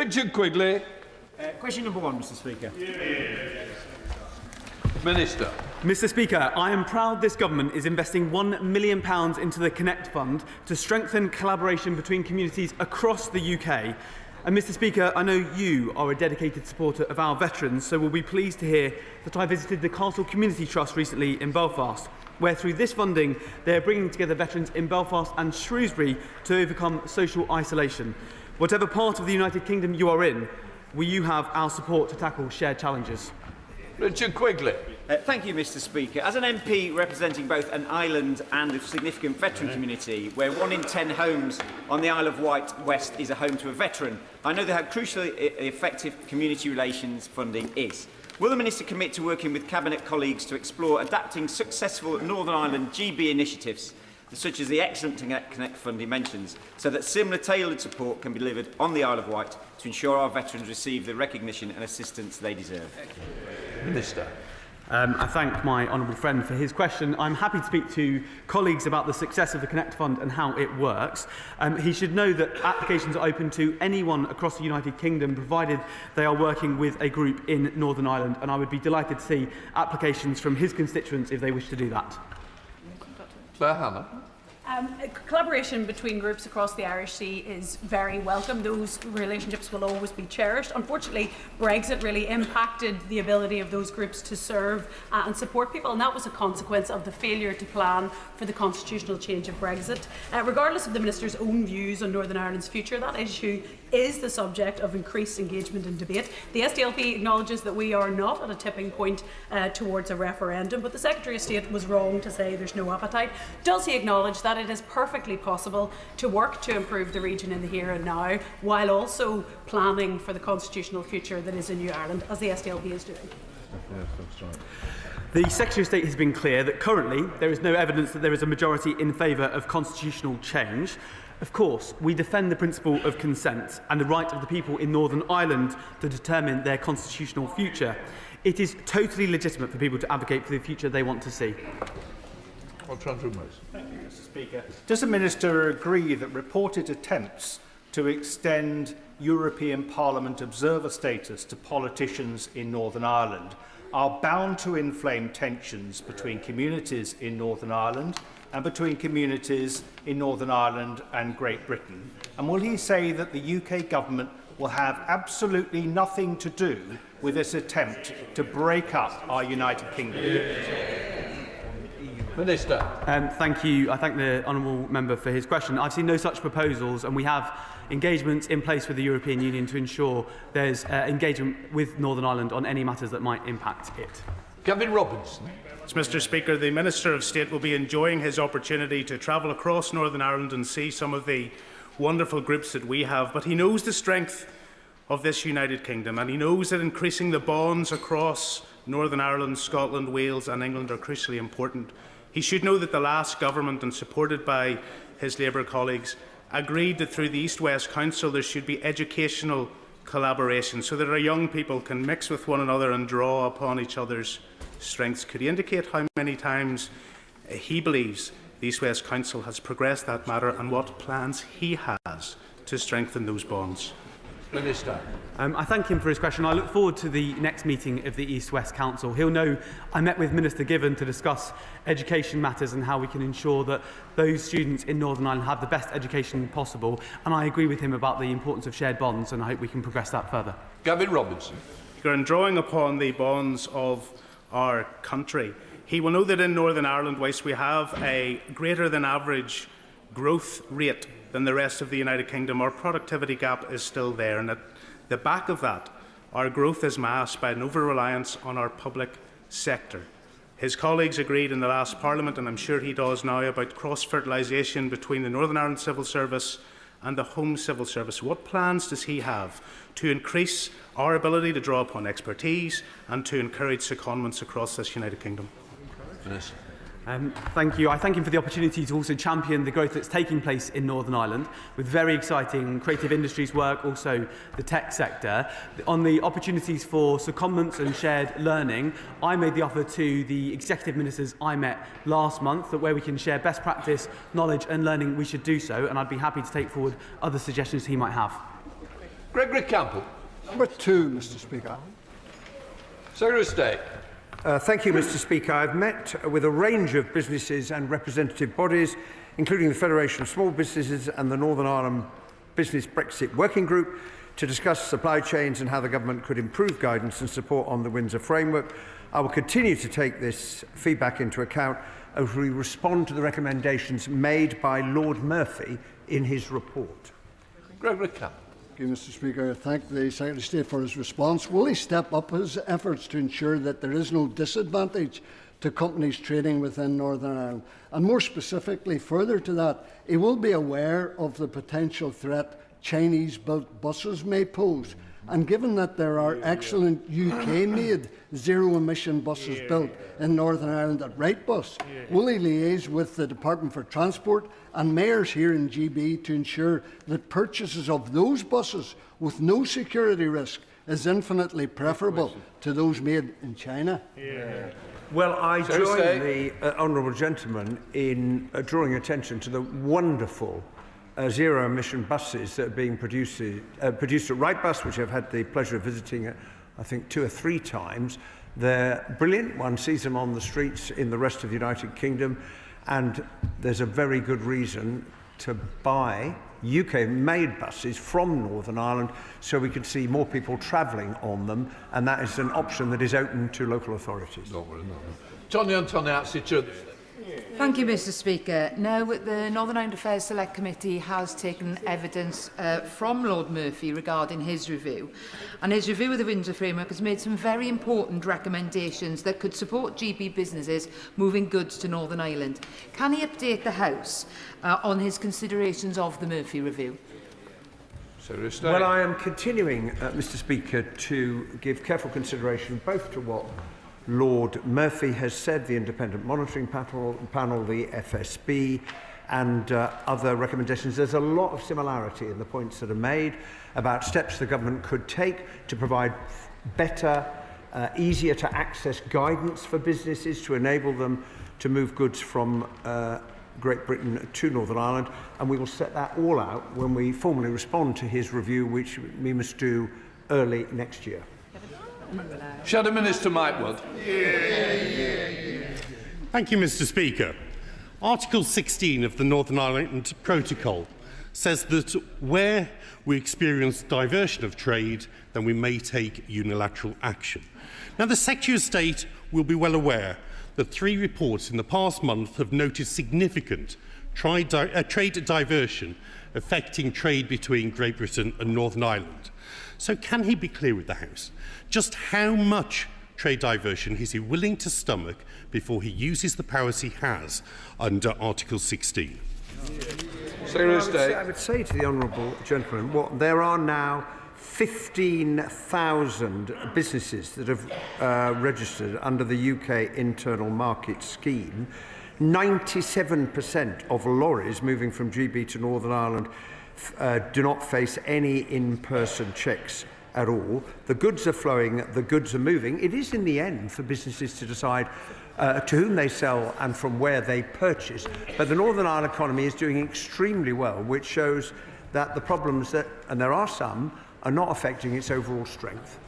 Richard Quigley. Question number 1, Mr Speaker. Minister. Mr Speaker, I am proud this government is investing £1 million into the Connect Fund to strengthen collaboration between communities across the UK. And Mr Speaker, I know you are a dedicated supporter of our veterans, so we'll be pleased to hear that I visited the Castle Community Trust recently in Belfast, where through this funding they are bringing together veterans in Belfast and Shrewsbury to overcome social isolation. Whatever part of the United Kingdom you are in, will you have our support to tackle shared challenges? Richard Quigley. Thank you, Mr Speaker. As an MP representing both an island and a significant veteran community, where 1 in 10 homes on the Isle of Wight West is a home to a veteran, I know how crucially effective community relations funding is. Will the Minister commit to working with Cabinet colleagues to explore adapting successful Northern Ireland GB initiatives, such as the excellent Connect Fund he mentions, so that similar tailored support can be delivered on the Isle of Wight to ensure our veterans receive the recognition and assistance they deserve? Minister. I thank my honourable friend for his question. I'm happy to speak to colleagues about the success of the Connect Fund and how it works. He should know that applications are open to anyone across the United Kingdom, provided they are working with a group in Northern Ireland, and I would be delighted to see applications from his constituents if they wish to do that. Hannah. Collaboration between groups across the Irish Sea is very welcome. Those relationships will always be cherished. Unfortunately, Brexit really impacted the ability of those groups to serve and support people, and that was a consequence of the failure to plan for the constitutional change of Brexit. Regardless of the Minister's own views on Northern Ireland's future, that issue is the subject of increased engagement and debate. The SDLP acknowledges that we are not at a tipping point towards a referendum, but the Secretary of State was wrong to say there's no appetite. Does he acknowledge that it is perfectly possible to work to improve the region in the here and now, while also planning for the constitutional future that is a new Ireland, as the SDLP is doing? The Secretary of State has been clear that currently there is no evidence that there is a majority in favour of constitutional change. Of course, we defend the principle of consent and the right of the people in Northern Ireland to determine their constitutional future. It is totally legitimate for people to advocate for the future they want to see. Thank you, Mr Speaker. Does the Minister agree that reported attempts to extend European Parliament observer status to politicians in Northern Ireland are bound to inflame tensions between communities in Northern Ireland and between communities in Northern Ireland and Great Britain? And will he say that the UK government will have absolutely nothing to do with this attempt to break up our United Kingdom? Minister. Thank you. I thank the honourable member for his question. I've seen no such proposals, and we have engagements in place with the European Union to ensure there's engagement with Northern Ireland on any matters that might impact it. Gavin Robinson. Mr Speaker, the Minister of State will be enjoying his opportunity to travel across Northern Ireland and see some of the wonderful groups that we have, but he knows the strength of this United Kingdom, and he knows that increasing the bonds across Northern Ireland, Scotland, Wales and England are crucially important. He should know that the last government, and supported by his Labour colleagues, agreed that through the East-West Council there should be educational collaboration so that our young people can mix with one another and draw upon each other's strengths. Could he indicate how many times he believes the East-West Council has progressed that matter and what plans he has to strengthen those bonds? Minister. I thank him for his question. I look forward to the next meeting of the East-West Council. He'll know I met with Minister Given to discuss education matters and how we can ensure that those students in Northern Ireland have the best education possible. And I agree with him about the importance of shared bonds, and I hope we can progress that further. Gavin Robinson. In drawing upon the bonds of our country, he will know that in Northern Ireland, whilst we have a greater than average growth rate than the rest of the United Kingdom, our productivity gap is still there, and at the back of that, our growth is masked by an over-reliance on our public sector. His colleagues agreed in the last Parliament, and I'm sure he does now, about cross-fertilisation between the Northern Ireland Civil Service and the Home Civil Service. What plans does he have to increase our ability to draw upon expertise and to encourage secondments across this United Kingdom? Minister. Thank you. I thank him for the opportunity to also champion the growth that's taking place in Northern Ireland with very exciting creative industries work, also the tech sector. On the opportunities for secondments and shared learning, I made the offer to the executive ministers I met last month that where we can share best practice, knowledge and learning, we should do so, and I'd be happy to take forward other suggestions he might have. Gregory Campbell. Number 2, Mr Speaker. Secretary of State. Thank you, Mr Speaker. I've met with a range of businesses and representative bodies, including the Federation of Small Businesses and the Northern Ireland Business Brexit Working Group, to discuss supply chains and how the government could improve guidance and support on the Windsor framework. I will continue to take this feedback into account as we respond to the recommendations made by Lord Murphy in his report. Gregory Campbell. Thank you, Mr Speaker. I thank the Secretary of State for his response. Will he step up his efforts to ensure that there is no disadvantage to companies trading within Northern Ireland? And more specifically, further to that, he will be aware of the potential threat Chinese-built buses may pose. And given that there are excellent UK-made zero-emission buses built in Northern Ireland at Wrightbus, will he liaise with the Department for Transport and mayors here in GB to ensure that purchases of those buses with no security risk is infinitely preferable to those made in China? Well, I join the honourable gentleman in drawing attention to the wonderful zero-emission buses that are being produced at Wrightbus, which I've had the pleasure of visiting, I think, 2 or 3 times. They're brilliant. One sees them on the streets in the rest of the United Kingdom, and there's a very good reason to buy UK-made buses from Northern Ireland so we can see more people travelling on them, and that is an option that is open to local authorities. Tony Antoniazzi. Thank you, Mr Speaker. Now, the Northern Ireland Affairs Select Committee has taken evidence from Lord Murphy regarding his review, and his review of the Windsor framework has made some very important recommendations that could support GB businesses moving goods to Northern Ireland. Can he update the House on his considerations of the Murphy review? Well, I am continuing, Mr Speaker, to give careful consideration both to what Lord Murphy has said, the Independent Monitoring Panel, the FSB, and other recommendations. There's a lot of similarity in the points that are made about steps the government could take to provide better, easier to access guidance for businesses to enable them to move goods from Great Britain to Northern Ireland, and we will set that all out when we formally respond to his review, which we must do early next year. Shadow Minister Mike Wood. Thank you, Mr Speaker. Article 16 of the Northern Ireland Protocol says that where we experience diversion of trade, then we may take unilateral action. Now, the Secretary of State will be well aware that 3 reports in the past month have noted significant trade diversion affecting trade between Great Britain and Northern Ireland. So can he be clear with the House? Just how much trade diversion is he willing to stomach before he uses the powers he has under Article 16? I would say to the honourable gentleman, there are now 15,000 businesses that have registered under the UK internal market scheme. 97% of lorries moving from GB to Northern Ireland do not face any in-person checks at all. The goods are flowing, the goods are moving. It is in the end for businesses to decide to whom they sell and from where they purchase. But the Northern Ireland economy is doing extremely well, which shows that the problems that, and there are some, are not affecting its overall strength.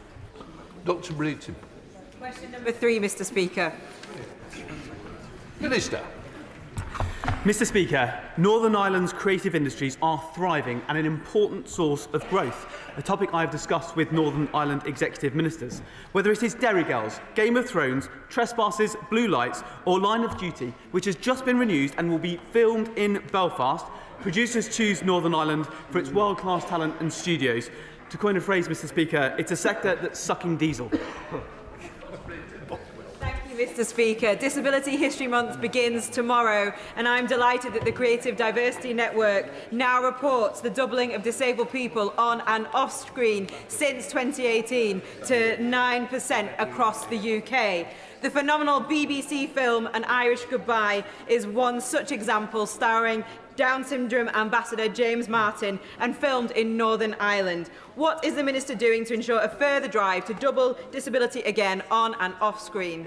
Dr Breeton. Question number 3, Mr Speaker. Minister. Mr Speaker, Northern Ireland's creative industries are thriving and an important source of growth, a topic I have discussed with Northern Ireland executive ministers. Whether it is Derry Girls, Game of Thrones, Trespasses, Blue Lights or Line of Duty, which has just been renewed and will be filmed in Belfast, producers choose Northern Ireland for its world-class talent and studios. To coin a phrase, Mr Speaker, it's a sector that's sucking diesel. Mr Speaker, Disability History Month begins tomorrow, and I'm delighted that the Creative Diversity Network now reports the doubling of disabled people on and off screen since 2018 to 9% across the UK. The phenomenal BBC film An Irish Goodbye is one such example, starring Down syndrome ambassador James Martin and filmed in Northern Ireland. What is the Minister doing to ensure a further drive to double disability again on and off screen?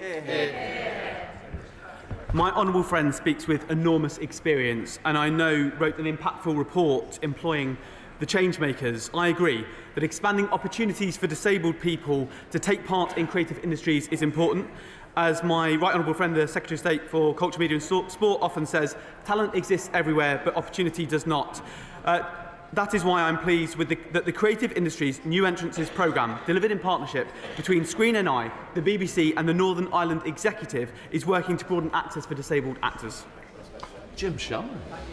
My honourable friend speaks with enormous experience and I know wrote an impactful report employing the changemakers, I agree that expanding opportunities for disabled people to take part in creative industries is important. As my right honourable friend, the Secretary of State for Culture, Media and Sport often says, talent exists everywhere, but opportunity does not. That is why I'm pleased with that the Creative Industries New Entrances programme, delivered in partnership between Screen NI, the BBC and the Northern Ireland Executive, is working to broaden access for disabled actors. Jim Shannon.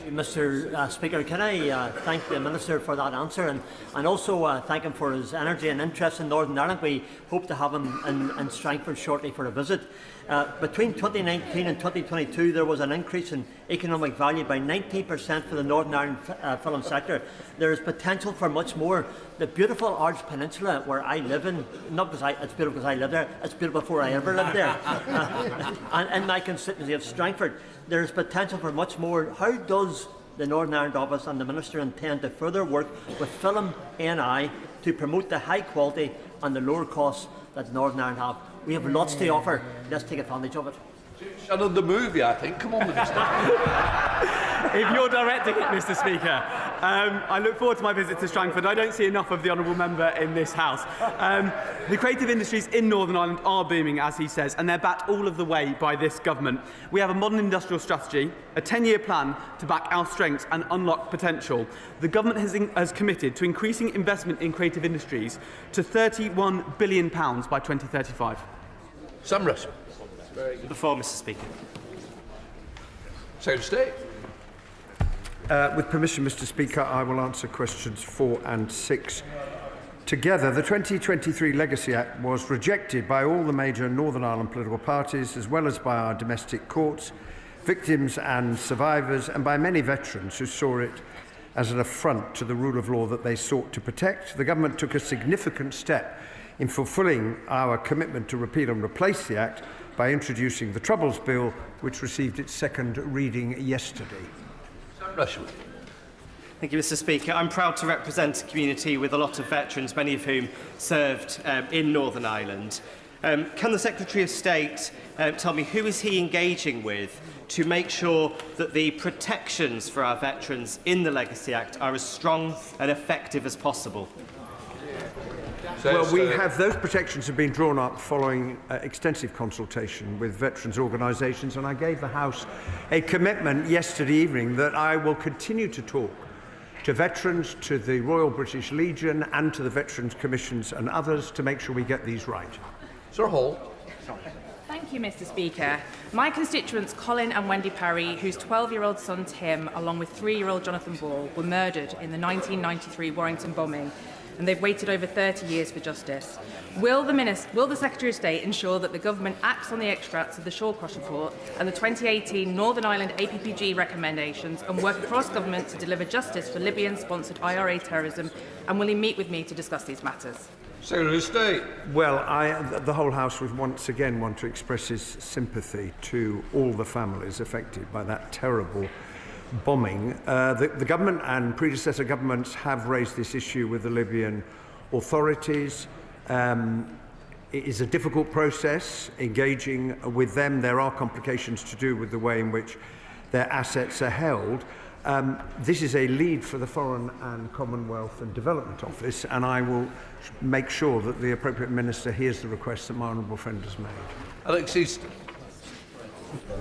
Mr Speaker, can I thank the Minister for that answer and also thank him for his energy and interest in Northern Ireland. We hope to have him in Strangford shortly for a visit. Between 2019 and 2022 there was an increase in economic value by 19% for the Northern Ireland film sector. There is potential for much more. The beautiful Ards Peninsula where I live in, not because it's beautiful because I live there, it's beautiful before I ever lived there, and in my constituency of Strangford, there is potential for much more. How does the Northern Ireland Office and the Minister intend to further work with Film NI to promote the high quality and the lower costs that Northern Ireland have? We have lots to offer. Let's take advantage of it. Shannon, the movie, I think. Come on with this stuff. If you're directing it, Mr Speaker, I look forward to my visit to Strangford. I don't see enough of the honourable member in this House. The creative industries in Northern Ireland are booming, as he says, and they're backed all of the way by this government. We have a modern industrial strategy, a 10-year plan to back our strengths and unlock potential. The government has committed to increasing investment in creative industries to £31 billion by 2035. Sam Russell. Before, Mr Speaker. Secretary of State. With permission, Mr Speaker, I will answer questions 4 and 6 together. The 2023 Legacy Act was rejected by all the major Northern Ireland political parties, as well as by our domestic courts, victims and survivors, and by many veterans who saw it as an affront to the rule of law that they sought to protect. The government took a significant step in fulfilling our commitment to repeal and replace the Act by introducing the Troubles Bill, which received its second reading yesterday. Thank you, Mr Speaker. I'm proud to represent a community with a lot of veterans, many of whom served in Northern Ireland. Can the Secretary of State tell me who is he engaging with to make sure that the protections for our veterans in the Legacy Act are as strong and effective as possible? Well, we have those protections have been drawn up following extensive consultation with veterans' organisations, and I gave the House a commitment yesterday evening that I will continue to talk to veterans, to the Royal British Legion and to the Veterans Commissions and others to make sure we get these right. Sir Hall. Thank you, Mr Speaker. My constituents Colin and Wendy Parry, whose 12-year-old son Tim, along with 3-year-old Jonathan Ball, were murdered in the 1993 Warrington bombing, and they've waited over 30 years for justice. Will the Secretary of State ensure that the government acts on the extracts of the Shawcross report and the 2018 Northern Ireland APPG recommendations and work across government to deliver justice for Libyan-sponsored IRA terrorism? And will he meet with me to discuss these matters? Secretary of State. Well, the whole House would once again want to express its sympathy to all the families affected by that terrible bombing. The government and predecessor governments have raised this issue with the Libyan authorities. It is a difficult process engaging with them. There are complications to do with the way in which their assets are held. This is a lead for the Foreign and Commonwealth and Development Office, and I will make sure that the appropriate minister hears the request that my honourable friend has made. Alex Easton.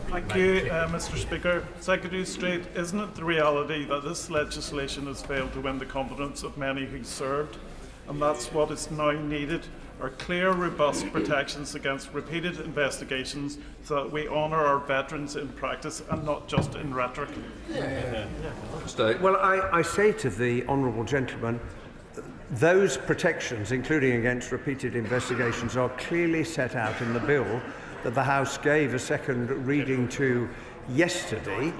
Thank you, Mr Speaker. Secretary of State, isn't it the reality that this legislation has failed to win the confidence of many who served? And that's what is now needed, are clear, robust protections against repeated investigations so that we honour our veterans in practice and not just in rhetoric. Well, I say to the honourable gentleman, those protections, including against repeated investigations, are clearly set out in the bill that the House gave a second reading to yesterday,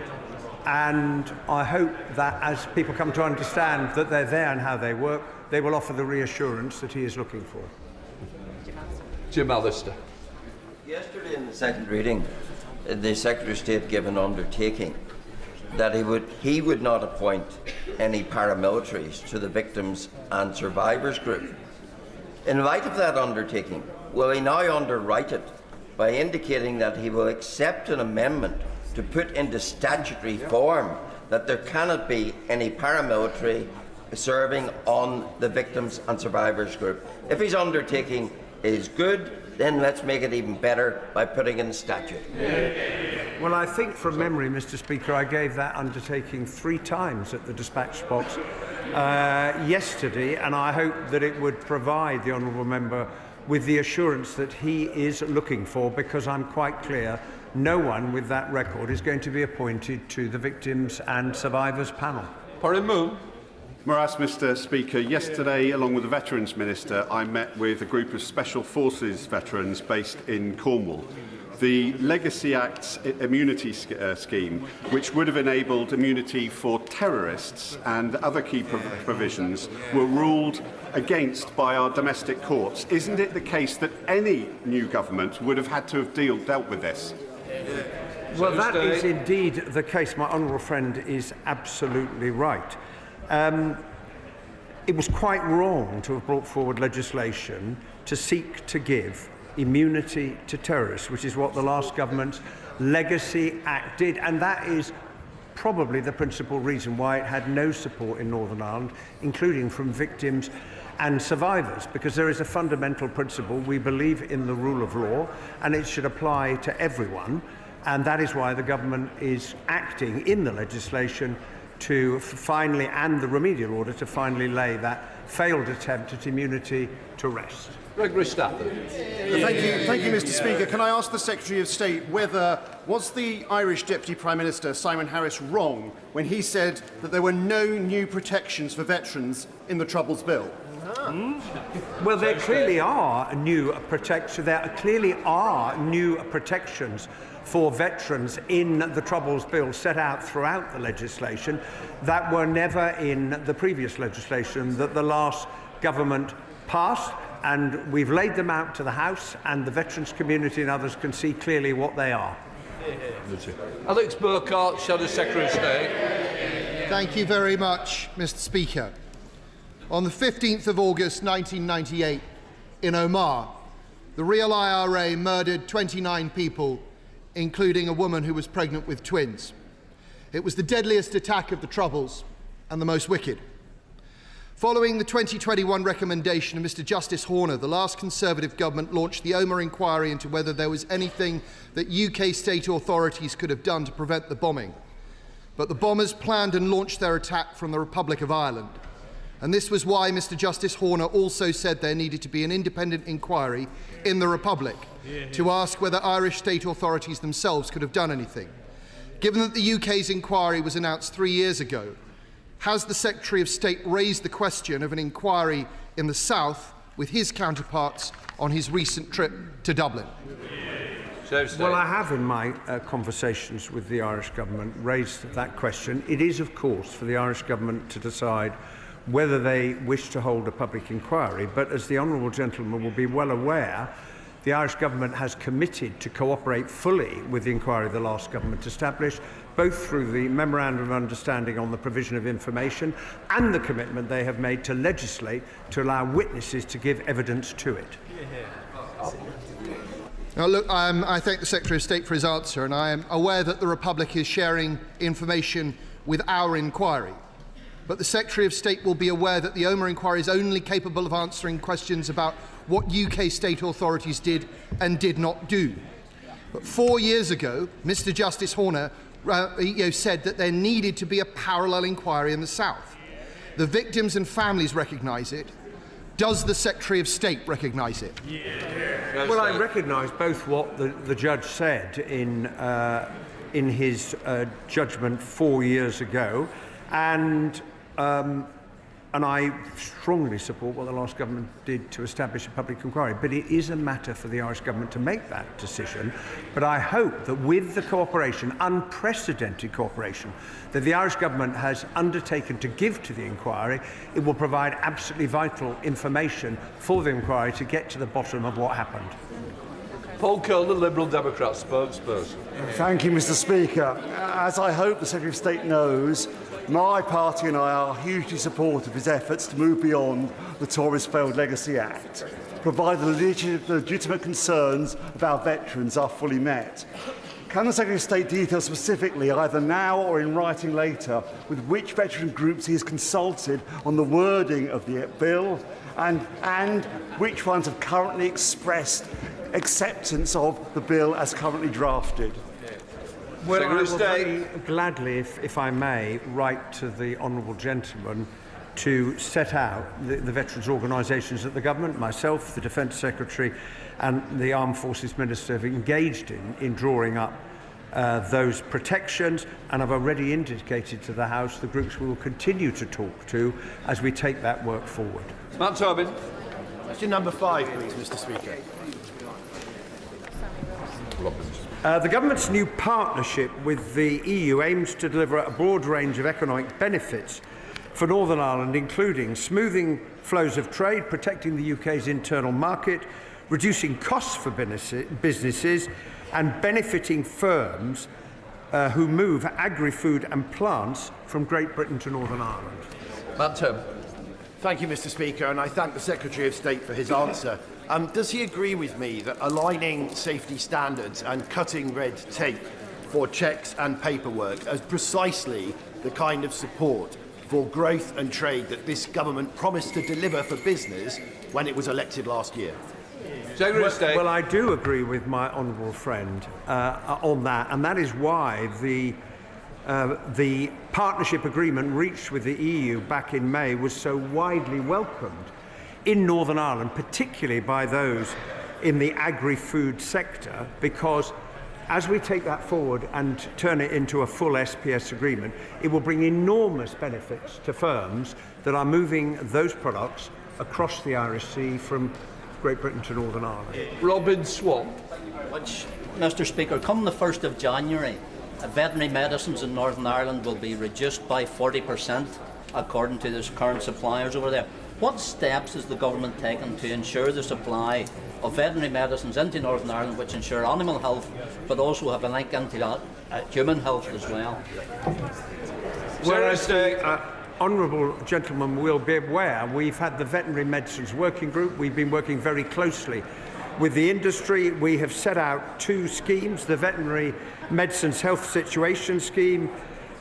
and I hope that as people come to understand that they're there and how they work, they will offer the reassurance that he is looking for. Jim Allister. Yesterday in the second reading, the Secretary of State gave an undertaking that he would not appoint any paramilitaries to the victims and survivors group. In light of that undertaking, will he now underwrite it by indicating that he will accept an amendment to put into statutory form that there cannot be any paramilitary serving on the victims and survivors group. If his undertaking is good, then let's make it even better by putting in a statute. Well, I think from memory, Mr. Speaker, I gave that undertaking 3 times at the dispatch box yesterday, and I hope that it would provide the honourable member with the assurance that he is looking for, because I'm quite clear no one with that record is going to be appointed to the Victims and Survivors panel. Morass, Mr. Speaker, yesterday, along with the Veterans Minister, I met with a group of Special Forces veterans based in Cornwall. The Legacy Act's immunity scheme, which would have enabled immunity for terrorists and other key provisions, were ruled against by our domestic courts. Isn't it the case that any new government would have had to have dealt with this? Well, that is indeed the case. My honourable friend is absolutely right. It was quite wrong to have brought forward legislation to seek to give immunity to terrorists, which is what the last government's Legacy Act did, and that is probably the principal reason why it had no support in Northern Ireland, including from victims and survivors, because there is a fundamental principle: we believe in the rule of law and it should apply to everyone, and that is why the government is acting in the legislation to finally, and the remedial order, to finally lay that failed attempt at immunity to rest. Gregory Stafford. Thank you, Mr. Speaker. Can I ask the Secretary of State was the Irish Deputy Prime Minister, Simon Harris, wrong when he said that there were no new protections for veterans in the Troubles Bill? Well, there clearly are new protections. There clearly are new protections for veterans in the Troubles Bill set out throughout the legislation that were never in the previous legislation that the last government passed, and we've laid them out to the House, and the veterans community and others can see clearly what they are. Alex Burkhardt, Shadow Secretary of State. Thank you very much, Mr. Speaker. On the 15th of August 1998, in Omagh, the real IRA murdered 29 people, including a woman who was pregnant with twins. It was the deadliest attack of the Troubles and the most wicked. Following the 2021 recommendation of Mr. Justice Horner, the last Conservative government launched the Omagh inquiry into whether there was anything that UK state authorities could have done to prevent the bombing. But the bombers planned and launched their attack from the Republic of Ireland. And this was why Mr. Justice Horner also said there needed to be an independent inquiry in the Republic to ask whether Irish state authorities themselves could have done anything. Given that the UK's inquiry was announced 3 years ago, has the Secretary of State raised the question of an inquiry in the South with his counterparts on his recent trip to Dublin? Well, I have in my conversations with the Irish government raised that question. It is, of course, for the Irish government to decide whether they wish to hold a public inquiry, but as the honourable gentleman will be well aware, the Irish government has committed to cooperate fully with the inquiry the last government established, both through the Memorandum of Understanding on the provision of information and the commitment they have made to legislate to allow witnesses to give evidence to it. Now, look, I thank the Secretary of State for his answer, and I am aware that the Republic is sharing information with our inquiry. But the Secretary of State will be aware that the Omagh inquiry is only capable of answering questions about what UK state authorities did and did not do. But 4 years ago, Mr. Justice Horner said that there needed to be a parallel inquiry in the South. The victims and families recognise it. Does the Secretary of State recognise it? Well, I recognise both what the judge said in his judgment 4 years ago, and I strongly support what the last government did to establish a public inquiry. But it is a matter for the Irish government to make that decision. But I hope that with the cooperation, unprecedented cooperation, that the Irish government has undertaken to give to the inquiry, it will provide absolutely vital information for the inquiry to get to the bottom of what happened. Paul Cole, the Liberal Democrat spokesperson. Thank you, Mr. Speaker. As I hope the Secretary of State knows, my party and I are hugely supportive of his efforts to move beyond the Tory's failed Legacy Act, provided the legitimate concerns of our veterans are fully met. Can the Secretary of State detail specifically, either now or in writing later, with which veteran groups he has consulted on the wording of the bill and which ones have currently expressed acceptance of the bill as currently drafted? Well, I will very gladly, if I may, write to the honourable gentleman to set out the veterans' organisations that the government, myself, the Defence Secretary and the Armed Forces Minister have engaged in drawing up those protections, and I've already indicated to the House the groups we will continue to talk to as we take that work forward. Matt Tobin. Question number 5, please, Mr Speaker. The government's new partnership with the EU aims to deliver a broad range of economic benefits for Northern Ireland, including smoothing flows of trade, protecting the UK's internal market, reducing costs for businesses and benefiting firms who move agri-food and plants from Great Britain to Northern Ireland. Matt Tobin. Thank you, Mr Speaker, and I thank the Secretary of State for his answer. Does he agree with me that aligning safety standards and cutting red tape for checks and paperwork is precisely the kind of support for growth and trade that this government promised to deliver for business when it was elected last year? Well, I do agree with my honourable friend on that, and that is why the partnership agreement reached with the EU back in May was so widely welcomed in Northern Ireland, particularly by those in the agri-food sector, because as we take that forward and turn it into a full SPS agreement, it will bring enormous benefits to firms that are moving those products across the Irish Sea from Great Britain to Northern Ireland. Robin Swan. Which, Mr Speaker, come the 1st of January, veterinary medicines in Northern Ireland will be reduced by 40% according to the current suppliers over there. What steps has the government taken to ensure the supply of veterinary medicines into Northern Ireland, which ensure animal health, but also have a link into human health as well? Well, as the honourable gentleman will be aware, we've had the Veterinary Medicines Working Group. We've been working very closely with the industry. We have set out 2 schemes, the Veterinary Medicines Health Situation Scheme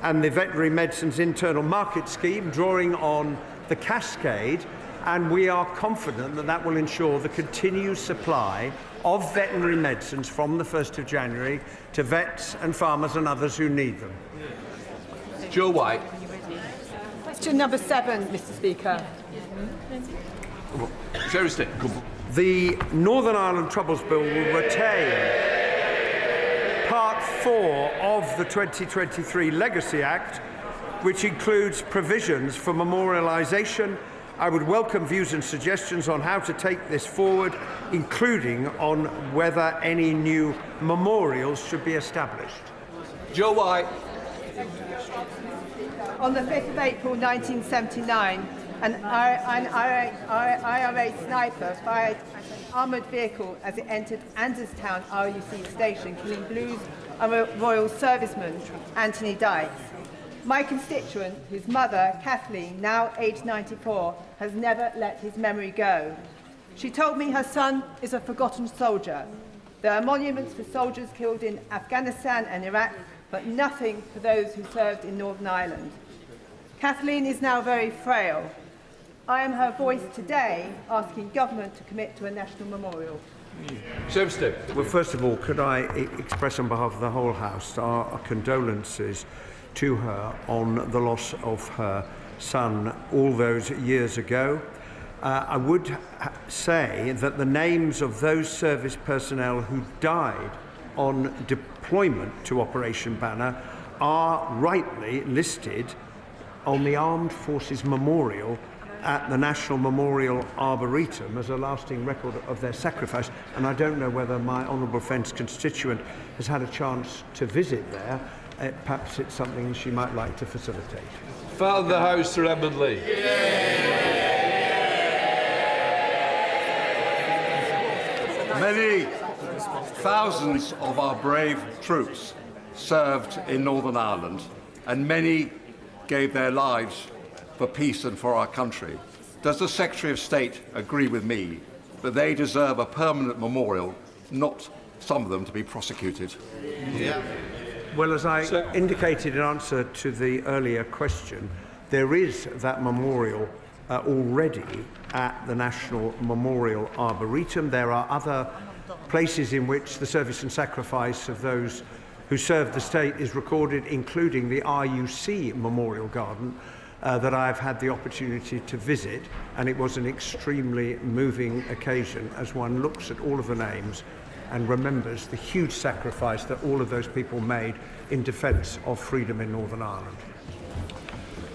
and the Veterinary Medicines Internal Market Scheme, drawing on the cascade, and we are confident that that will ensure the continued supply of veterinary medicines from the 1st of January to vets and farmers and others who need them. Joe White. Question number 7, Mr Speaker. Seriously. The Northern Ireland Troubles Bill will retain Part 4 of the 2023 Legacy Act, which includes provisions for memorialisation. I would welcome views and suggestions on how to take this forward, including on whether any new memorials should be established. Joe White. On the 5th of April 1979, an IRA sniper fired an armoured vehicle as it entered Anderstown RUC station, killing Blues Royal Serviceman Anthony Dykes. My constituent, whose mother, Kathleen, now aged 94, has never let his memory go. She told me her son is a forgotten soldier. There are monuments for soldiers killed in Afghanistan and Iraq, but nothing for those who served in Northern Ireland. Kathleen is now very frail. I am her voice today, asking government to commit to a national memorial. Well, first of all, could I express on behalf of the whole House our condolences to her on the loss of her son all those years ago. I would say that the names of those service personnel who died on deployment to Operation Banner are rightly listed on the Armed Forces Memorial at the National Memorial Arboretum as a lasting record of their sacrifice, and I don't know whether my honourable friend's constituent has had a chance to visit there. Perhaps it's something she might like to facilitate. Father of the House, Sir Edmund Lee. Many thousands of our brave troops served in Northern Ireland, and many gave their lives for peace and for our country. Does the Secretary of State agree with me that they deserve a permanent memorial, not some of them to be prosecuted. Well, as I indicated in answer to the earlier question, there is that memorial already at the National Memorial Arboretum. There are other places in which the service and sacrifice of those who served the state is recorded, including the RUC Memorial Garden that I've had the opportunity to visit, and it was an extremely moving occasion as one looks at all of the names and remembers the huge sacrifice that all of those people made in defence of freedom in Northern Ireland.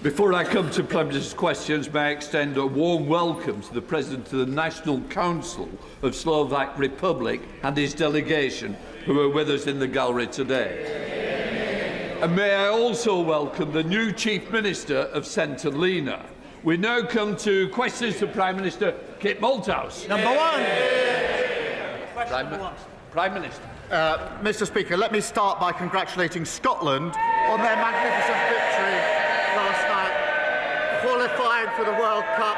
Before I come to Prime Minister's questions, may I extend a warm welcome to the President of the National Council of Slovak Republic and his delegation, who are with us in the gallery today. And may I also welcome the new Chief Minister of St Helena. We now come to questions to Prime Minister Kit Malthouse. Number one. Prime Minister. Mr Speaker, let me start by congratulating Scotland on their magnificent victory last night, qualifying for the World Cup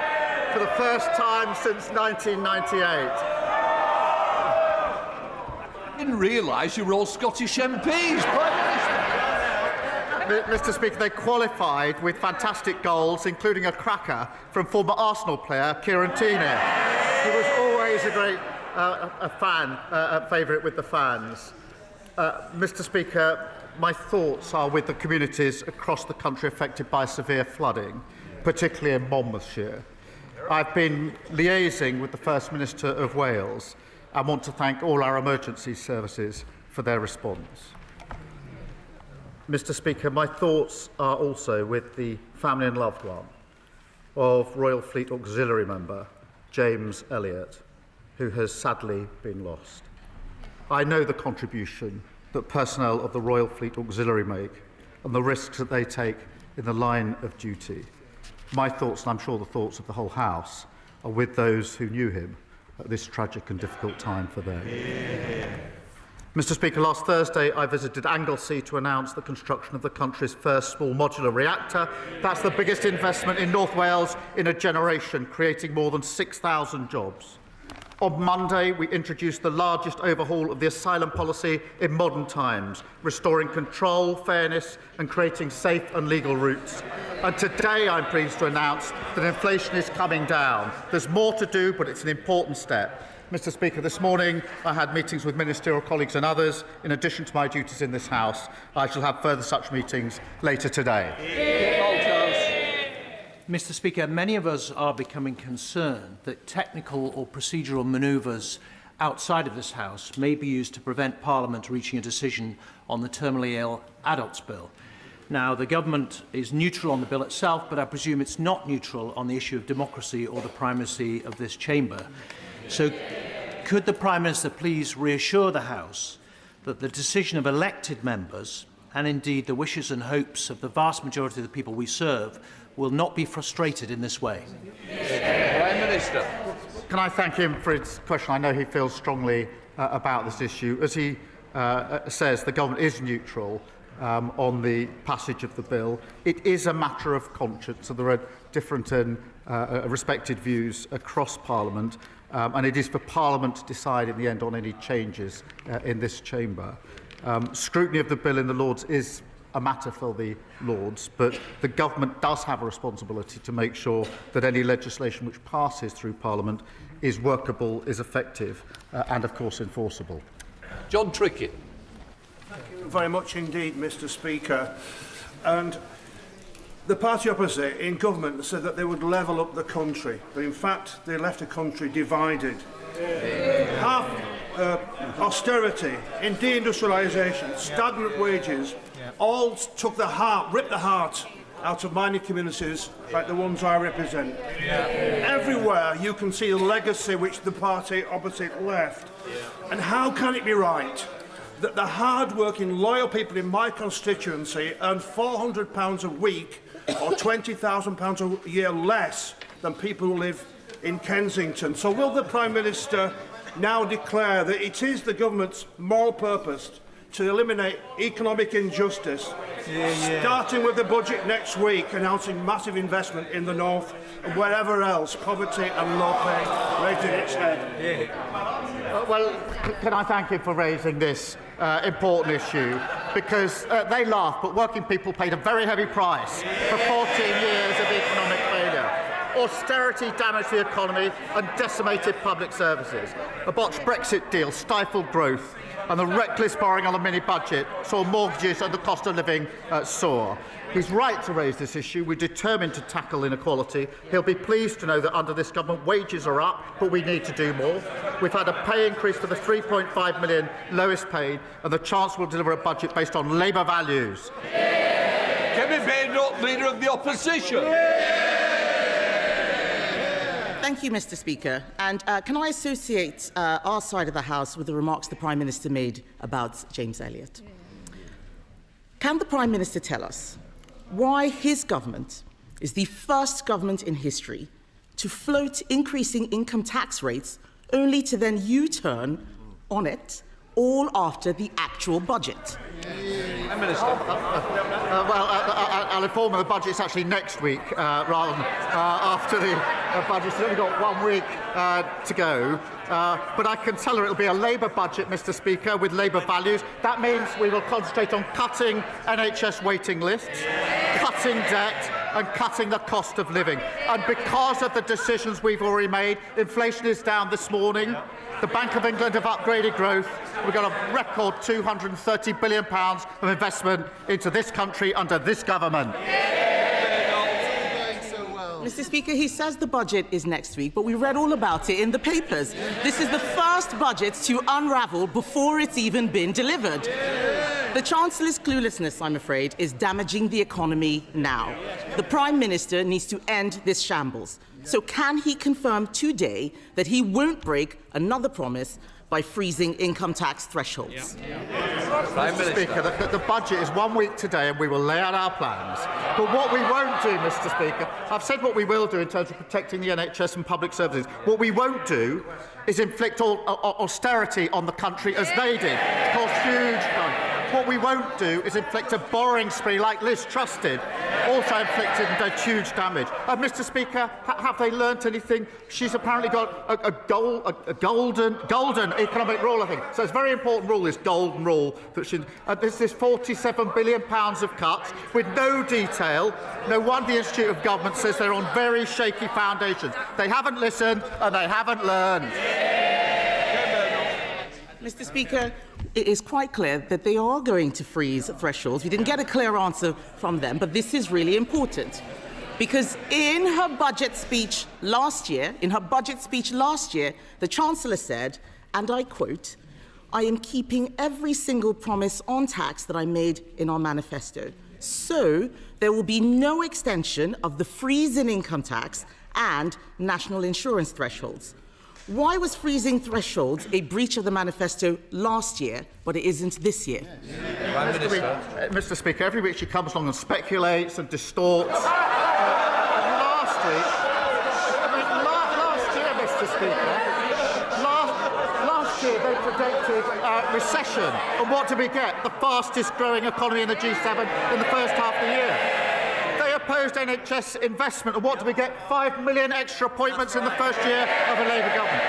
for the first time since 1998. I didn't realise you were all Scottish MPs, Prime Minister. Mr Speaker, they qualified with fantastic goals, including a cracker from former Arsenal player Kieran Tierney, who was always a great favourite with the fans. Mr Speaker, my thoughts are with the communities across the country affected by severe flooding, particularly in Monmouthshire. I've been liaising with the First Minister of Wales and want to thank all our emergency services for their response. Mr Speaker, my thoughts are also with the family and loved one of Royal Fleet Auxiliary member James Elliott, who has sadly been lost. I know the contribution that personnel of the Royal Fleet Auxiliary make and the risks that they take in the line of duty. My thoughts, and I'm sure the thoughts of the whole House, are with those who knew him at this tragic and difficult time for them. Mr Speaker, last Thursday I visited Anglesey to announce the construction of the country's first small modular reactor. That's the biggest investment in North Wales in a generation, creating more than 6,000 jobs. On Monday, we introduced the largest overhaul of the asylum policy in modern times, restoring control, fairness and creating safe and legal routes. And today I'm pleased to announce that inflation is coming down. There's more to do, but it's an important step. Mr Speaker, this morning I had meetings with ministerial colleagues and others. In addition to my duties in this House, I shall have further such meetings later today. Mr Speaker, many of us are becoming concerned that technical or procedural manoeuvres outside of this House may be used to prevent Parliament reaching a decision on the terminally ill adults bill. Now, the government is neutral on the bill itself, but I presume it's not neutral on the issue of democracy or the primacy of this chamber. So could the Prime Minister please reassure the House that the decision of elected members, and indeed the wishes and hopes of the vast majority of the people we serve, will not be frustrated in this way? Prime Minister. Can I thank him for his question? I know he feels strongly about this issue. As he says, the government is neutral on the passage of the bill. It is a matter of conscience, so there are different and respected views across Parliament, and it is for Parliament to decide in the end on any changes in this chamber. Scrutiny of the bill in the Lords is a matter for the Lords, but the government does have a responsibility to make sure that any legislation which passes through Parliament is workable, is effective, and of course enforceable. John Trickett. Thank you very much indeed, Mr Speaker. And the party opposite in government said that they would level up the country, but in fact they left the country divided. Half austerity, in deindustrialisation, stagnant wages, all took the heart, ripped the heart out of mining communities like the ones I represent. Everywhere you can see the legacy which the party opposite left. And how can it be right that the hard-working, loyal people in my constituency earn £400 a week or £20,000 a year less than people who live in Kensington? So will the Prime Minister now declare that it is the government's moral purpose to eliminate economic injustice, starting with the budget next week, announcing massive investment in the north and wherever else poverty and low pay raised its head. Well, can I thank him for raising this important issue, because they laugh, but working people paid a very heavy price for 14 years of economic failure. Austerity damaged the economy and decimated public services. A botched Brexit deal stifled growth, and the reckless borrowing on the mini-budget saw mortgages and the cost of living soar. He's right to raise this issue. We're determined to tackle inequality. He'll be pleased to know that under this government wages are up, but we need to do more. We've had a pay increase for the 3.5 million lowest paid, and the Chancellor will deliver a budget based on Labour values. Kemi Badenoch, Leader of the Opposition. Thank you, Mr. Speaker. And can I associate our side of the House with the remarks the Prime Minister made about James Elliott? Can the Prime Minister tell us why his government is the first government in history to float increasing income tax rates only to then U-turn on it all after the actual budget? I'll inform you the budget's actually next week rather than after the budget's only got 1 week to go. But I can tell her it'll be a Labour budget, Mr. Speaker, with Labour values. That means we will concentrate on cutting NHS waiting lists, cutting debt and cutting the cost of living. And because of the decisions we've already made, inflation is down this morning. The Bank of England have upgraded growth. We've got a record £230 billion of investment into this country under this government. Mr. Speaker, he says the budget is next week, but we read all about it in the papers. This is the first budget to unravel before it's even been delivered. The Chancellor's cluelessness, I'm afraid, is damaging the economy now. The Prime Minister needs to end this shambles. So can he confirm today that he won't break another promise by freezing income tax thresholds? Mr. Speaker, the budget is 1 week today and we will lay out our plans. But what we won't do, Mr. Speaker, I've said what we will do in terms of protecting the NHS and public services. What we won't do is inflict austerity on the country as they did. It caused huge harm. What we won't do is inflict a borrowing spree like Liz Truss did, also inflicted and did huge damage. Mr. Speaker, have they learnt anything? She's apparently got a golden economic rule, I think. So it's a very important rule, this golden rule. That there's this £47 billion of cuts with no detail. No wonder the Institute of Government says they're on very shaky foundations. They haven't listened and they haven't learned. Mr. Speaker, it is quite clear that they are going to freeze thresholds. We didn't get a clear answer from them, but this is really important. Because in her budget speech last year, the Chancellor said, and I quote, "I am keeping every single promise on tax that I made in our manifesto. So there will be no extension of the freeze in income tax and national insurance thresholds." Why was freezing thresholds a breach of the manifesto last year, but it isn't this year? Mr. Speaker, every week she comes along and speculates and distorts. Last year, Mr. Speaker, last year they predicted recession. And what did we get? The fastest growing economy in the G7 in the first half of the year. They opposed NHS investment, and what do we get? 5 million extra appointments in the first year of a Labour government.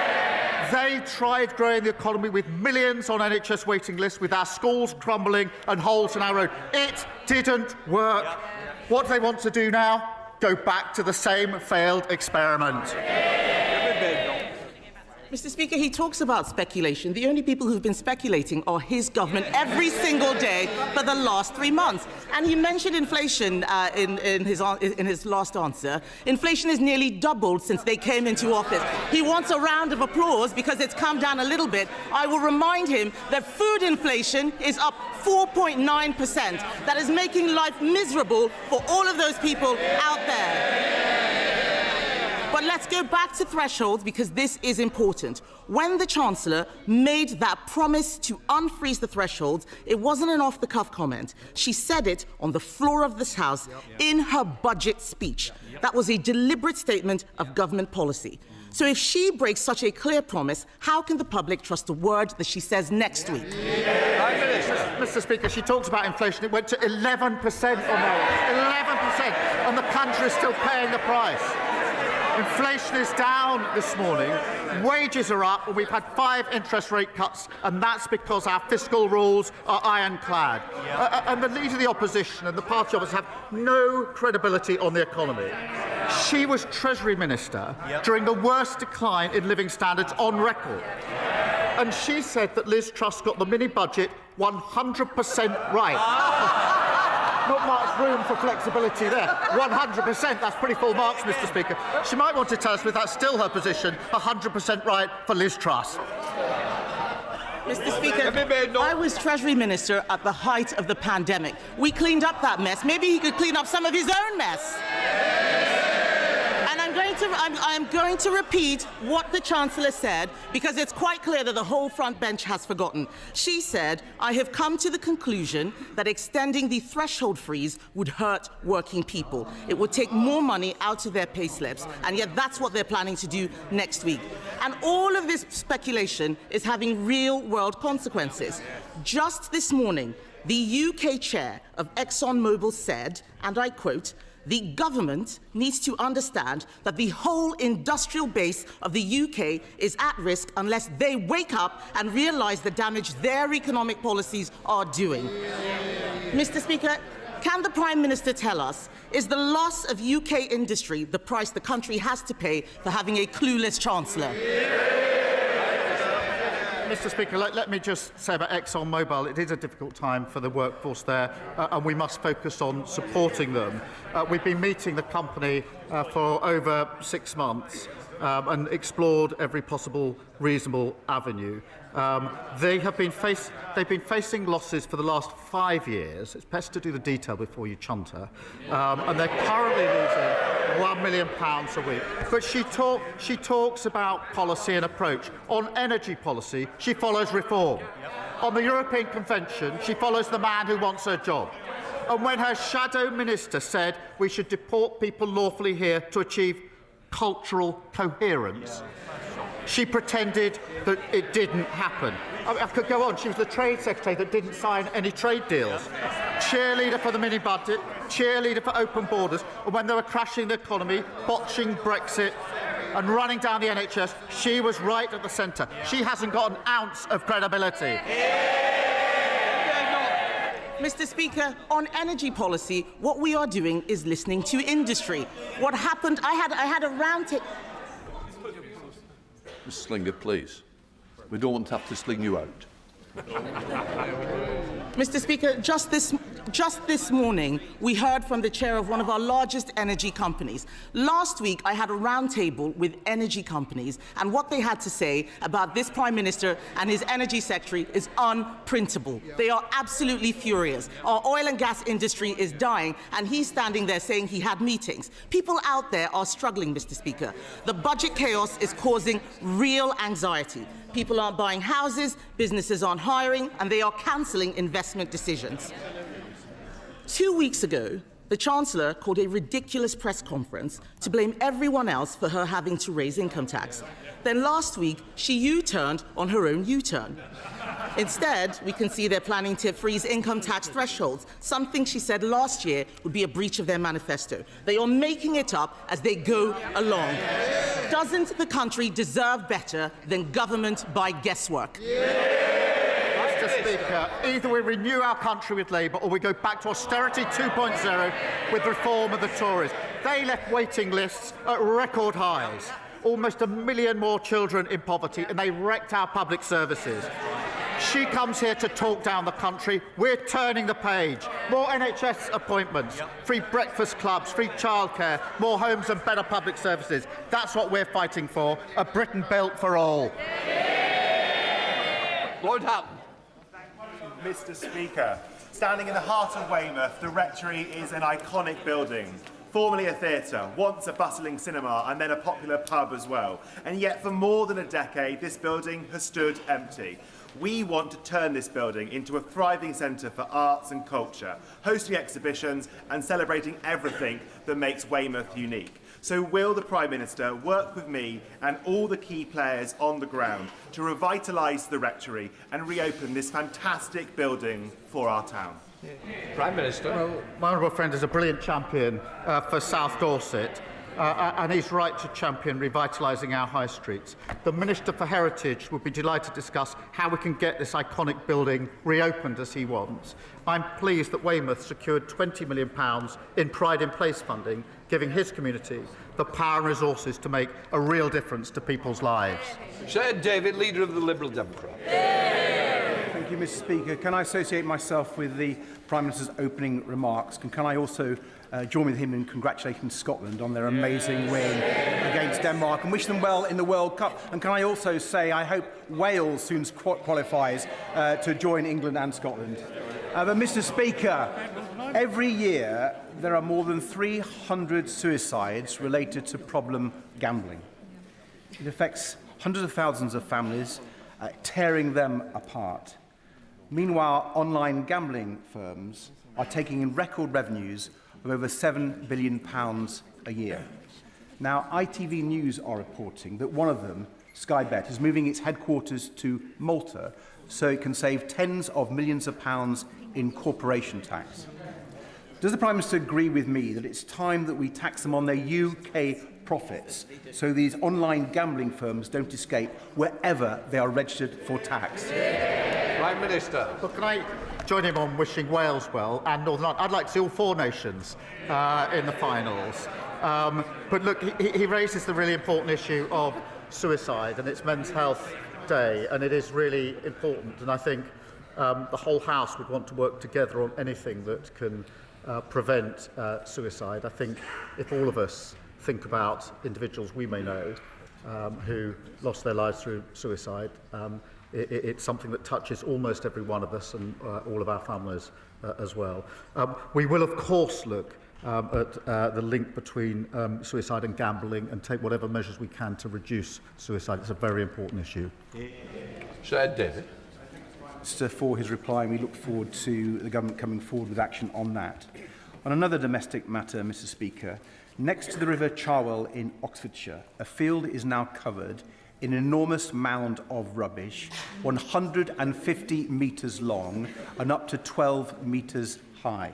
They tried growing the economy with millions on NHS waiting lists, with our schools crumbling and holes in our road. It didn't work. What do they want to do now? Go back to the same failed experiment. Mr. Speaker, he talks about speculation. The only people who've been speculating are his government every single day for the last 3 months. And he mentioned inflation in his last answer. Inflation has nearly doubled since they came into office. He wants a round of applause because it's come down a little bit. I will remind him that food inflation is up 4.9%. That is making life miserable for all of those people out there. But let's go back to thresholds, because this is important. When the Chancellor made that promise to unfreeze the thresholds, it wasn't an off-the-cuff comment. She said it on the floor of this House in her budget speech. That was a deliberate statement of government policy. So if she breaks such a clear promise, how can the public trust a word that she says next week? Mr. Speaker, she talks about inflation. It went to 11% on that. 11%, and the country is still paying the price. Inflation is down this morning, wages are up, and we've had 5 interest rate cuts, and that's because our fiscal rules are ironclad. And the Leader of the Opposition and the party officers have no credibility on the economy. She was Treasury Minister during the worst decline in living standards on record. And she said that Liz Truss got the mini-budget 100% right. Not much room for flexibility there. 100%, that's pretty full marks, Mr. Speaker. She might want to tell us if that's still her position, 100% right for Liz Truss. Mr. Speaker, I was Treasury Minister at the height of the pandemic. We cleaned up that mess. Maybe he could clean up some of his own mess. And I'm going to repeat what the Chancellor said, because it's quite clear that the whole front bench has forgotten. She said, "I have come to the conclusion that extending the threshold freeze would hurt working people. It would take more money out of their pay slips, and yet that's what they're planning to do next week." And all of this speculation is having real-world consequences. Just this morning, the UK chair of ExxonMobil said, and I quote, "The government needs to understand that the whole industrial base of the UK is at risk unless they wake up and realise the damage their economic policies are doing." Mr. Speaker, can the Prime Minister tell us, is the loss of UK industry the price the country has to pay for having a clueless Chancellor? Mr. Speaker, let me just say about ExxonMobil, it is a difficult time for the workforce there, and we must focus on supporting them. We've been meeting the company for over 6 months and explored every possible reasonable avenue. They've been facing losses for the last 5 years. It's best to do the detail before you chunter. And they're currently losing £1 million a week. But she talks about policy and approach. On energy policy, she follows reform. On the European Convention, she follows the man who wants her job. And when her shadow minister said we should deport people lawfully here to achieve cultural coherence, she pretended that it didn't happen. I could go on. She was the Trade Secretary that didn't sign any trade deals. Cheerleader for the mini-budget, cheerleader for open borders, and when they were crashing the economy, botching Brexit and running down the NHS, she was right at the centre. She hasn't got an ounce of credibility. Mr. Speaker, on energy policy, what we are doing is listening to industry. What happened, I had a round table. Mr. Slinger, please. We don't want to have to sling you out. Mr. Speaker, just this morning, we heard from the chair of one of our largest energy companies. Last week, I had a roundtable with energy companies, and what they had to say about this Prime Minister and his energy secretary is unprintable. They are absolutely furious. Our oil and gas industry is dying, and he's standing there saying he had meetings. People out there are struggling, Mr. Speaker. The budget chaos is causing real anxiety. People aren't buying houses, businesses aren't hiring, and they are cancelling investment decisions. 2 weeks ago, the Chancellor called a ridiculous press conference to blame everyone else for her having to raise income tax. Then last week, she U-turned on her own U-turn. Instead, we can see they're planning to freeze income tax thresholds, something she said last year would be a breach of their manifesto. They are making it up as they go along. Doesn't the country deserve better than government by guesswork? Mr. Speaker, either we renew our country with Labour or we go back to austerity 2.0 with reform of the Tories. They left waiting lists at record highs, almost 1 million more children in poverty, and they wrecked our public services. She comes here to talk down the country. We're turning the page. More NHS appointments, free breakfast clubs, free childcare, more homes and better public services. That's what we're fighting for, a Britain built for all. Lord Hatton. Mr. Speaker, standing in the heart of Weymouth, the Rectory is an iconic building. Formerly a theatre, once a bustling cinema, and then a popular pub as well. And yet, for more than a decade, this building has stood empty. We want to turn this building into a thriving centre for arts and culture, hosting exhibitions and celebrating everything that makes Weymouth unique. So will the Prime Minister work with me and all the key players on the ground to revitalise the rectory and reopen this fantastic building for our town? Prime Minister. Well, my honourable friend is a brilliant champion for South Dorset. And he's right to champion revitalising our high streets. The Minister for Heritage would be delighted to discuss how we can get this iconic building reopened as he wants. I'm pleased that Weymouth secured £20 million in Pride in Place funding, giving his community the power and resources to make a real difference to people's lives. Sir David, Leader of the Liberal Democrats. Thank you, Mr. Speaker. Can I associate myself with the Prime Minister's opening remarks? And can I also join with him in congratulating Scotland on their amazing win against Denmark and wish them well in the World Cup? And can I also say I hope Wales soon qualifies to join England and Scotland? But Mr. Speaker, every year there are more than 300 suicides related to problem gambling. It affects hundreds of thousands of families, tearing them apart. Meanwhile, online gambling firms are taking in record revenues of over £7 billion a year. Now, ITV News are reporting that one of them, Sky Bet, is moving its headquarters to Malta so it can save tens of millions of pounds in corporation tax. Does the Prime Minister agree with me that it's time that we tax them on their UK profits so these online gambling firms don't escape wherever they are registered for tax? Prime Minister. Well, can I join him on wishing Wales well and Northern Ireland? I'd like to see all four nations in the finals. But look, he raises the really important issue of suicide, and it's Men's Health Day, and it is really important. And I think the whole House would want to work together on anything that can prevent suicide. I think if all of us think about individuals we may know who lost their lives through suicide, it's something that touches almost every one of us and all of our families as well. We will, of course, look at the link between suicide and gambling and take whatever measures we can to reduce suicide. It's a very important issue. Sir David. For his reply, and we look forward to the government coming forward with action on that. On another domestic matter, Mr. Speaker, next to the River Cherwell in Oxfordshire, a field is now covered in an enormous mound of rubbish, 150 metres long and up to 12 metres high.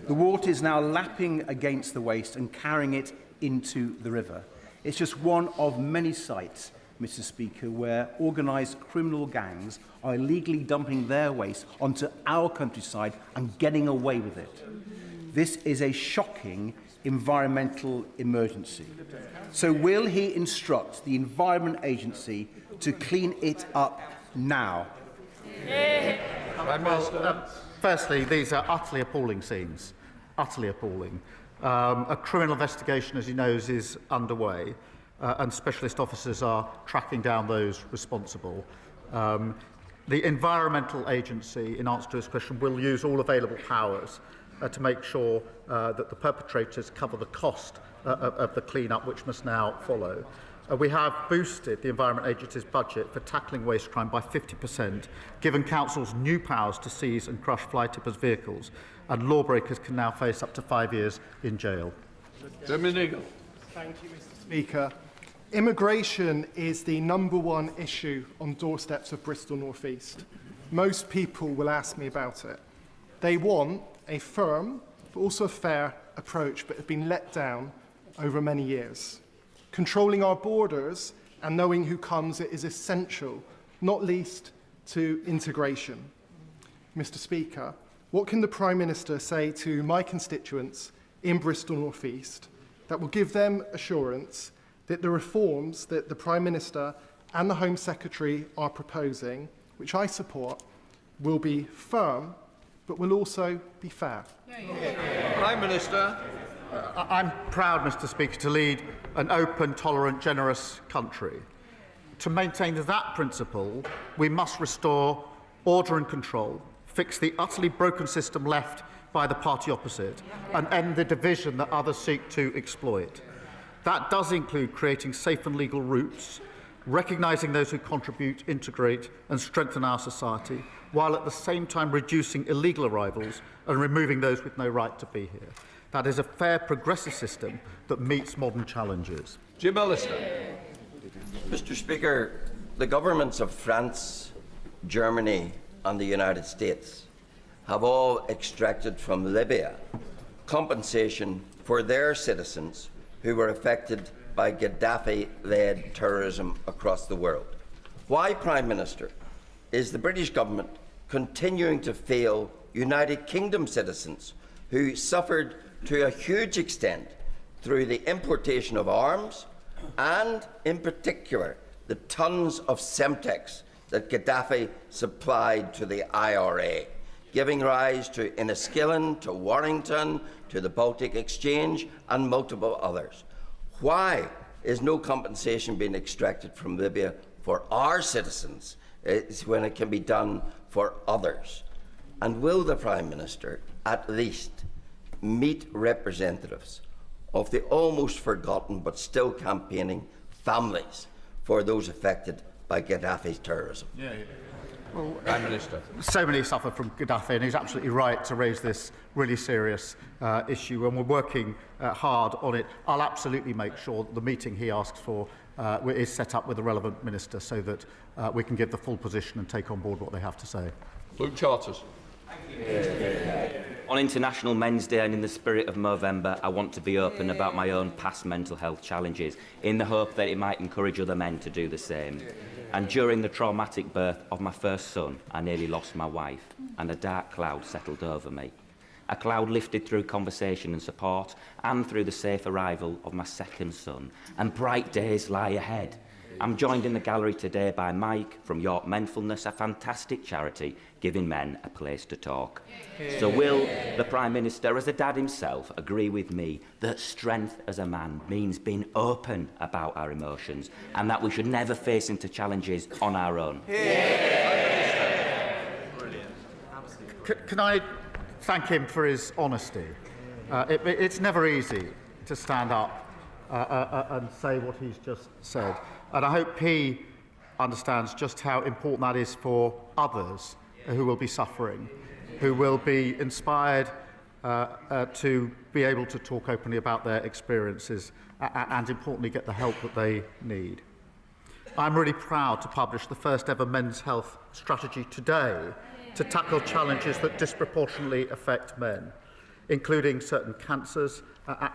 The water is now lapping against the waste and carrying it into the river. It's just one of many sites, Mr. Speaker, where organised criminal gangs are illegally dumping their waste onto our countryside and getting away with it. This is a shocking environmental emergency. So will he instruct the Environment Agency to clean it up now? Firstly, these are utterly appalling scenes. Utterly appalling. A criminal investigation, as he knows, is underway, and specialist officers are tracking down those responsible. The Environmental Agency, in answer to his question, will use all available powers to make sure that the perpetrators cover the cost of the clean-up, which must now follow. We have boosted the Environment Agency's budget for tackling waste crime by 50%, given councils new powers to seize and crush fly tippers' vehicles, and lawbreakers can now face up to 5 years in jail. Dominigo. Thank you, Mr. Speaker. Immigration is the #1 issue on doorsteps of Bristol North East. Most people will ask me about it. They want a firm, but also a fair approach, but have been let down over many years. Controlling our borders and knowing who comes is essential, not least to integration. Mr. Speaker, what can the Prime Minister say to my constituents in Bristol North East that will give them assurance that the reforms that the Prime Minister and the Home Secretary are proposing, which I support, will be firm, but will also be fair? Prime Minister. I'm proud, Mr. Speaker, to lead an open, tolerant, generous country. To maintain that principle, we must restore order and control, fix the utterly broken system left by the party opposite, and end the division that others seek to exploit. That does include creating safe and legal routes, recognising those who contribute, integrate and strengthen our society, while at the same time reducing illegal arrivals and removing those with no right to be here. That is a fair, progressive system that meets modern challenges. Jim Allister. Mr. Speaker, the governments of France, Germany and the United States have all extracted from Libya compensation for their citizens who were affected by Gaddafi-led terrorism across the world. Why, Prime Minister, is the British government continuing to fail United Kingdom citizens who suffered to a huge extent through the importation of arms and, in particular, the tons of Semtex that Gaddafi supplied to the IRA, giving rise to Enniskillen, to Warrington, to the Baltic Exchange and multiple others? Why is no compensation being extracted from Libya for our citizens when it can be done for others? And will the Prime Minister at least meet representatives of the almost forgotten but still campaigning families for those affected by Gaddafi's terrorism? Well, Prime Minister. So many suffer from Gaddafi, and he's absolutely right to raise this really serious issue, and we're working hard on it. I'll absolutely make sure that the meeting he asks for is set up with the relevant minister so that we can give the full position and take on board what they have to say. Luke Charters. On International Men's Day and in the spirit of Movember, I want to be open about my own past mental health challenges in the hope that it might encourage other men to do the same. And during the traumatic birth of my first son, I nearly lost my wife, and a dark cloud settled over me. A cloud lifted through conversation and support, and through the safe arrival of my second son, and bright days lie ahead. I'm joined in the gallery today by Mike from York Menfulness, a fantastic charity giving men a place to talk. So will the Prime Minister, as a dad himself, agree with me that strength as a man means being open about our emotions and that we should never face into challenges on our own? Can I thank him for his honesty? It's never easy to stand up and say what he's just said. And I hope he understands just how important that is for others who will be suffering, who will be inspired to be able to talk openly about their experiences and, importantly, get the help that they need. I'm really proud to publish the first ever men's health strategy today to tackle challenges that disproportionately affect men, including certain cancers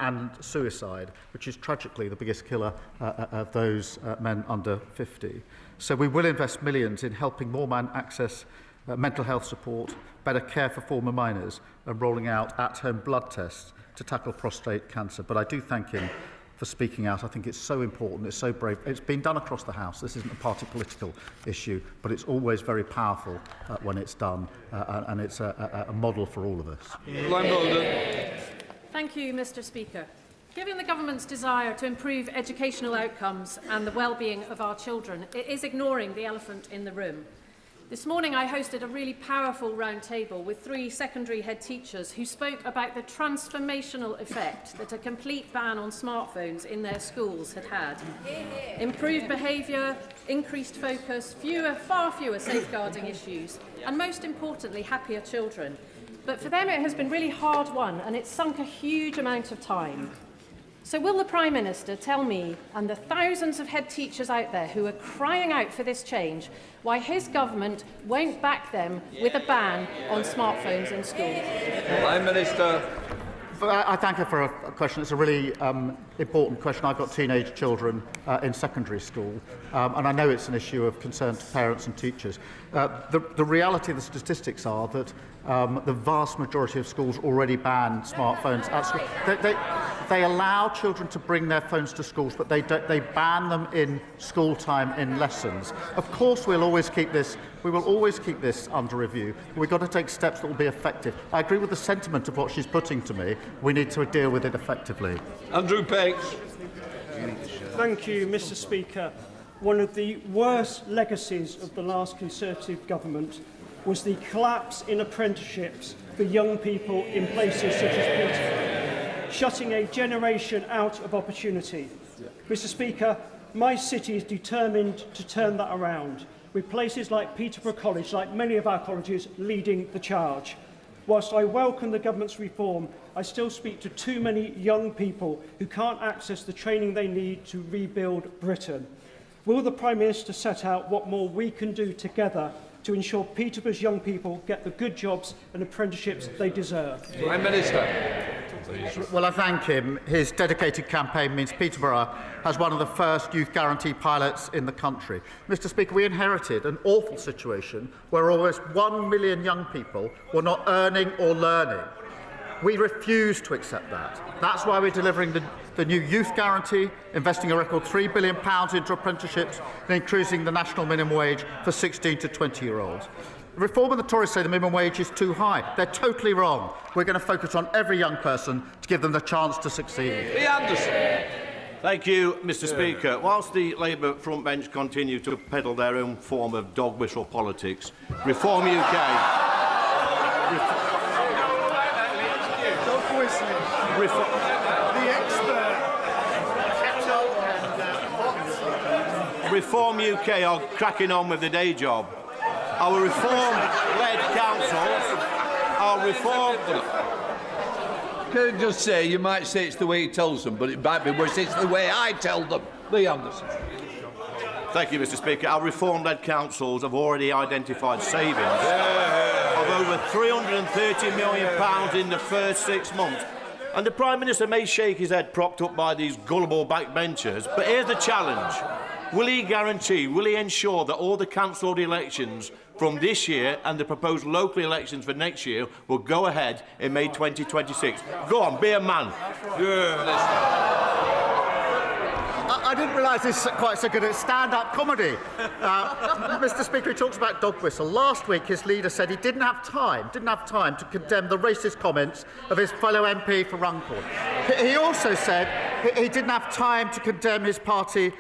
and suicide, which is tragically the biggest killer of those men under 50. So we will invest millions in helping more men access mental health support, better care for former minors, and rolling out at-home blood tests to tackle prostate cancer. But I do thank him for speaking out. I think it's so important, it's so brave. It's been done across the House. This isn't a party political issue, but it's always very powerful when it's done, and it's a model for all of us. Thank you, Mr. Speaker. Given the government's desire to improve educational outcomes and the well-being of our children, it is ignoring the elephant in the room. This morning I hosted a really powerful round table with 3 secondary head teachers who spoke about the transformational effect that a complete ban on smartphones in their schools had had. Improved behaviour, increased focus, far fewer safeguarding issues, and most importantly, happier children. But for them it has been really hard won, and it's sunk a huge amount of time. So will the Prime Minister tell me and the thousands of head teachers out there who are crying out for this change why his government won't back them with a ban on smartphones in schools? Prime Minister. I thank her for a question. It's a really important question. I've got teenage children in secondary school, and I know it's an issue of concern to parents and teachers. The reality of the statistics are that the vast majority of schools already ban smartphones at school. They allow children to bring their phones to schools, but they ban them in school time in lessons. Of course, we will always keep this under review. We've got to take steps that will be effective. I agree with the sentiment of what she's putting to me. We need to deal with it effectively. Andrew Peggs. Thank you, Mr. Speaker. One of the worst legacies of the last Conservative government was the collapse in apprenticeships for young people in places such as Peterborough, shutting a generation out of opportunity. Mr. Speaker, my city is determined to turn that around, with places like Peterborough College, like many of our colleges, leading the charge. whilst I welcome the government's reform, I still speak to too many young people who can't access the training they need to rebuild Britain. Will the Prime Minister set out what more we can do together to ensure Peterborough's young people get the good jobs and apprenticeships they deserve? Prime Minister. Well, I thank him. His dedicated campaign means Peterborough has one of the first youth guarantee pilots in the country. Mr. Speaker, we inherited an awful situation where almost 1 million young people were not earning or learning. We refuse to accept that. That's why we're delivering the new youth guarantee, investing a record £3 billion into apprenticeships and increasing the national minimum wage for 16 to 20-year-olds. The reform and the Tories say the minimum wage is too high. They're totally wrong. We're going to focus on every young person to give them the chance to succeed. Anderson. Thank you, Mr. Speaker. Whilst the Labour front bench continue to peddle their own form of dog whistle politics, Reform UK... Reform UK are cracking on with the day job. Our reform-led councils are reform... Can I just say, you might say it's the way he tells them, but it might be worse. It's the way I tell them. Lee Anderson. Thank you, Mr. Speaker. Our reform-led councils have already identified savings of over £330 million in the first 6 months. And the Prime Minister may shake his head propped up by these gullible backbenchers, but here's the challenge. Will he ensure that all the cancelled elections from this year and the proposed local elections for next year will go ahead in May 2026? Go on, be a man. I didn't realise he's quite so good at stand-up comedy. Mr. Speaker, he talks about dog whistle. Last week, his leader said he didn't have time to condemn the racist comments of his fellow MP for Runcorn. He also said he didn't have time to condemn his party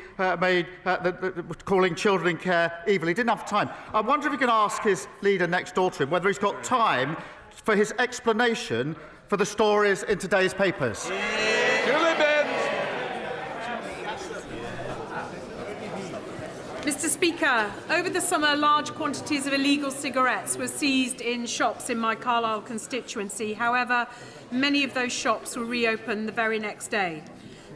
calling children in care evil. He didn't have time. I wonder if he can ask his leader next door to him whether he's got time for his explanation for the stories in today's papers. Mr. Speaker, over the summer, large quantities of illegal cigarettes were seized in shops in my Carlisle constituency. However, many of those shops will reopen the very next day.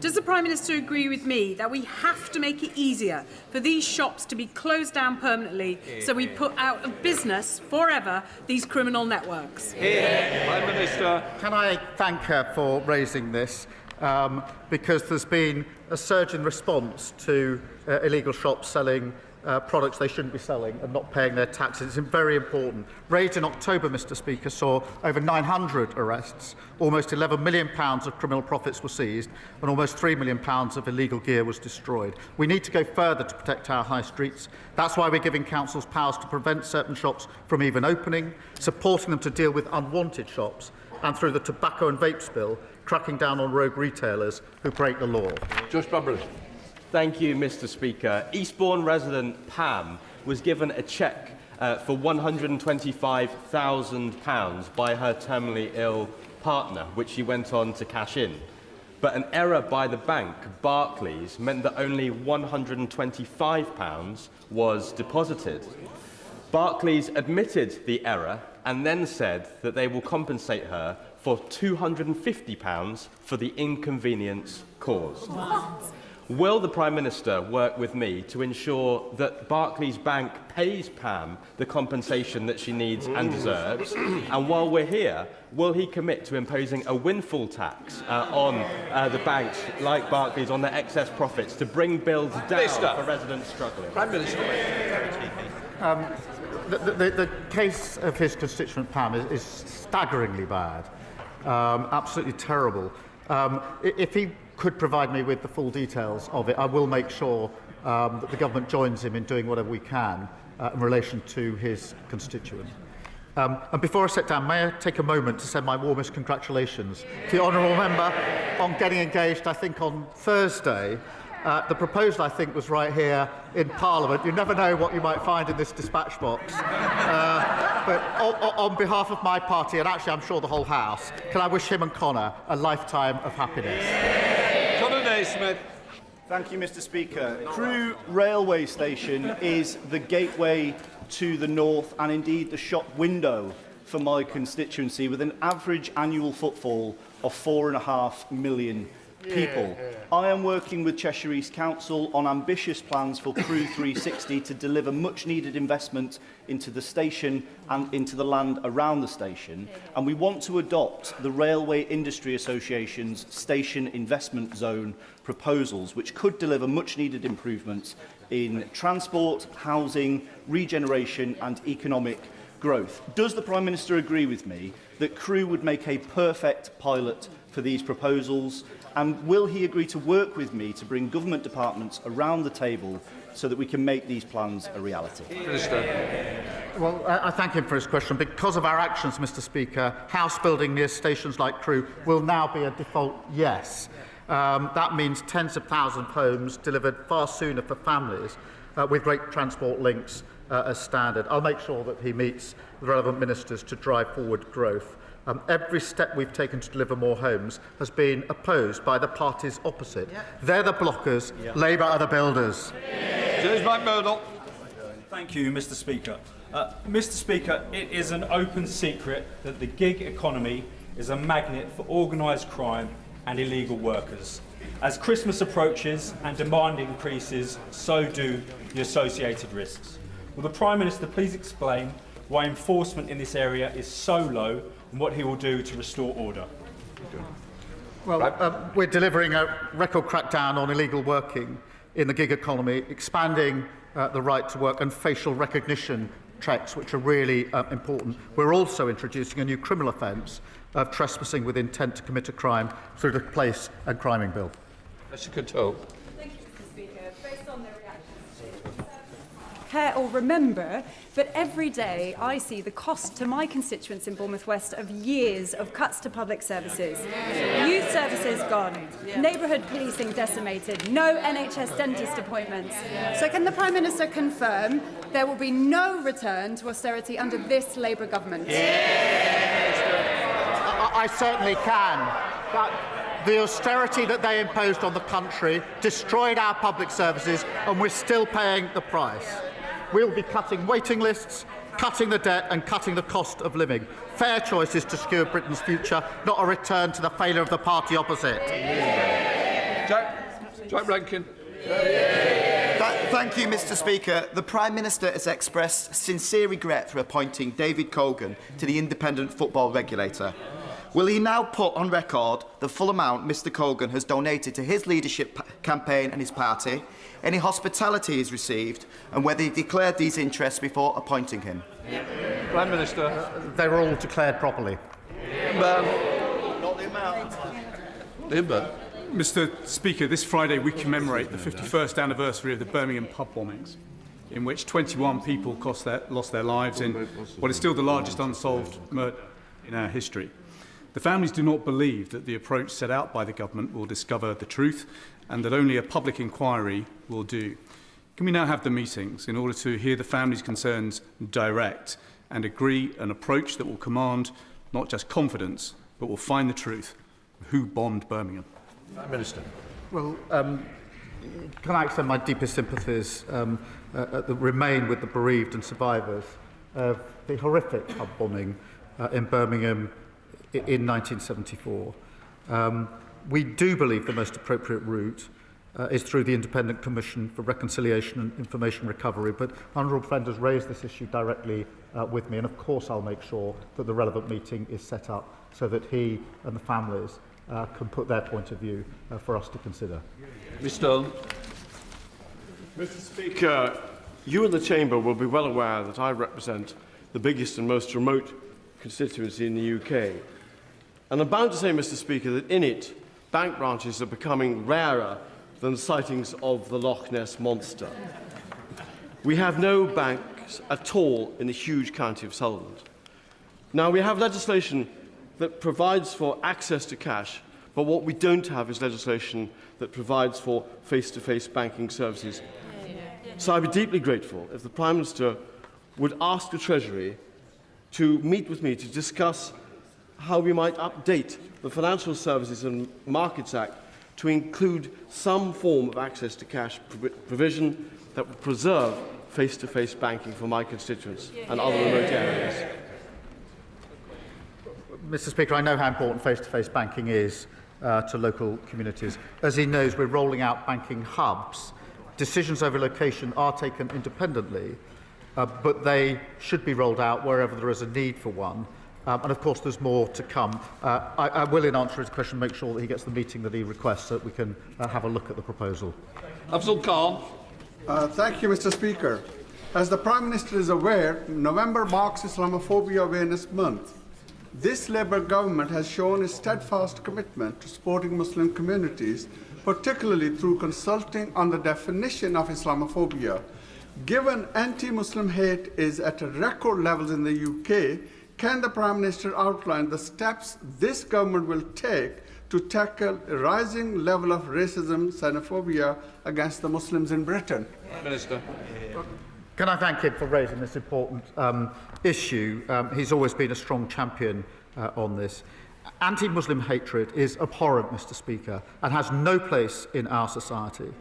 Does the Prime Minister agree with me that we have to make it easier for these shops to be closed down permanently so we put out of business forever these criminal networks? Prime Minister. Can I thank her for raising this? Because there's been a surge in response to illegal shops selling products they shouldn't be selling and not paying their taxes. It's very important. Raids in October, Mr. Speaker, saw over 900 arrests, almost £11 million of criminal profits were seized, and almost £3 million of illegal gear was destroyed. We need to go further to protect our high streets. That's why we're giving councils powers to prevent certain shops from even opening, supporting them to deal with unwanted shops, and through the tobacco and vapes bill, cracking down on rogue retailers who break the law. Just Barbara. Thank you, Mr. Speaker. Eastbourne resident Pam was given a cheque for £125,000 by her terminally ill partner, which she went on to cash in. But an error by the bank, Barclays, meant that only £125 was deposited. Barclays admitted the error and then said that they will compensate her for £250 for the inconvenience caused. What? Will the Prime Minister work with me to ensure that Barclays Bank pays Pam the compensation that she needs and deserves? And while we're here, will he commit to imposing a windfall tax on the banks like Barclays on their excess profits to bring bills down for residents struggling? Prime Minister. The case of his constituent Pam is staggeringly bad, absolutely terrible. If he could provide me with the full details of it, I will make sure that the government joins him in doing whatever we can in relation to his constituent. And before I sit down, may I take a moment to send my warmest congratulations to the honourable member on getting engaged, I think, on Thursday. The proposal, I think, was right here in Parliament. You never know what you might find in this dispatch box. But on behalf of my party, and actually I'm sure the whole House, can I wish him and Connor a lifetime of happiness. Connor Naismith. Thank you, Mr. Speaker. Crewe railway station is the gateway to the north and indeed the shop window for my constituency with an average annual footfall of 4.5 million people. I am working with Cheshire East Council on ambitious plans for Crew 360 to deliver much-needed investment into the station and into the land around the station, and we want to adopt the Railway Industry Association's Station Investment Zone proposals, which could deliver much-needed improvements in transport, housing, regeneration and economic growth. Does the Prime Minister agree with me that Crew would make a perfect pilot for these proposals? And will he agree to work with me to bring government departments around the table so that we can make these plans a reality? Minister. Well, I thank him for his question. Because of our actions, Mr Speaker, house building near stations like Crewe will now be a default yes. That means tens of thousands of homes delivered far sooner for families with great transport links as standard. I'll make sure that he meets the relevant ministers to drive forward growth. Every step we've taken to deliver more homes has been opposed by the parties opposite. They're the blockers, Labour are the builders. James McMurdoch. Thank you, Mr Speaker. Mr Speaker, it is an open secret that the gig economy is a magnet for organised crime and illegal workers. As Christmas approaches and demand increases, so do the associated risks. Will the Prime Minister please explain why enforcement in this area is so low and what he will do to restore order? Well, we're delivering a record crackdown on illegal working in the gig economy, expanding the right to work and facial recognition checks, which are really important. We're also introducing a new criminal offence of trespassing with intent to commit a crime through the Place and Criming Bill. Mr Coteau. Thank you, Mr Speaker. Based on their reactions, care or remember, but every day I see the cost to my constituents in Bournemouth West of years of cuts to public services. Youth services gone, neighbourhood policing decimated, no NHS dentist appointments. So can the Prime Minister confirm there will be no return to austerity under this Labour government? I certainly can. But the austerity that they imposed on the country destroyed our public services, and we're still paying the price. We'll be cutting waiting lists, cutting the debt and cutting the cost of living. Fair choices to secure Britain's future, not a return to the failure of the party opposite. Jack Rankin. Thank you, Mr Speaker. The Prime Minister has expressed sincere regret for appointing David Cogan to the Independent Football Regulator. Will he now put on record the full amount Mr Cogan has donated to his leadership campaign and his party, any hospitality he's received, and whether he declared these interests before appointing him? Prime Minister. They were all declared properly. Not the amount. Mr Speaker, this Friday we commemorate the 51st anniversary of the Birmingham pub bombings, in which 21 people lost their lives in what is still the largest unsolved murder in our history. The families do not believe that the approach set out by the government will discover the truth and that only a public inquiry will do. Can we now have the meetings in order to hear the families' concerns direct and agree an approach that will command not just confidence but will find the truth of who bombed Birmingham? Prime Minister. Well, can I extend my deepest sympathies that remain with the bereaved and survivors of the horrific pub bombing in Birmingham in 1974. We do believe the most appropriate route is through the Independent Commission for Reconciliation and Information Recovery, but Honourable Friend has raised this issue directly with me, and of course I'll make sure that the relevant meeting is set up so that he and the families can put their point of view for us to consider. Mr. Speaker, you and the Chamber will be well aware that I represent the biggest and most remote constituency in the UK. And I'm bound to say, Mr Speaker, that in it, bank branches are becoming rarer than sightings of the Loch Ness Monster. We have no banks at all in the huge county of Solent. Now, we have legislation that provides for access to cash, but what we don't have is legislation that provides for face-to-face banking services. So I'd be deeply grateful if the Prime Minister would ask the Treasury to meet with me to discuss how we might update the Financial Services and Markets Act to include some form of access to cash provision that would preserve face-to-face banking for my constituents and other remote areas. Mr. Speaker, I know how important face-to-face banking is to local communities. As he knows, we're rolling out banking hubs. Decisions over location are taken independently, but they should be rolled out wherever there is a need for one. And of course, there's more to come. I will, in answer to his question, make sure that he gets the meeting that he requests so that we can have a look at the proposal. Afzal Khan. Thank you, Mr. Speaker. As the Prime Minister is aware, November marks Islamophobia Awareness Month. This Labour government has shown a steadfast commitment to supporting Muslim communities, particularly through consulting on the definition of Islamophobia. Given anti-Muslim hate is at record levels in the UK, can the Prime Minister outline the steps this government will take to tackle a rising level of racism, xenophobia against the Muslims in Britain? Minister. Can I thank him for raising this important issue? He's always been a strong champion on this. Anti-Muslim hatred is abhorrent, Mr. Speaker, and has no place in our society.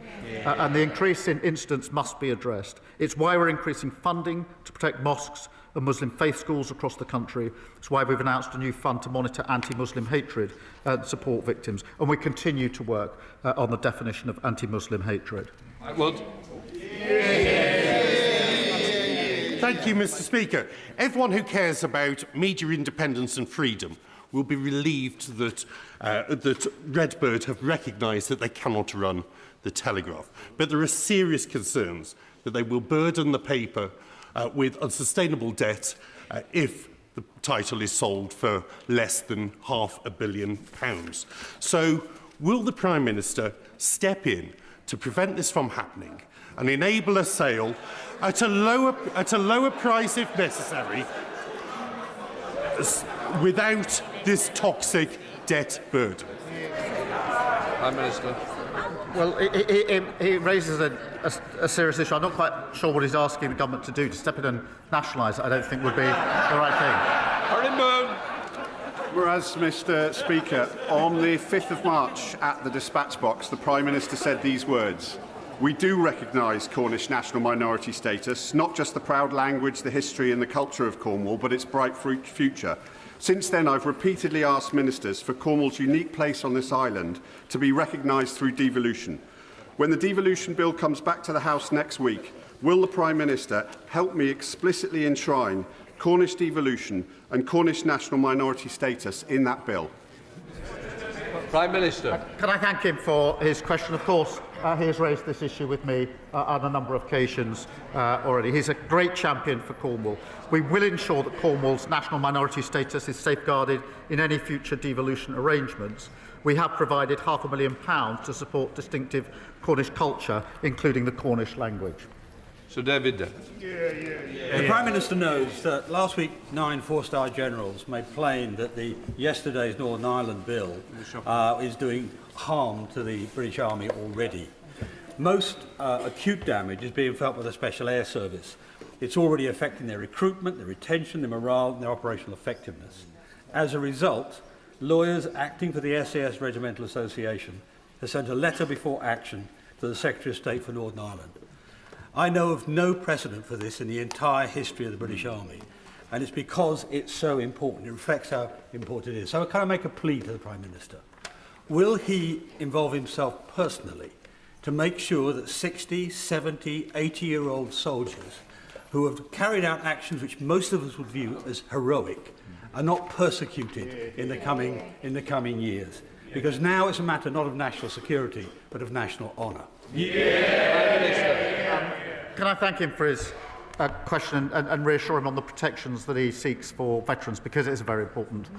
And the increase in incidents must be addressed. It's why we're increasing funding to protect mosques and Muslim faith schools across the country. It's why we've announced a new fund to monitor anti-Muslim hatred and support victims. And we continue to work on the definition of anti-Muslim hatred. I would. Thank you, Mr. Speaker. Everyone who cares about media independence and freedom will be relieved that, that Redbird have recognised that they cannot run the Telegraph. But there are serious concerns that they will burden the paper with unsustainable debt if the title is sold for less than £500 million. So will the Prime Minister step in to prevent this from happening and enable a sale at a lower price if necessary, without this toxic debt burden? Prime Minister. Well, he raises a serious issue. I'm not quite sure what he's asking the government to do. To step in and nationalise it, I don't think would be the right thing. Whereas, Mr. Speaker, on the 5th of March at the Dispatch box, the Prime Minister said these words: "We do recognise Cornish national minority status, not just the proud language, the history and the culture of Cornwall, but its bright future. Since then, I've repeatedly asked ministers for Cornwall's unique place on this island to be recognised through devolution. When the devolution bill comes back to the House next week, will the Prime Minister help me explicitly enshrine Cornish devolution and Cornish national minority status in that bill?" Prime Minister. Can I thank him for his question? Of course, he has raised this issue with me on a number of occasions already. He's a great champion for Cornwall. We will ensure that Cornwall's national minority status is safeguarded in any future devolution arrangements. We have provided £500,000 to support distinctive Cornish culture, including the Cornish language. So David. The Prime Minister knows that last week 9 four-star generals made plain that yesterday's Northern Ireland bill is doing harm to the British Army already. Most acute damage is being felt by the Special Air Service. It's already affecting their recruitment, their retention, their morale and their operational effectiveness. As a result, lawyers acting for the SAS Regimental Association have sent a letter before action to the Secretary of State for Northern Ireland. I know of no precedent for this in the entire history of the British Army, and it's because it's so important. It reflects how important it is. So can I make a plea to the Prime Minister? Will he involve himself personally to make sure that 60, 70, 80-year-old soldiers who have carried out actions which most of us would view as heroic are not persecuted in the coming years? Because now it's a matter not of national security, but of national honour. Can I thank him for his question and reassure him on the protections that he seeks for veterans, because it is a very important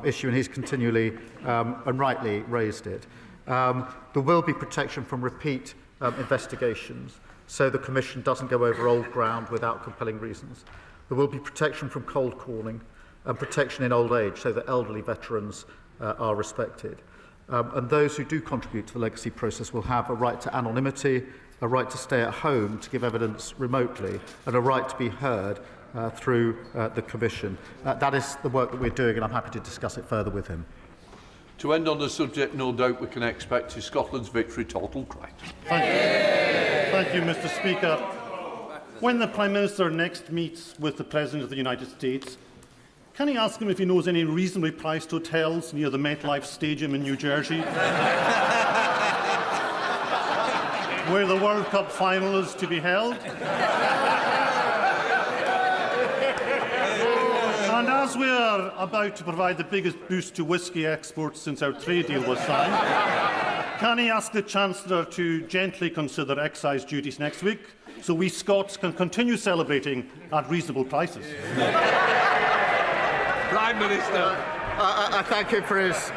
issue and he's continually and rightly raised it. There will be protection from repeat investigations, so the Commission doesn't go over old ground without compelling reasons. There will be protection from cold calling and protection in old age, so that elderly veterans are respected. And those who do contribute to the legacy process will have a right to anonymity, a right to stay at home to give evidence remotely, and a right to be heard through the Commission. That is the work that we're doing, and I'm happy to discuss it further with him. To end on the subject, no doubt we can expect is Scotland's victory total correct. Thank you, Mr. Speaker. When the Prime Minister next meets with the President of the United States, Can he ask him if he knows any reasonably priced hotels near the MetLife Stadium in New Jersey, where the World Cup final is to be held? And as we are about to provide the biggest boost to whisky exports since our trade deal was signed, can he ask the Chancellor to gently consider excise duties next week so we Scots can continue celebrating at reasonable prices? Prime Minister. I thank him for his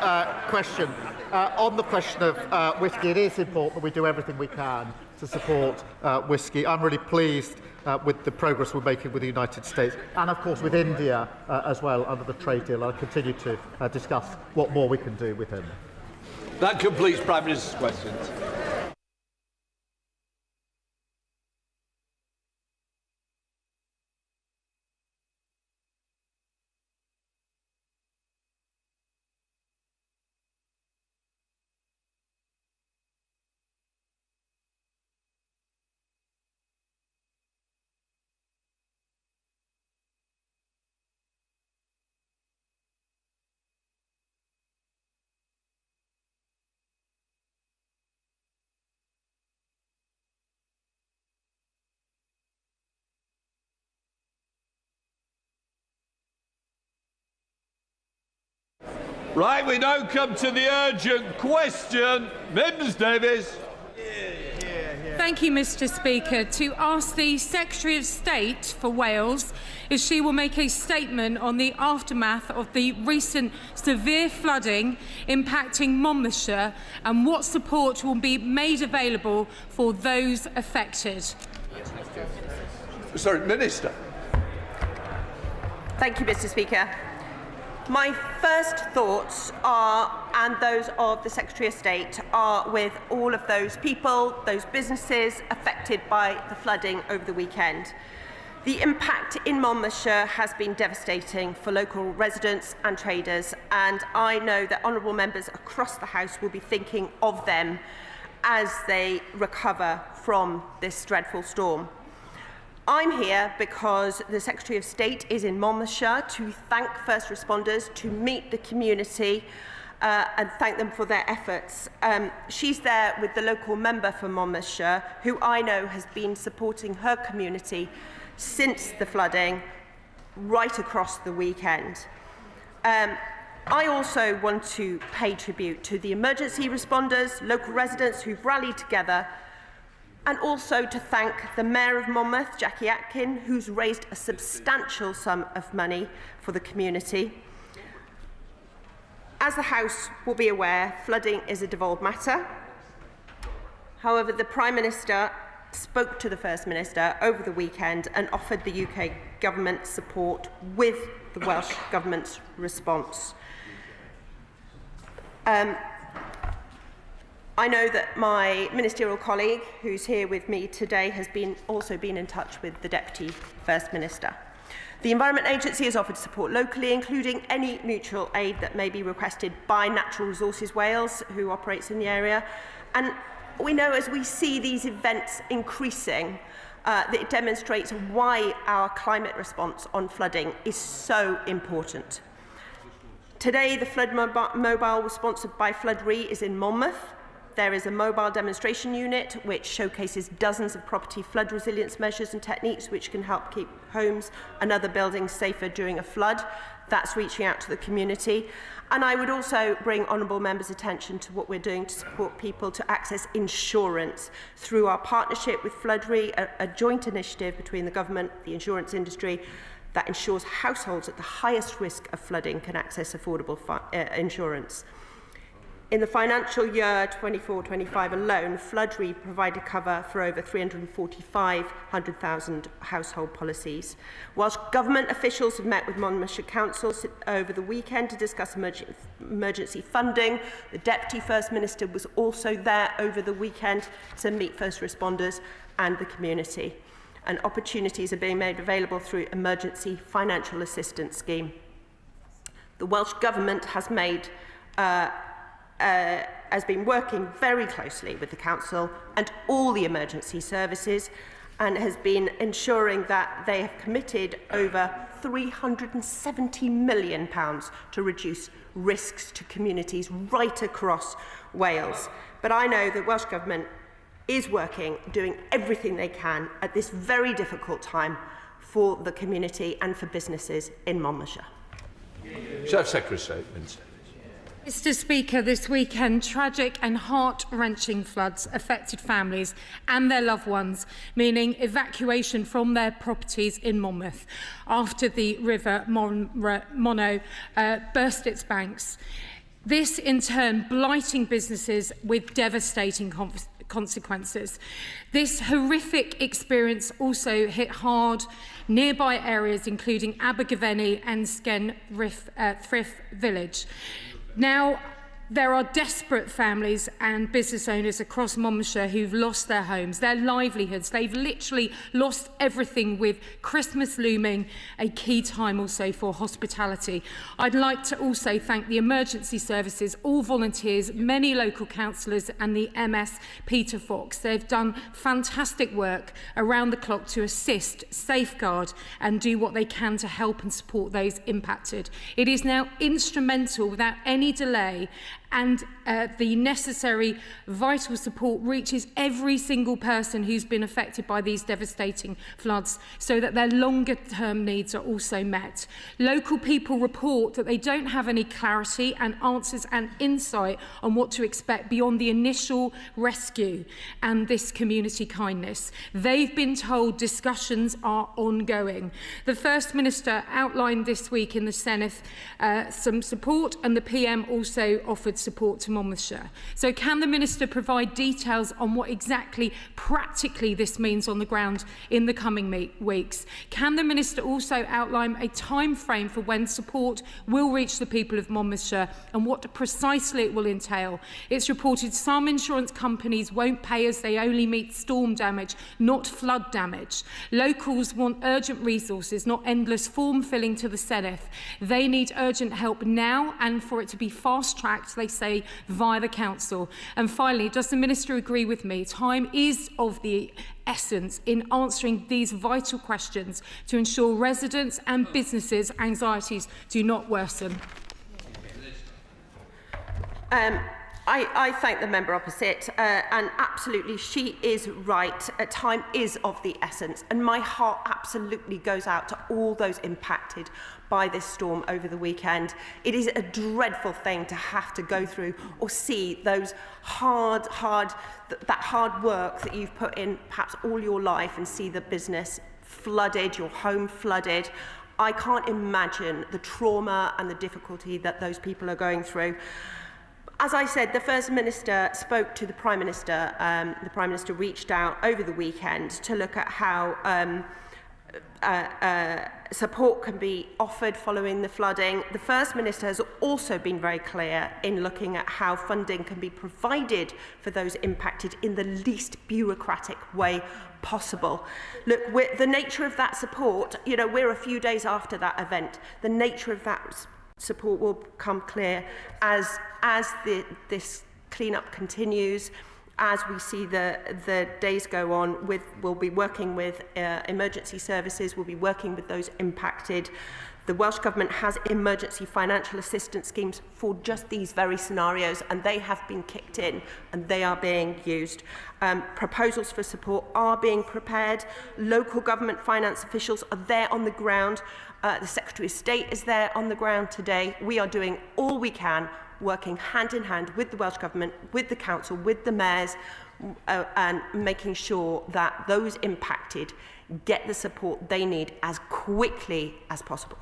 question. On the question of whisky, it is important that we do everything we can to support whisky. I'm really pleased with the progress we're making with the United States and, of course, with India as well under the trade deal. I'll continue to discuss what more we can do with him. That completes Prime Minister's questions. Right, we now come to the urgent question. Mrs Davies. Thank you, Mr Speaker. To ask the Secretary of State for Wales if she will make a statement on the aftermath of the recent severe flooding impacting Monmouthshire and what support will be made available for those affected. Sorry, Minister. Thank you, Mr Speaker. My first thoughts are, and those of the Secretary of State, are with all of those people, those businesses affected by the flooding over the weekend. The impact in Monmouthshire has been devastating for local residents and traders, and I know that honourable members across the House will be thinking of them as they recover from this dreadful storm. I'm here because the Secretary of State is in Monmouthshire to thank first responders, to meet the community and thank them for their efforts. She's there with the local member for Monmouthshire, who I know has been supporting her community since the flooding right across the weekend. I also want to pay tribute to the emergency responders, local residents who've rallied together, and also to thank the Mayor of Monmouth, Jackie Atkin, who's raised a substantial sum of money for the community. As the House will be aware, flooding is a devolved matter. However, the Prime Minister spoke to the First Minister over the weekend and offered the UK Government support with the Welsh Government's response. I know that my ministerial colleague, who's here with me today, has also been in touch with the Deputy First Minister. The Environment Agency has offered support locally, including any mutual aid that may be requested by Natural Resources Wales, who operates in the area. And we know, as we see these events increasing, that it demonstrates why our climate response on flooding is so important. Today, the Flood Mobile, sponsored by Flood-Re, is in Monmouth. There is a mobile demonstration unit which showcases dozens of property flood resilience measures and techniques which can help keep homes and other buildings safer during a flood. That's reaching out to the community. And I would also bring honourable members' attention to what we're doing to support people to access insurance through our partnership with Flood-Re, a joint initiative between the government, the insurance industry, that ensures households at the highest risk of flooding can access affordable insurance. In the financial year 24-25 alone, Flood-Re provided cover for over 345,000 household policies. Whilst government officials have met with Monmouthshire Council over the weekend to discuss emergency funding, the Deputy First Minister was also there over the weekend to meet first responders and the community. And opportunities are being made available through Emergency Financial Assistance Scheme. The Welsh Government has been working very closely with the Council and all the emergency services, and has been ensuring that they have committed over £370 million to reduce risks to communities right across Wales. But I know the Welsh Government is working, doing everything they can at this very difficult time for the community and for businesses in Monmouthshire. Secretary statement. Mr Speaker, this weekend, tragic and heart-wrenching floods affected families and their loved ones, meaning evacuation from their properties in Monmouth after the River Monnow burst its banks. This, in turn, blighting businesses with devastating consequences. This horrific experience also hit hard nearby areas, including Abergavenny and Thrift Village. Now, there are desperate families and business owners across Monmouthshire who've lost their homes, their livelihoods. They've literally lost everything, with Christmas looming, a key time also for hospitality. I'd like to also thank the emergency services, all volunteers, many local councillors and the MS Peter Fox. They've done fantastic work around the clock to assist, safeguard and do what they can to help and support those impacted. It is now instrumental, without any delay, and the necessary vital support reaches every single person who's been affected by these devastating floods, so that their longer term needs are also met. Local people report that they don't have any clarity and answers and insight on what to expect beyond the initial rescue and this community kindness. They've been told discussions are ongoing. The First Minister outlined this week in the Senate some support, and the PM also offered support to Monmouthshire. So can the Minister provide details on what exactly practically this means on the ground in the coming weeks? Can the Minister also outline a time frame for when support will reach the people of Monmouthshire and what precisely it will entail? It's reported some insurance companies won't pay as they only meet storm damage, not flood damage. Locals want urgent resources, not endless form filling to the Senedd. They need urgent help now, and for it to be fast-tracked, they say, via the council. And finally, does the Minister agree with me? Time is of the essence in answering these vital questions to ensure residents' and businesses' anxieties do not worsen. I thank the member opposite, and absolutely she is right. Time is of the essence, and my heart absolutely goes out to all those impacted by this storm over the weekend. It is a dreadful thing to have to go through or see those that hard work that you've put in perhaps all your life, and see the business flooded, your home flooded. I can't imagine the trauma and the difficulty that those people are going through. As I said, the First Minister spoke to the Prime Minister. The Prime Minister reached out over the weekend to look at how support can be offered following the flooding. The First Minister has also been very clear in looking at how funding can be provided for those impacted in the least bureaucratic way possible. Look, the nature of that support, you know, we're a few days after that event. The nature of that support will become clear as this clean-up continues, as we see the days go on. We'll be working with emergency services, we'll be working with those impacted. The Welsh Government has emergency financial assistance schemes for just these very scenarios, and they have been kicked in and they are being used. Proposals for support are being prepared. Local government finance officials are there on the ground. The Secretary of State is there on the ground today. We are doing all we can, working hand in hand with the Welsh Government, with the Council, with the mayors, and making sure that those impacted get the support they need as quickly as possible.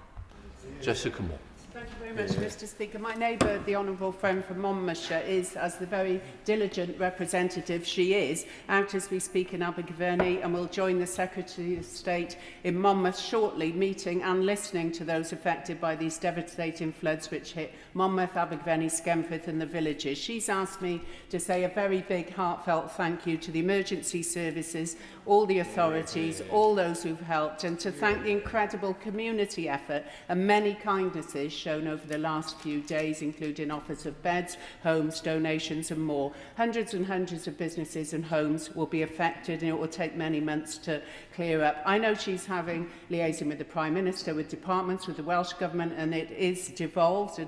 Jessica Moore. Thank you very much, Mr Speaker. My neighbour, the Honourable friend from Monmouthshire, is, as the very diligent representative she is, out as we speak in Abergavenny, and will join the Secretary of State in Monmouth shortly, meeting and listening to those affected by these devastating floods which hit Monmouth, Abergavenny, Skemford and the villages. She's asked me to say a very big heartfelt thank you to the emergency services, all the authorities, all those who've helped, and to thank the incredible community effort and many kindnesses shown over over the last few days, including offers of beds, homes, donations and more. Hundreds and hundreds of businesses and homes will be affected, and it will take many months to clear up. I know she's liaising with the Prime Minister, with departments, with the Welsh Government, and it is a devolved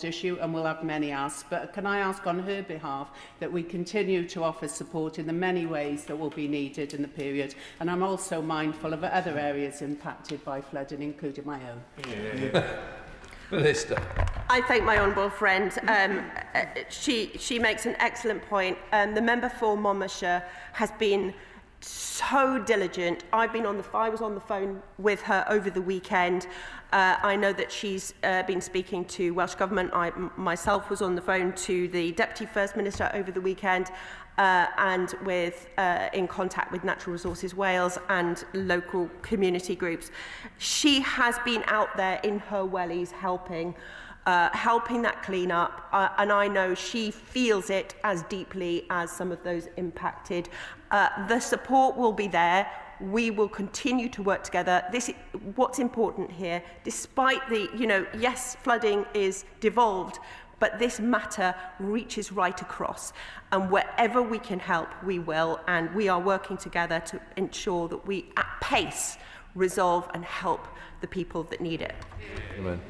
issue, and we'll have many asks. But can I ask on her behalf that we continue to offer support in the many ways that will be needed in the period? And I'm also mindful of other areas impacted by flooding, including my own. Minister. I thank my honourable friend. She makes an excellent point. The member for Monmouthshire has been so diligent. I was on the phone with her over the weekend. I know that she's been speaking to Welsh Government. I myself was on the phone to the Deputy First Minister over the weekend, and in contact with Natural Resources Wales and local community groups. She has been out there in her wellies helping that clean up, and I know she feels it as deeply as some of those impacted. The support will be there. We will continue to work together. What's important here, despite the, yes, flooding is devolved, but this matter reaches right across. And wherever we can help, we will. And we are working together to ensure that we, at pace, resolve and help the people that need it. Amen.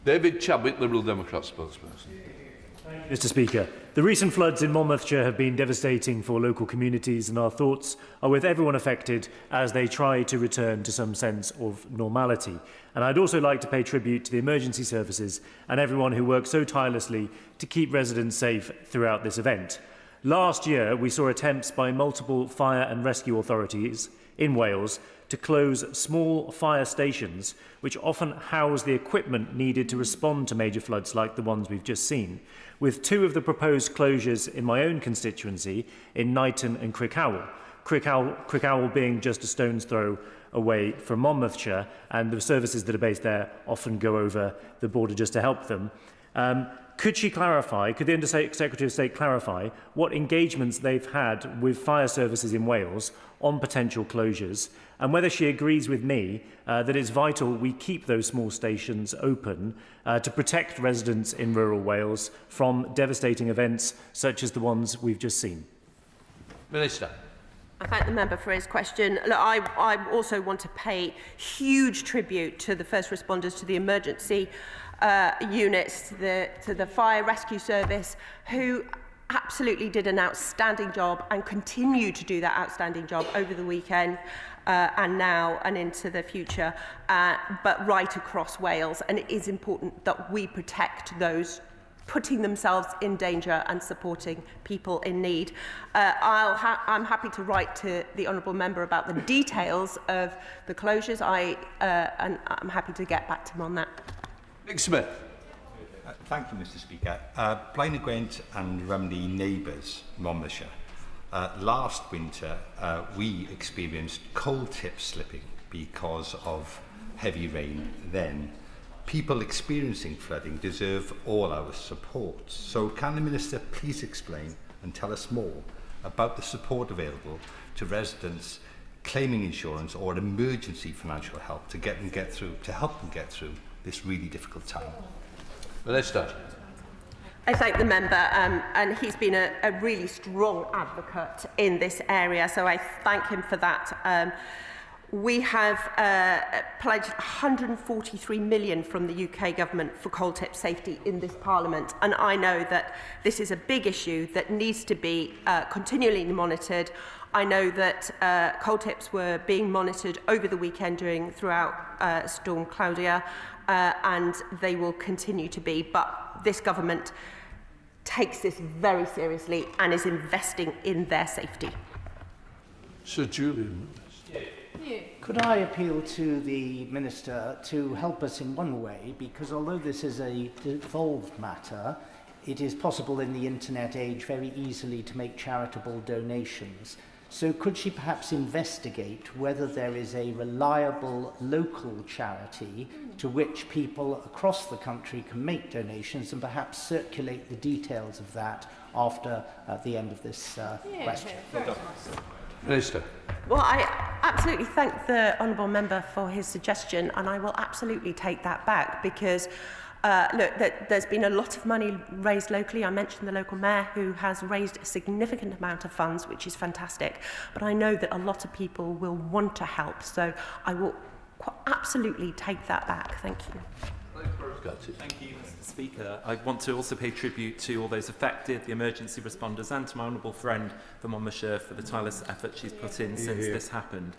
David Chadwick, Liberal Democrat spokesperson. Mr Speaker, the recent floods in Monmouthshire have been devastating for local communities, and our thoughts are with everyone affected as they try to return to some sense of normality. And I'd also like to pay tribute to the emergency services and everyone who worked so tirelessly to keep residents safe throughout this event. Last year, we saw attempts by multiple fire and rescue authorities in Wales to close small fire stations, which often house the equipment needed to respond to major floods like the ones we've just seen, with two of the proposed closures in my own constituency in Knighton and Crickhowell. Crickhowell being just a stone's throw away from Monmouthshire, and the services that are based there often go over the border just to help them. Could the Under Secretary of State clarify what engagements they've had with fire services in Wales on potential closures, and whether she agrees with me that it's vital we keep those small stations open to protect residents in rural Wales from devastating events such as the ones we've just seen? Minister. I thank the member for his question. Look, I also want to pay huge tribute to the first responders, to the emergency units, to the fire rescue service, who absolutely did an outstanding job and continue to do that outstanding job over the weekend and now and into the future, but right across Wales. And it is important that we protect those putting themselves in danger and supporting people in need. I'm happy to write to the honourable member about the details of the closures. And I'm happy to get back to him on that. Nick Smith. Thank you, Mr Speaker. Blaenau Gwent and Rumney neighbours, Monmouthshire. Last winter, we experienced coal tip slipping because of heavy rain then. People experiencing flooding deserve all our support. So can the Minister please explain and tell us more about the support available to residents claiming insurance or emergency financial help to help them get through this really difficult time? Minister. I thank the member, and he's been a really strong advocate in this area, so I thank him for that. We have pledged £143 million from the UK government for coal tip safety in this Parliament, and I know that this is a big issue that needs to be continually monitored. I know that coal tips were being monitored over the weekend throughout Storm Claudia, and they will continue to be, but this government takes this very seriously and is investing in their safety. Sir Julian. Could I appeal to the Minister to help us in one way, because although this is a devolved matter, it is possible in the internet age very easily to make charitable donations. So could she perhaps investigate whether there is a reliable local charity to which people across the country can make donations, and perhaps circulate the details of that after the end of this question? Minister. Well, I absolutely thank the honourable member for his suggestion, and I will absolutely take that back because look, there's been a lot of money raised locally. I mentioned the local mayor who has raised a significant amount of funds, which is fantastic. But I know that a lot of people will want to help, so I will absolutely take that back. Thank you. Thank you, Mr. Speaker. I want to also pay tribute to all those affected, the emergency responders, and to my honourable friend from Monmouthshire for the tireless effort she's put in since this happened.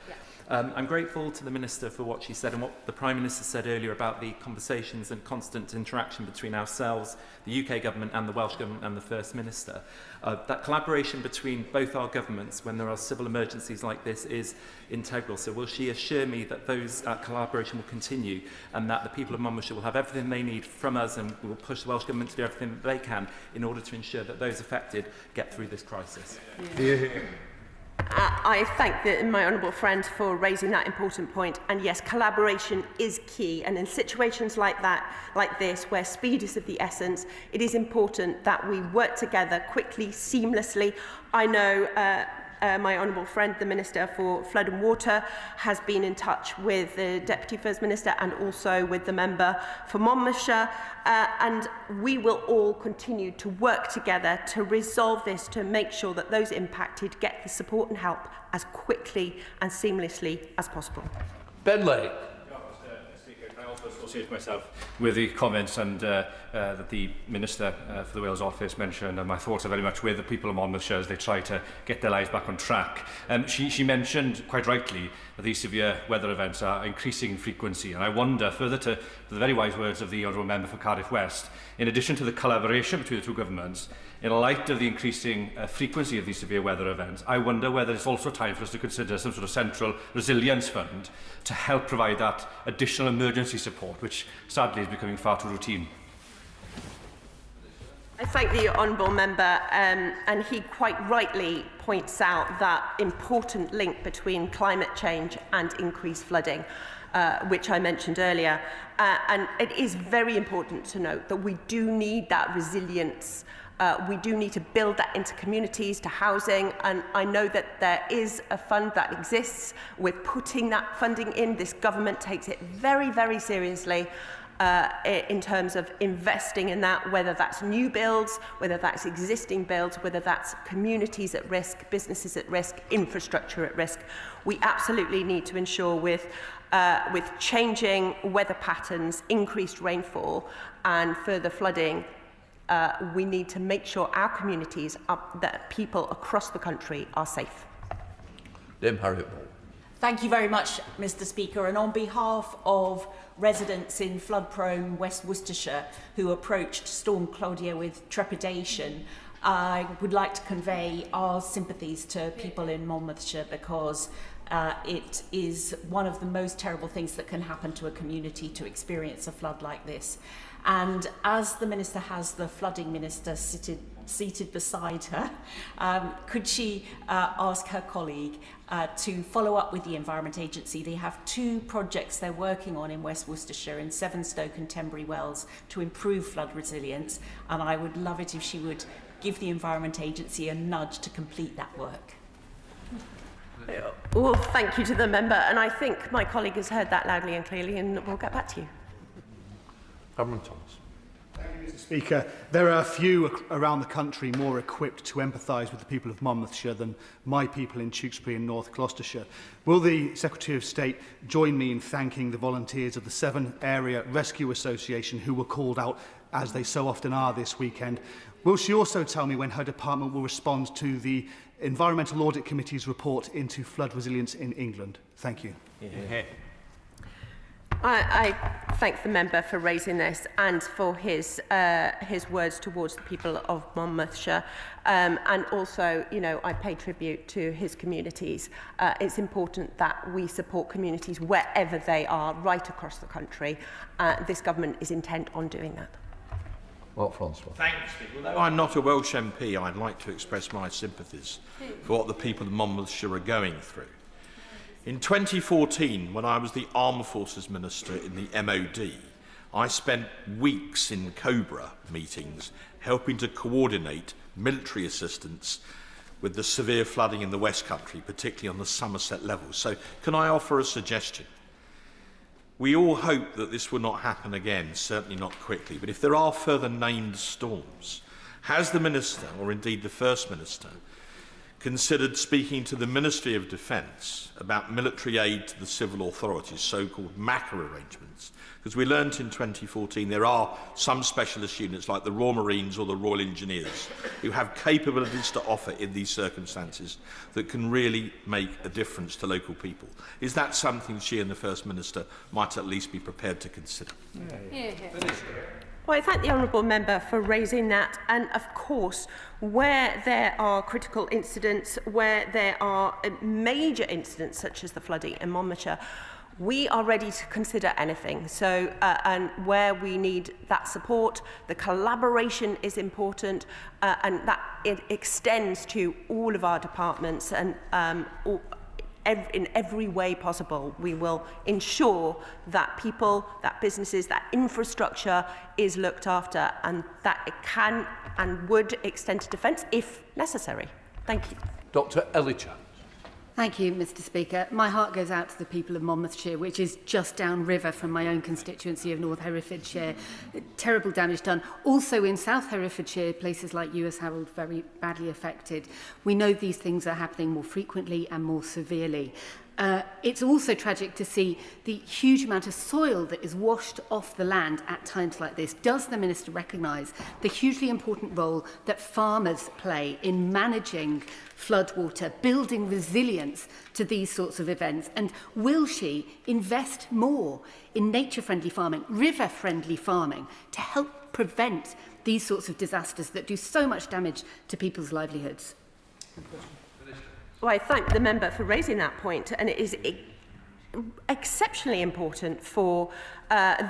I'm grateful to the Minister for what she said and what the Prime Minister said earlier about the conversations and constant interaction between ourselves, the UK Government and the Welsh Government and the First Minister. That collaboration between both our governments when there are civil emergencies like this is integral. So will she assure me that those collaboration will continue and that the people of Monmouthshire will have everything they need from us, and we will push the Welsh Government to do everything that they can in order to ensure that those affected get through this crisis? I thank my honourable friend for raising that important point. And yes, collaboration is key. And in situations like this, where speed is of the essence, it is important that we work together quickly, seamlessly. I know my honourable friend, the Minister for Flood and Water, has been in touch with the Deputy First Minister and also with the member for Monmouthshire. And we will all continue to work together to resolve this, to make sure that those impacted get the support and help as quickly and seamlessly as possible. Bentley. I also associate myself with the comments and that the Minister for the Wales Office mentioned, and my thoughts are very much with the people of Monmouthshire as they try to get their lives back on track. She mentioned, quite rightly, that these severe weather events are increasing in frequency, and I wonder, further to the very wise words of the Honourable Member for Cardiff West, in addition to the collaboration between the two governments, in light of the increasing frequency of these severe weather events, I wonder whether it's also time for us to consider some sort of central resilience fund to help provide that additional emergency support, which sadly is becoming far too routine. I thank the honourable member, and he quite rightly points out that important link between climate change and increased flooding, which I mentioned earlier. And it is very important to note that we do need that resilience. We do need to build that into communities, to housing, and I know that there is a fund that exists. We're putting that funding in. This government takes it very, very seriously in terms of investing in that, whether that's new builds, whether that's existing builds, whether that's communities at risk, businesses at risk, infrastructure at risk. We absolutely need to ensure with changing weather patterns, increased rainfall and further flooding, we need to make sure our communities, that people across the country are safe. Thank you very much, Mr. Speaker. And on behalf of residents in flood-prone West Worcestershire who approached Storm Claudia with trepidation, I would like to convey our sympathies to people in Monmouthshire because it is one of the most terrible things that can happen to a community to experience a flood like this. And as the Minister has the flooding minister seated beside her, could she ask her colleague to follow up with the Environment Agency? They have 2 projects they're working on in West Worcestershire, in Sevenoaks and Tenbury Wells, to improve flood resilience, and I would love it if she would give the Environment Agency a nudge to complete that work. Well, thank you to the member, and I think my colleague has heard that loudly and clearly, and we'll get back to you. Cameron Thomas. Thank you, Mr. Speaker. There are few around the country more equipped to empathise with the people of Monmouthshire than my people in Tewkesbury and North Gloucestershire. Will the Secretary of State join me in thanking the volunteers of the Severn Area Rescue Association who were called out, as they so often are this weekend? Will she also tell me when her department will respond to the Environmental Audit Committee's report into flood resilience in England? Thank you. I thank the member for raising this and for his words towards the people of Monmouthshire. And also, you know, I pay tribute to his communities. It's important that we support communities wherever they are, right across the country. This government is intent on doing that. Well, Francois. Thanks, Although I'm not a Welsh MP, I'd like to express my sympathies for what the people of Monmouthshire are going through. In 2014, when I was the Armed Forces Minister in the MOD, I spent weeks in COBRA meetings helping to coordinate military assistance with the severe flooding in the West Country, particularly on the Somerset level. So can I offer a suggestion? We all hope that this will not happen again, certainly not quickly, but if there are further named storms, has the Minister, or indeed the First Minister, considered speaking to the Ministry of Defence about military aid to the civil authorities, so-called MACA arrangements? Because we learnt in 2014 there are some specialist units like the Royal Marines or the Royal Engineers who have capabilities to offer in these circumstances that can really make a difference to local people. Is that something she and the First Minister might at least be prepared to consider? Well, I thank the honourable member for raising that. And of course, where there are critical incidents, where there are major incidents such as the flooding in Monmouthshire, we are ready to consider anything. So, and where we need that support, the collaboration is important, and that it extends to all of our departments, and in every way possible, we will ensure that people, that businesses, that infrastructure is looked after, and that it can and would extend to defence if necessary. Thank you. Dr. Ellicott. Thank you, Mr. Speaker. My heart goes out to the people of Monmouthshire, which is just downriver from my own constituency of North Herefordshire. Terrible damage done. Also in South Herefordshire, places like Lewis Harold very badly affected. We know these things are happening more frequently and more severely. It's also tragic to see the huge amount of soil that is washed off the land at times like this. Does the Minister recognise the hugely important role that farmers play in managing floodwater, building resilience to these sorts of events? And will she invest more in nature-friendly farming, river-friendly farming, to help prevent these sorts of disasters that do so much damage to people's livelihoods? Well, I thank the member for raising that point, and it is exceptionally important for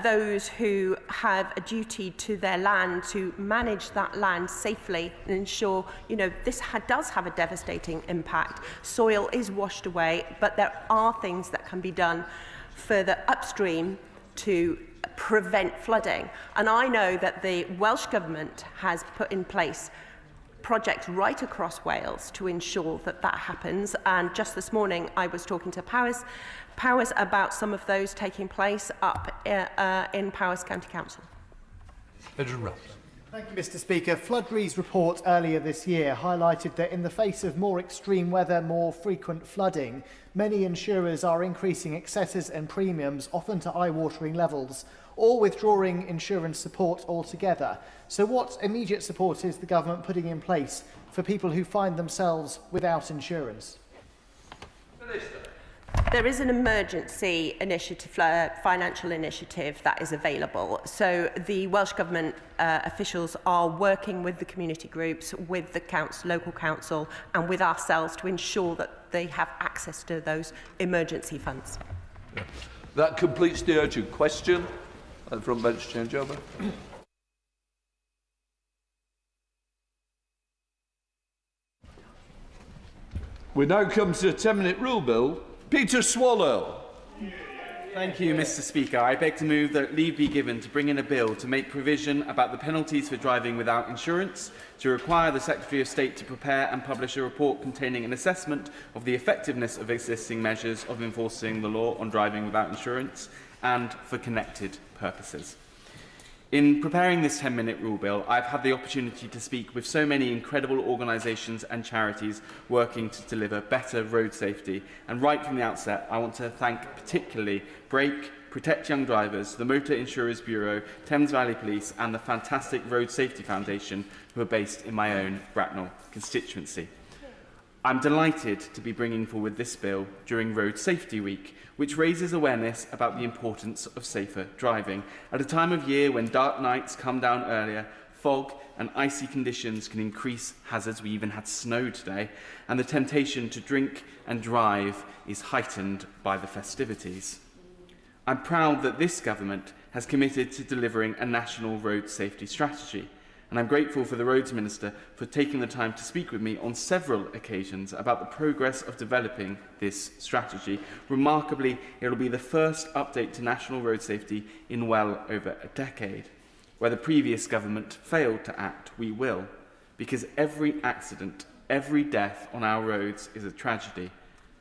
those who have a duty to their land to manage that land safely and ensure, you know, this does have a devastating impact. Soil is washed away, but there are things that can be done further upstream to prevent flooding. And I know that the Welsh Government has put in place projects right across Wales to ensure that that happens. And just this morning, I was talking to Powys about some of those taking place up in Powys County Council. Thank you, Mr. Speaker. Flood Re's report earlier this year highlighted that in the face of more extreme weather, more frequent flooding, many insurers are increasing excesses and premiums, often to eye-watering levels, or withdrawing insurance support altogether. So what immediate support is the government putting in place for people who find themselves without insurance? There is an emergency initiative, financial initiative that is available. So the Welsh Government officials are working with the community groups, with the local council and with ourselves to ensure that they have access to those emergency funds. That completes the urgent question. Front bench changeover. We now come to the 10-minute rule bill. Peter Swallow. Thank you, Mr. Speaker. I beg to move that leave be given to bring in a bill to make provision about the penalties for driving without insurance, to require the Secretary of State to prepare and publish a report containing an assessment of the effectiveness of existing measures of enforcing the law on driving without insurance, and for connected purposes. In preparing this 10-minute rule bill, I've had the opportunity to speak with so many incredible organisations and charities working to deliver better road safety. And right from the outset, I want to thank particularly Brake, Protect Young Drivers, the Motor Insurers Bureau, Thames Valley Police and the fantastic Road Safety Foundation, who are based in my own Bracknell constituency. I'm delighted to be bringing forward this bill during Road Safety Week, which raises awareness about the importance of safer driving. At a time of year when dark nights come down earlier, fog and icy conditions can increase hazards. We even had snow today, and the temptation to drink and drive is heightened by the festivities. I'm proud that this government has committed to delivering a national road safety strategy. And I'm grateful for the Roads Minister for taking the time to speak with me on several occasions about the progress of developing this strategy. Remarkably, it will be the first update to national road safety in well over a decade. Where the previous government failed to act, we will, because every accident every death on our roads is a tragedy,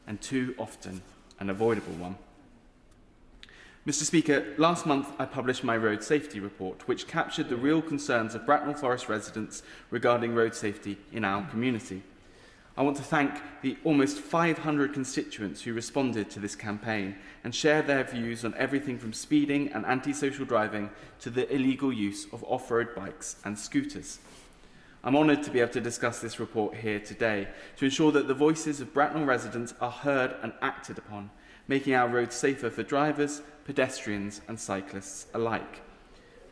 and too often an avoidable one. Mr. Speaker, last month I published my road safety report, which captured the real concerns of Bracknell Forest residents regarding road safety in our community. I want to thank the almost 500 constituents who responded to this campaign and shared their views on everything from speeding and antisocial driving to the illegal use of off-road bikes and scooters. I'm honoured to be able to discuss this report here today to ensure that the voices of Bracknell residents are heard and acted upon, making our roads safer for drivers, pedestrians and cyclists alike.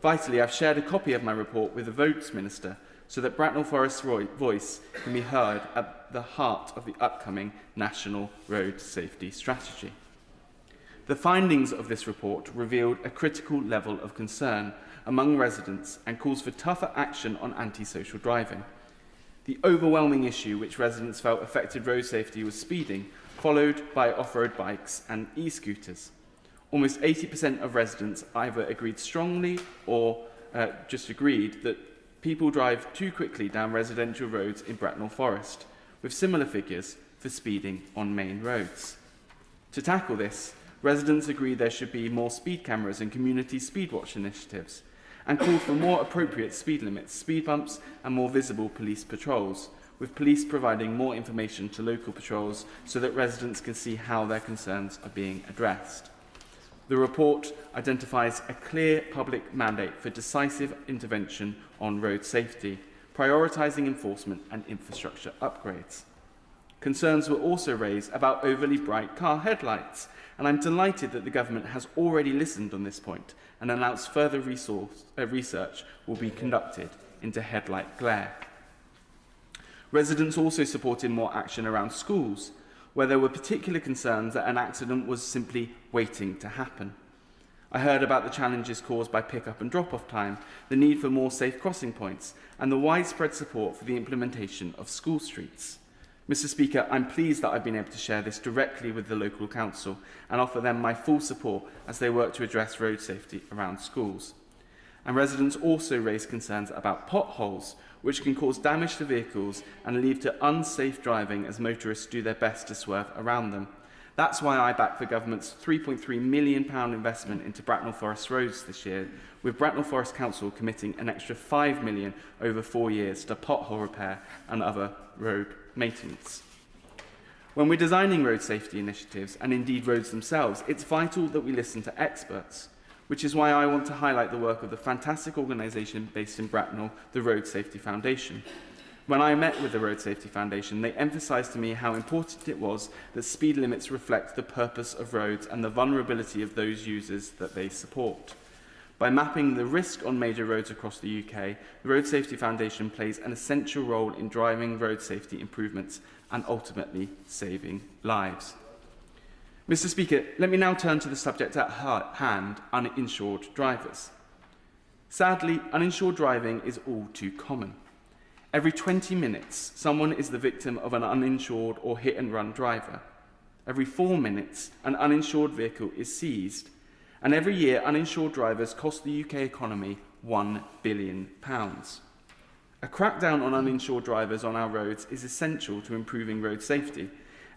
Vitally, I've shared a copy of my report with the Roads Minister so that Bracknell Forest's voice can be heard at the heart of the upcoming National Road Safety Strategy. The findings of this report revealed a critical level of concern among residents and calls for tougher action on antisocial driving. The overwhelming issue which residents felt affected road safety was speeding, followed by off-road bikes and e-scooters. Almost 80% of residents either agreed strongly or just agreed that people drive too quickly down residential roads in Bracknell Forest, with similar figures for speeding on main roads. To tackle this, residents agreed there should be more speed cameras and community speedwatch initiatives, and called for more appropriate speed limits, speed bumps and more visible police patrols, with police providing more information to local patrols so that residents can see how their concerns are being addressed. The report identifies a clear public mandate for decisive intervention on road safety, prioritising enforcement and infrastructure upgrades. Concerns were also raised about overly bright car headlights, and I'm delighted that the government has already listened on this point and announced further research will be conducted into headlight glare. Residents also supported more action around schools, where there were particular concerns that an accident was simply waiting to happen. I heard about the challenges caused by pick-up and drop-off time, the need for more safe crossing points, and the widespread support for the implementation of school streets. Mr. Speaker, I'm pleased that I've been able to share this directly with the local council and offer them my full support as they work to address road safety around schools. And residents also raised concerns about potholes, which can cause damage to vehicles and lead to unsafe driving as motorists do their best to swerve around them. That's why I back the government's £3.3 million investment into Bracknell Forest roads this year, with Bracknell Forest Council committing an extra £5 million over 4 years to pothole repair and other road maintenance. When we're designing road safety initiatives, and indeed roads themselves, it's vital that we listen to experts, which is why I want to highlight the work of the fantastic organisation based in Bracknell, the Road Safety Foundation. When I met with the Road Safety Foundation, they emphasised to me how important it was that speed limits reflect the purpose of roads and the vulnerability of those users that they support. By mapping the risk on major roads across the UK, the Road Safety Foundation plays an essential role in driving road safety improvements and ultimately saving lives. Mr. Speaker, let me now turn to the subject at hand, uninsured drivers. Sadly, uninsured driving is all too common. Every 20 minutes, someone is the victim of an uninsured or hit-and-run driver. Every 4 minutes, an uninsured vehicle is seized. And every year, uninsured drivers cost the UK economy £1 billion. A crackdown on uninsured drivers on our roads is essential to improving road safety,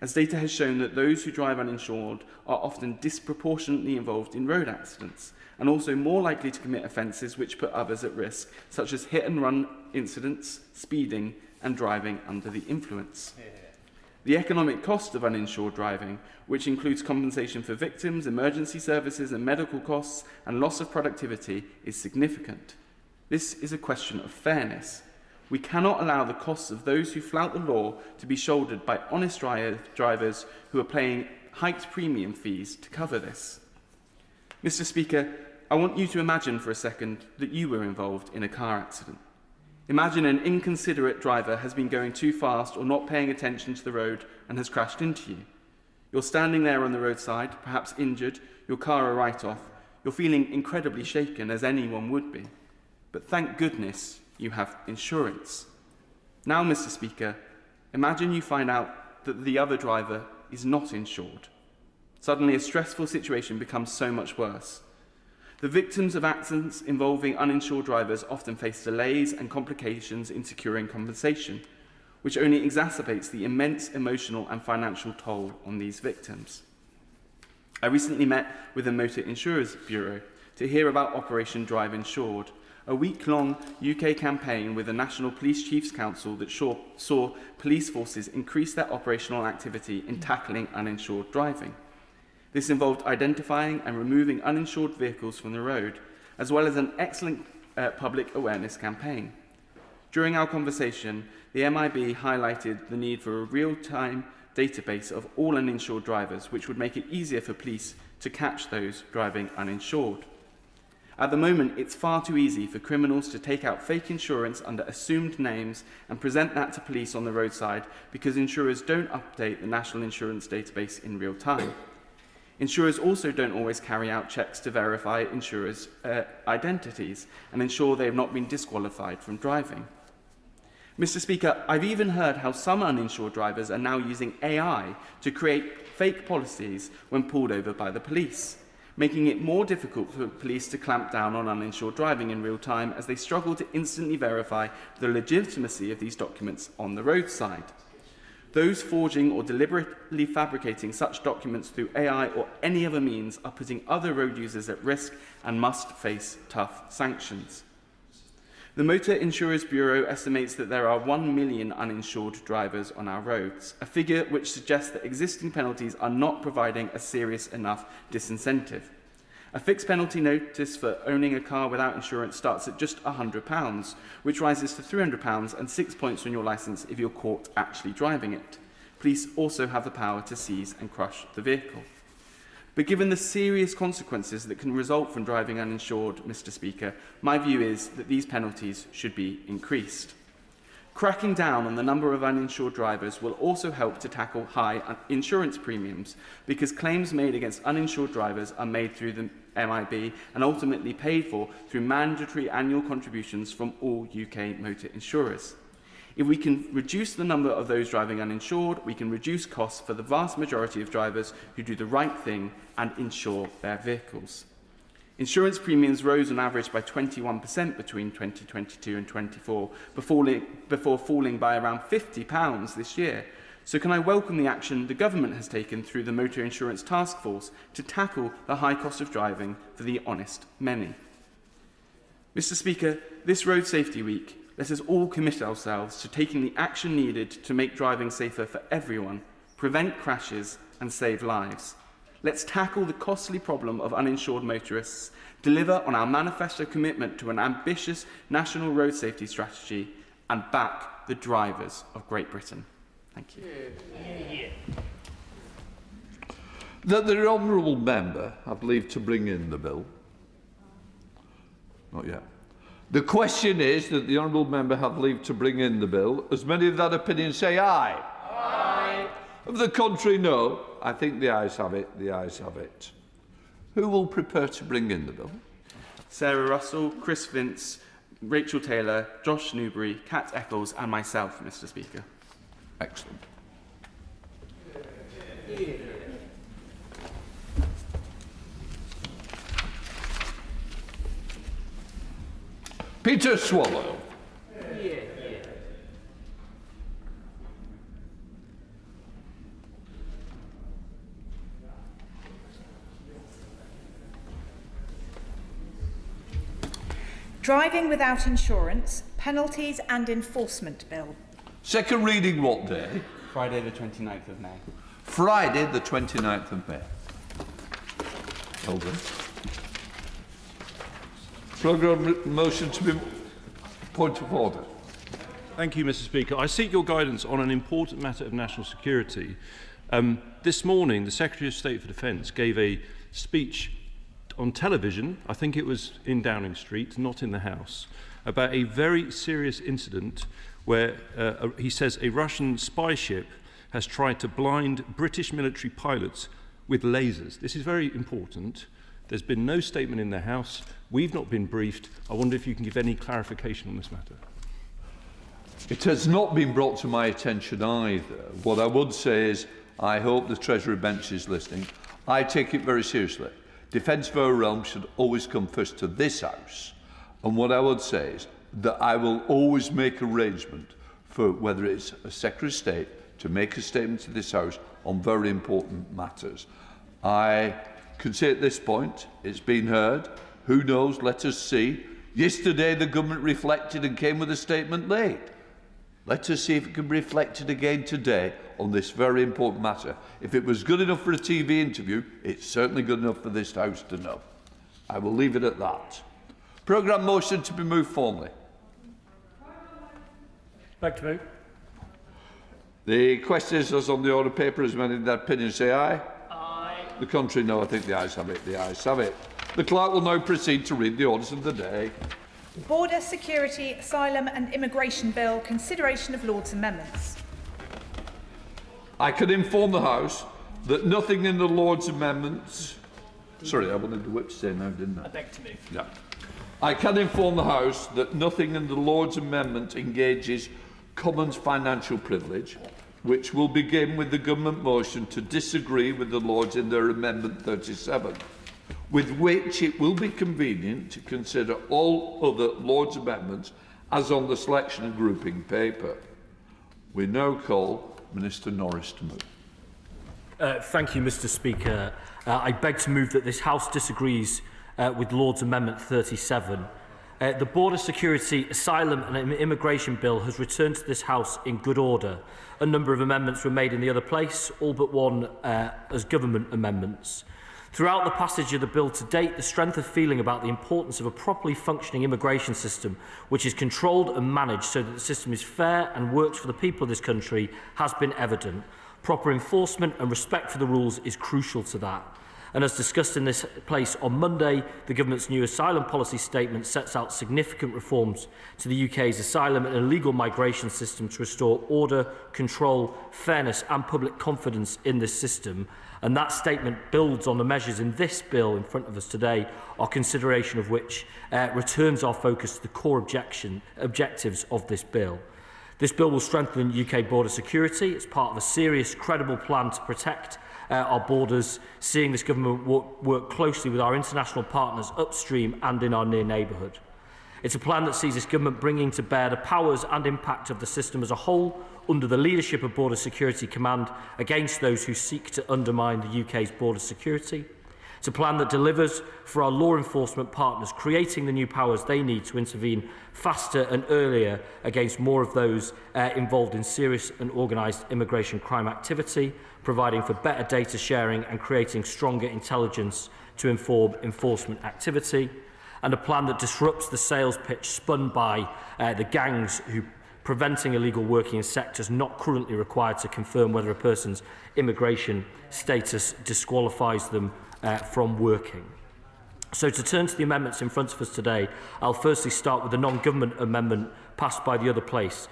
as data has shown that those who drive uninsured are often disproportionately involved in road accidents and also more likely to commit offences which put others at risk, such as hit-and-run incidents, speeding and driving under the influence. The economic cost of uninsured driving, which includes compensation for victims, emergency services and medical costs and loss of productivity, is significant. This is a question of fairness. We cannot allow the costs of those who flout the law to be shouldered by honest drivers who are paying hiked premium fees to cover this. Mr. Speaker, I want you to imagine for a second that you were involved in a car accident. Imagine an inconsiderate driver has been going too fast or not paying attention to the road and has crashed into you. You're standing there on the roadside, perhaps injured, your car a write-off. You're feeling incredibly shaken, as anyone would be. But thank goodness you have insurance. Now, Mr. Speaker, imagine you find out that the other driver is not insured. Suddenly, a stressful situation becomes so much worse. The victims of accidents involving uninsured drivers often face delays and complications in securing compensation. which only exacerbates the immense emotional and financial toll on these victims. I recently met with the Motor Insurers Bureau to hear about Operation Drive Insured, a week-long UK campaign with the National Police Chiefs Council that saw police forces increase their operational activity in tackling uninsured driving. This involved identifying and removing uninsured vehicles from the road, as well as an excellent public awareness campaign. During our conversation, the MIB highlighted the need for a real-time database of all uninsured drivers, which would make it easier for police to catch those driving uninsured. At the moment, it's far too easy for criminals to take out fake insurance under assumed names and present that to police on the roadside because insurers don't update the National Insurance Database in real time. Insurers also don't always carry out checks to verify insurers' identities and ensure they have not been disqualified from driving. Mr. Speaker, I've even heard how some uninsured drivers are now using AI to create fake policies when pulled over by the police, making it more difficult for police to clamp down on uninsured driving in real time as they struggle to instantly verify the legitimacy of these documents on the roadside. Those forging or deliberately fabricating such documents through AI or any other means are putting other road users at risk and must face tough sanctions. The Motor Insurers Bureau estimates that there are 1 million uninsured drivers on our roads, a figure which suggests that existing penalties are not providing a serious enough disincentive. A fixed penalty notice for owning a car without insurance starts at just £100, which rises to £300 and 6 points on your licence if you're caught actually driving it. Police also have the power to seize and crush the vehicle. But given the serious consequences that can result from driving uninsured, Mr. Speaker, my view is that these penalties should be increased. Cracking down on the number of uninsured drivers will also help to tackle high insurance premiums, because claims made against uninsured drivers are made through the MIB and ultimately paid for through mandatory annual contributions from all UK motor insurers. If we can reduce the number of those driving uninsured, we can reduce costs for the vast majority of drivers who do the right thing and insure their vehicles. Insurance premiums rose on average by 21% between 2022 and 2024, before falling by around £50 this year. So can I welcome the action the government has taken through the Motor Insurance Task Force to tackle the high cost of driving for the honest many? Mr. Speaker, this Road Safety Week, let us all commit ourselves to taking the action needed to make driving safer for everyone, prevent crashes and save lives. Let's tackle the costly problem of uninsured motorists, deliver on our manifesto commitment to an ambitious national road safety strategy, and back the drivers of Great Britain. Thank you. That the honourable member have leave to bring in the bill. Not yet. The question is that the honourable member have leave to bring in the bill. As many of that opinion say aye. Aye. Of the contrary, no. I think the ayes have it. The ayes have it. Who will prepare to bring in the bill? Sarah Russell, Chris Vince, Rachel Taylor, Josh Newbury, Kat Eccles and myself, Mr. Speaker. Excellent. Peter Swallow. Driving without insurance, penalties and enforcement bill. Second reading what day? Friday the 29th of May. Friday the 29th of May. Well done. Programme motion to be point of order. Thank you, Mr. Speaker. I seek your guidance on an important matter of national security. This morning, the Secretary of State for Defence gave a speech on television, I think it was in Downing Street, not in the House, about a very serious incident where he says a Russian spy ship has tried to blind British military pilots with lasers. This is very important. There's been no statement in the House. We've not been briefed. I wonder if you can give any clarification on this matter. It has not been brought to my attention either. What I would say is I hope the Treasury bench is listening. I take it very seriously. Defence of our realm should always come first to this House. And what I would say is that I will always make arrangement for whether it's a Secretary of State to make a statement to this House on very important matters. I can say at this point, it's been heard. Who knows? Let us see. Yesterday, the government reflected and came with a statement late. Let us see if it can be reflected again today on this very important matter. If it was good enough for a TV interview, it's certainly good enough for this House to know. I will leave it at that. Programme motion to be moved formally. Back to vote. The questioners as on the order paper as many in their opinion say aye. Aye. The contrary, no. I think the ayes have it. The ayes have it. The clerk will now proceed to read the orders of the day. Border Security, Asylum and Immigration Bill, consideration of Lord's amendments. I can inform the House that nothing in the Lord's amendments... Sorry, I wanted the whip to say now, didn't I? I beg to move. Yeah. I can inform the House that nothing in the Lord's amendment engages Commons financial privilege, which will begin with the government motion to disagree with the Lords in their Amendment 37, with which it will be convenient to consider all other Lords amendments as on the selection and grouping paper. We now call Minister Norris to move. Thank you, Mr Speaker. I beg to move that this House disagrees with Lord's Amendment 37. The Border Security, Asylum and Immigration Bill has returned to this House in good order. A number of amendments were made in the other place, all but one as government amendments. Throughout the passage of the bill to date, the strength of feeling about the importance of a properly functioning immigration system, which is controlled and managed so that the system is fair and works for the people of this country, has been evident. Proper enforcement and respect for the rules is crucial to that. And as discussed in this place on Monday, the government's new asylum policy statement sets out significant reforms to the UK's asylum and illegal migration system to restore order, control, fairness and public confidence in this system. And that statement builds on the measures in this bill in front of us today, our consideration of which returns our focus to the core objectives of this bill. This bill will strengthen UK border security. It's part of a serious, credible plan to protect our borders, seeing this government work closely with our international partners upstream and in our near neighbourhood. It's a plan that sees this government bringing to bear the powers and impact of the system as a whole under the leadership of Border Security Command against those who seek to undermine the UK's border security. It's a plan that delivers for our law enforcement partners, creating the new powers they need to intervene faster and earlier against more of those involved in serious and organised immigration crime activity, providing for better data sharing and creating stronger intelligence to inform enforcement activity, and a plan that disrupts the sales pitch spun by the gangs who preventing illegal working in sectors not currently required to confirm whether a person's immigration status disqualifies them from working. So to turn to the amendments in front of us today, I'll firstly start with the non-government amendment passed by the other place.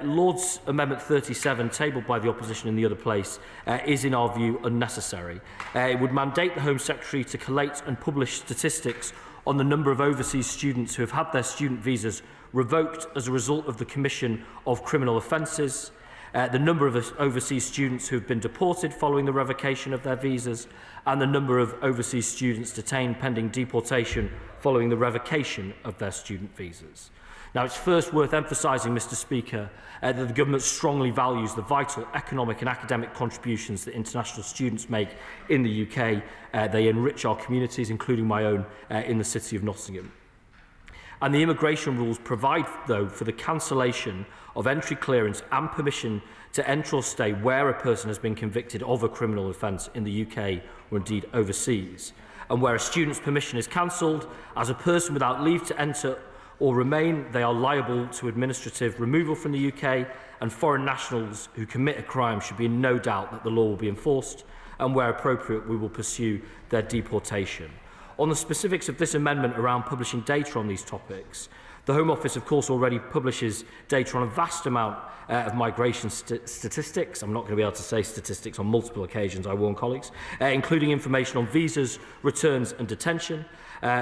Lord's Amendment 37, tabled by the opposition in the other place, is in our view unnecessary. It would mandate the Home Secretary to collate and publish statistics on the number of overseas students who have had their student visas revoked as a result of the commission of criminal offences, the number of overseas students who have been deported following the revocation of their visas, and the number of overseas students detained pending deportation following the revocation of their student visas. Now, it's first worth emphasising, Mr Speaker, that the government strongly values the vital economic and academic contributions that international students make in the UK. They enrich our communities, including my own, in the City of Nottingham. And the immigration rules provide, though, for the cancellation of entry clearance and permission to enter or stay where a person has been convicted of a criminal offence in the UK or indeed overseas. And where a student's permission is cancelled, as a person without leave to enter or remain, they are liable to administrative removal from the UK, and foreign nationals who commit a crime should be in no doubt that the law will be enforced, and where appropriate, we will pursue their deportation. On the specifics of this amendment around publishing data on these topics, the Home Office, of course, already publishes data on a vast amount of migration statistics. I'm not going to be able to say statistics on multiple occasions, I warn colleagues, including information on visas, returns and detention.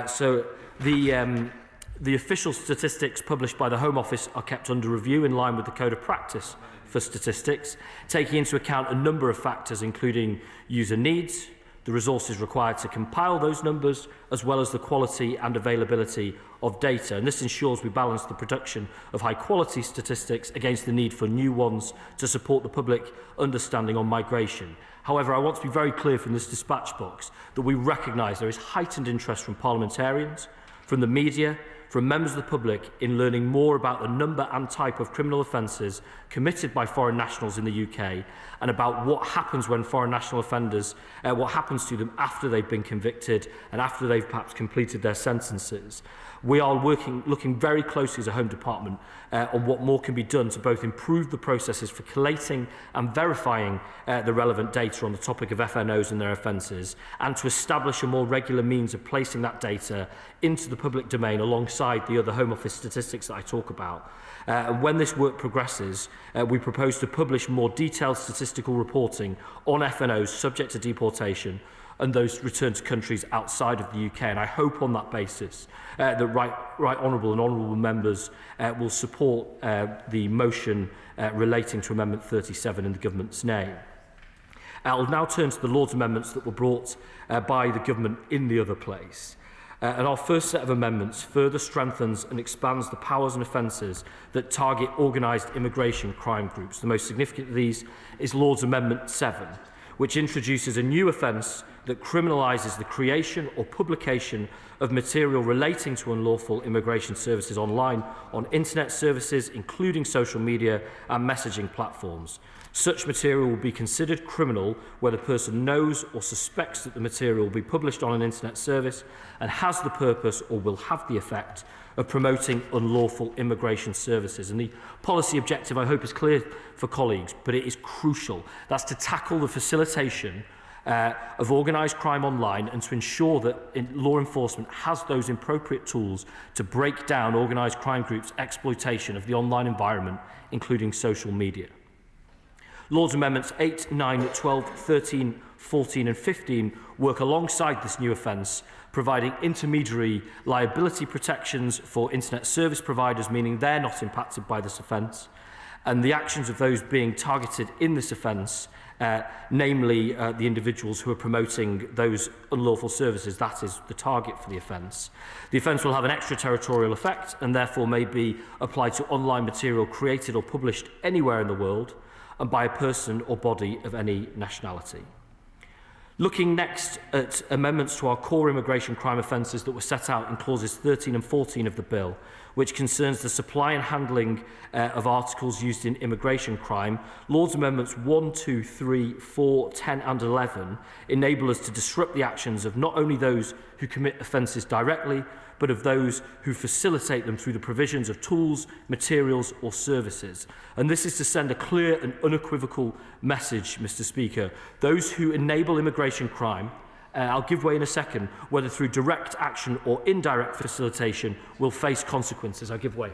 So the official statistics published by the Home Office are kept under review in line with the Code of Practice for Statistics, taking into account a number of factors including user needs, the resources required to compile those numbers, as well as the quality and availability of data. And this ensures we balance the production of high-quality statistics against the need for new ones to support the public understanding on migration. However, I want to be very clear from this dispatch box that we recognise there is heightened interest from parliamentarians, from the media, from members of the public in learning more about the number and type of criminal offences committed by foreign nationals in the UK, and about what happens when foreign national offenders, what happens to them after they've been convicted and after they've perhaps completed their sentences. We are looking very closely as a Home Department on what more can be done to both improve the processes for collating and verifying the relevant data on the topic of FNOs and their offences, and to establish a more regular means of placing that data into the public domain alongside the other Home Office statistics that I talk about. And when this work progresses, we propose to publish more detailed statistical reporting on FNOs subject to deportation and those returned to countries outside of the UK. And I hope on that basis that right honourable and honourable members will support the motion relating to Amendment 37 in the Government's name. I'll now turn to the Lord's amendments that were brought by the Government in the other place. And our first set of amendments further strengthens and expands the powers and offences that target organised immigration crime groups. The most significant of these is Lord's Amendment 7, which introduces a new offence that criminalises the creation or publication of material relating to unlawful immigration services online on internet services, including social media and messaging platforms. Such material will be considered criminal where the person knows or suspects that the material will be published on an internet service and has the purpose or will have the effect of promoting unlawful immigration services. And the policy objective, I hope, is clear for colleagues, but it is crucial. That's to tackle the facilitation of organised crime online and to ensure that law enforcement has those appropriate tools to break down organised crime groups' exploitation of the online environment, including social media. Lord's Amendments 8, 9, 12, 13, 14 and 15 work alongside this new offence, providing intermediary liability protections for internet service providers, meaning they're not impacted by this offence, and the actions of those being targeted in this offence, namely the individuals who are promoting those unlawful services, that is the target for the offence. The offence will have an extraterritorial effect and therefore may be applied to online material created or published anywhere in the world and by a person or body of any nationality. Looking next at amendments to our core immigration crime offences that were set out in clauses 13 and 14 of the bill, which concerns the supply and handling of articles used in immigration crime, Lord's Amendments 1, 2, 3, 4, 10 and 11 enable us to disrupt the actions of not only those who commit offences directly, but of those who facilitate them through the provisions of tools, materials or services. And this is to send a clear and unequivocal message, Mr. Speaker. Those who enable immigration crime, I'll give way in a second, whether through direct action or indirect facilitation, will face consequences. I'll give way.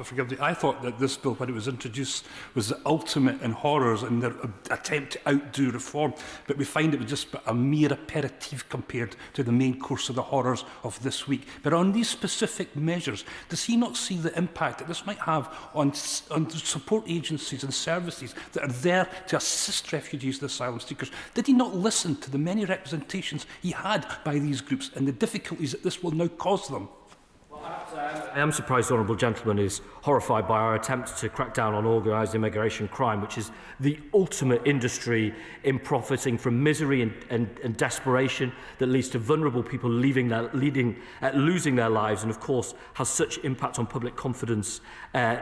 Forgive me, I thought that this bill, when it was introduced, was the ultimate in horrors in their attempt to outdo reform, but we find it was just a mere aperitif compared to the main course of the horrors of this week. But on these specific measures, does he not see the impact that this might have on support agencies and services that are there to assist refugees and asylum seekers? Did he not listen to the many representations he had by these groups and the difficulties that this will now cause them? I am surprised the Honourable Gentleman is horrified by our attempts to crack down on organised immigration crime, which is the ultimate industry in profiting from misery and desperation that leads to vulnerable people losing their lives and, of course, has such impact on public confidence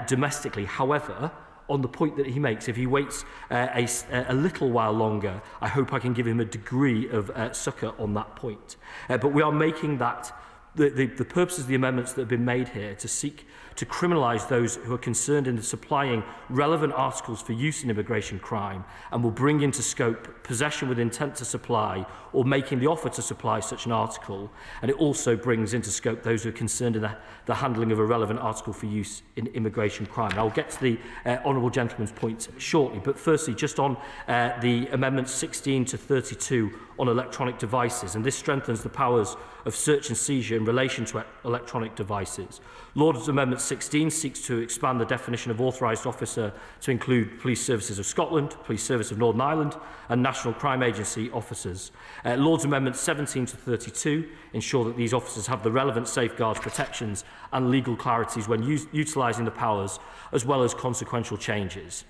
domestically. However, on the point that he makes, if he waits a little while longer, I hope I can give him a degree of succour on that point. But we are making that the purpose of the amendments that have been made here to seek to criminalise those who are concerned in supplying relevant articles for use in immigration crime, and will bring into scope possession with intent to supply or making the offer to supply such an article, and it also brings into scope those who are concerned in the handling of a relevant article for use in immigration crime. And I'll get to the Honourable Gentleman's point shortly, but firstly just on the amendments 16 to 32 on electronic devices, and this strengthens the powers of search and seizure in relation to electronic devices. Lord's Amendment 16 seeks to expand the definition of authorised officer to include Police Services of Scotland, Police Service of Northern Ireland and National Crime Agency officers. Lord's Amendment 17 to 32 ensure that these officers have the relevant safeguards, protections and legal clarities when utilising the powers, as well as consequential changes.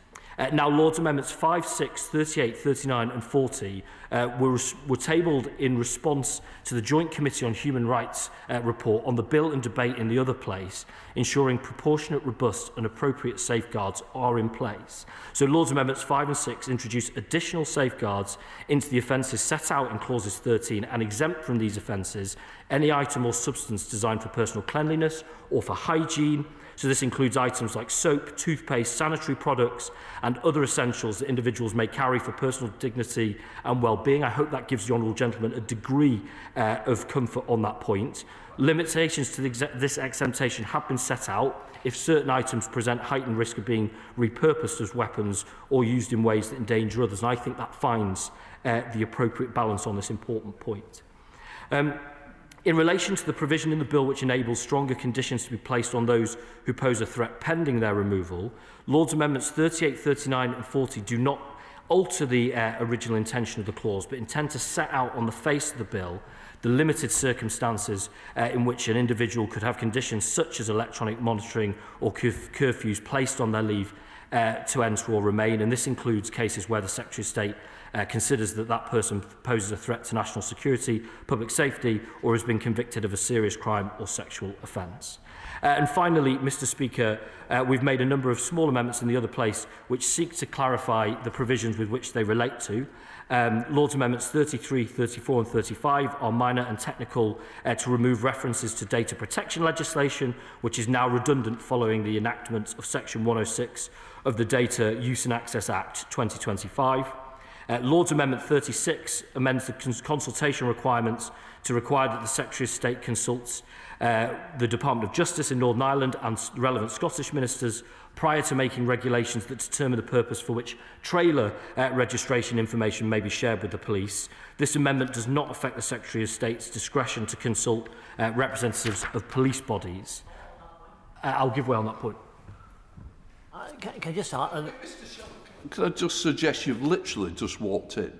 Now, Lord's Amendments 5, 6, 38, 39 and 40 were tabled in response to the Joint Committee on Human Rights report on the bill and debate in the other place, ensuring proportionate, robust and appropriate safeguards are in place. So Lord's Amendments 5 and 6 introduce additional safeguards into the offences set out in clauses 13 and exempt from these offences any item or substance designed for personal cleanliness or for hygiene. So this includes items like soap, toothpaste, sanitary products and other essentials that individuals may carry for personal dignity and well-being. I hope that gives the Honourable Gentleman a degree of comfort on that point. Limitations to this exemption have been set out if certain items present heightened risk of being repurposed as weapons or used in ways that endanger others. And I think that finds the appropriate balance on this important point. In relation to the provision in the bill which enables stronger conditions to be placed on those who pose a threat pending their removal, Lord's Amendments 38, 39 and 40 do not alter the original intention of the clause, but intend to set out on the face of the bill the limited circumstances in which an individual could have conditions such as electronic monitoring or curfews placed on their leave to enter or remain. And this includes cases where the Secretary of State considers that that person poses a threat to national security, public safety, or has been convicted of a serious crime or sexual offence. And finally, Mr Speaker, we've made a number of small amendments in the other place which seek to clarify the provisions with which they relate to. Lord's Amendments 33, 34 and 35 are minor and technical to remove references to data protection legislation, which is now redundant following the enactment of Section 106 of the Data Use and Access Act 2025. Lord's Amendment 36 amends the consultation requirements to require that the Secretary of State consults the Department of Justice in Northern Ireland and relevant Scottish ministers prior to making regulations that determine the purpose for which trailer registration information may be shared with the police. This amendment does not affect the Secretary of State's discretion to consult representatives of police bodies. I'll give way on that point. Can I just start? Can I just suggest you've literally just walked in,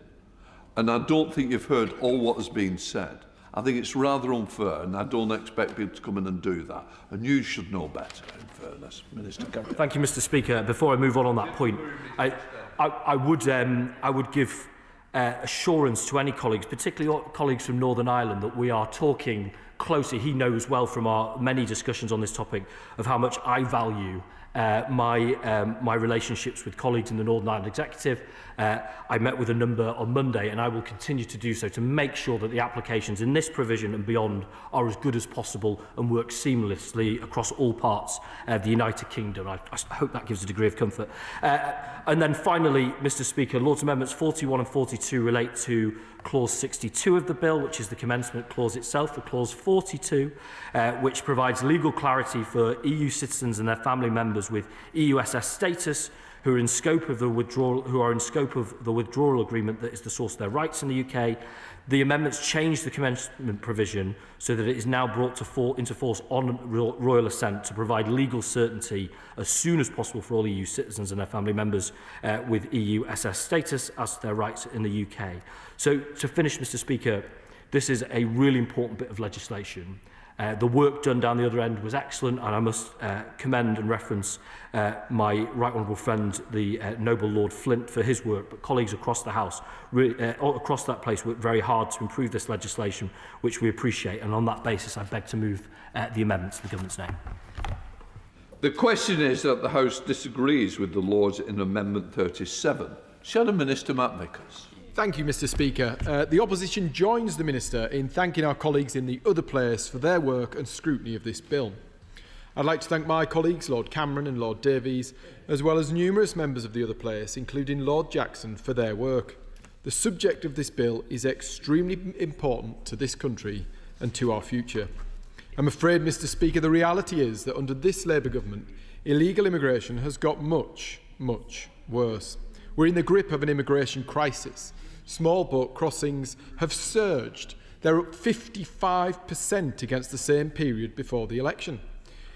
and I don't think you've heard all what has been said. I think it's rather unfair, and I don't expect people to come in and do that. And you should know better, in fairness. Minister Carey. Thank you, Mr Speaker. Before I move on that point, I would give assurance to any colleagues, particularly colleagues from Northern Ireland, that we are talking closely. He knows well from our many discussions on this topic of how much I value my relationships with colleagues in the Northern Ireland Executive. I met with a number on Monday, and I will continue to do so to make sure that the applications in this provision and beyond are as good as possible and work seamlessly across all parts of the United Kingdom. I hope that gives a degree of comfort. And then finally, Mr Speaker, Lord's Amendments 41 and 42 relate to Clause 62 of the bill, which is the commencement clause itself, for Clause 42, which provides legal clarity for EU citizens and their family members with EUSS status who are in scope of the withdrawal agreement that is the source of their rights in the UK. The amendments change the commencement provision so that it is now brought into force on royal assent to provide legal certainty as soon as possible for all EU citizens and their family members with EUSS status as to their rights in the UK. So, to finish, Mr Speaker, this is a really important bit of legislation. The work done down the other end was excellent, and I must commend and reference my right honourable friend, the noble Lord Flint, for his work. But colleagues across the House, across that place, worked very hard to improve this legislation, which we appreciate. And on that basis, I beg to move the amendment to the government's name. The question is that the House disagrees with the Lords in Amendment 37. Shadow Minister Matt Vickers. Thank you, Mr Speaker. The opposition joins the Minister in thanking our colleagues in the other place for their work and scrutiny of this bill. I'd like to thank my colleagues, Lord Cameron and Lord Davies, as well as numerous members of the other place, including Lord Jackson, for their work. The subject of this bill is extremely important to this country and to our future. I'm afraid, Mr Speaker, the reality is that under this Labour government, illegal immigration has got much, much worse. We're in the grip of an immigration crisis. Small boat crossings have surged They're up 55% against the same period before the election.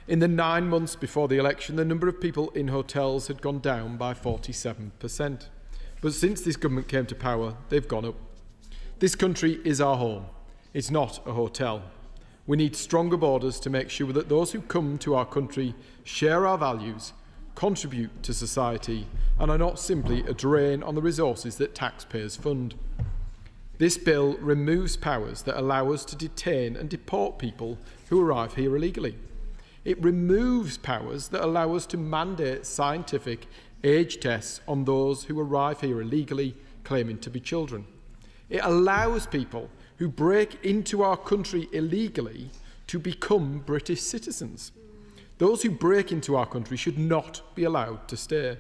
In the 9 months before the election, the number of people in hotels had gone down by 47%. But since this government came to power, they've gone up. This country is our home. It's not a hotel. We need stronger borders to make sure that those who come to our country share our values, contribute to society, and are not simply a drain on the resources that taxpayers fund. This bill removes powers that allow us to detain and deport people who arrive here illegally. It removes powers that allow us to mandate scientific age tests on those who arrive here illegally, claiming to be children. It allows people who break into our country illegally to become British citizens. Those who break into our country should not be allowed to stay.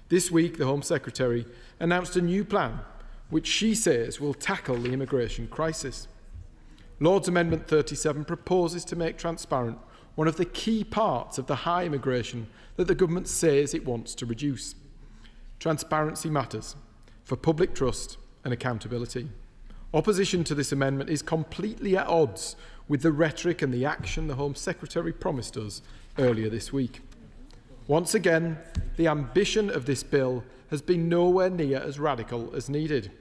This week, the Home Secretary announced a new plan which she says will tackle the immigration crisis. Lord's Amendment 37 proposes to make transparent one of the key parts of the high immigration that the government says it wants to reduce. Transparency matters for public trust and accountability. Opposition to this amendment is completely at odds with the rhetoric and the action the Home Secretary promised us earlier this week. Once again, the ambition of this bill has been nowhere near as radical as needed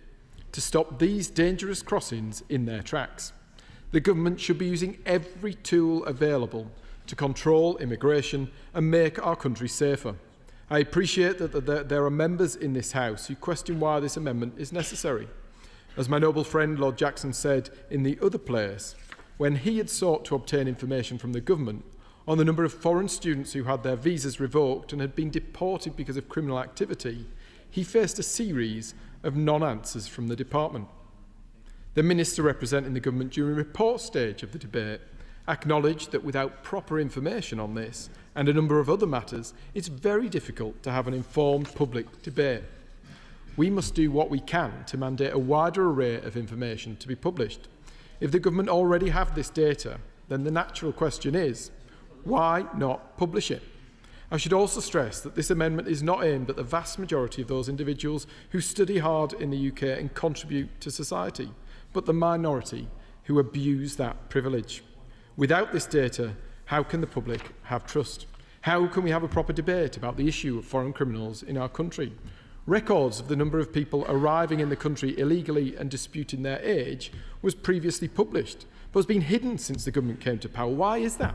to stop these dangerous crossings in their tracks. The government should be using every tool available to control immigration and make our country safer. I appreciate that there are members in this House who question why this amendment is necessary. As my noble friend Lord Jackson said in the other place, when he had sought to obtain information from the government on the number of foreign students who had their visas revoked and had been deported because of criminal activity, he faced a series of non-answers from the department. The minister representing the government during the report stage of the debate acknowledged that without proper information on this and a number of other matters, it's very difficult to have an informed public debate. We must do what we can to mandate a wider array of information to be published. If the government already have this data, then the natural question is, why not publish it? I should also stress that this amendment is not aimed at the vast majority of those individuals who study hard in the UK and contribute to society, but the minority who abuse that privilege. Without this data, how can the public have trust? How can we have a proper debate about the issue of foreign criminals in our country? Records of the number of people arriving in the country illegally and disputing their age was previously published, but has been hidden since the government came to power. Why is that?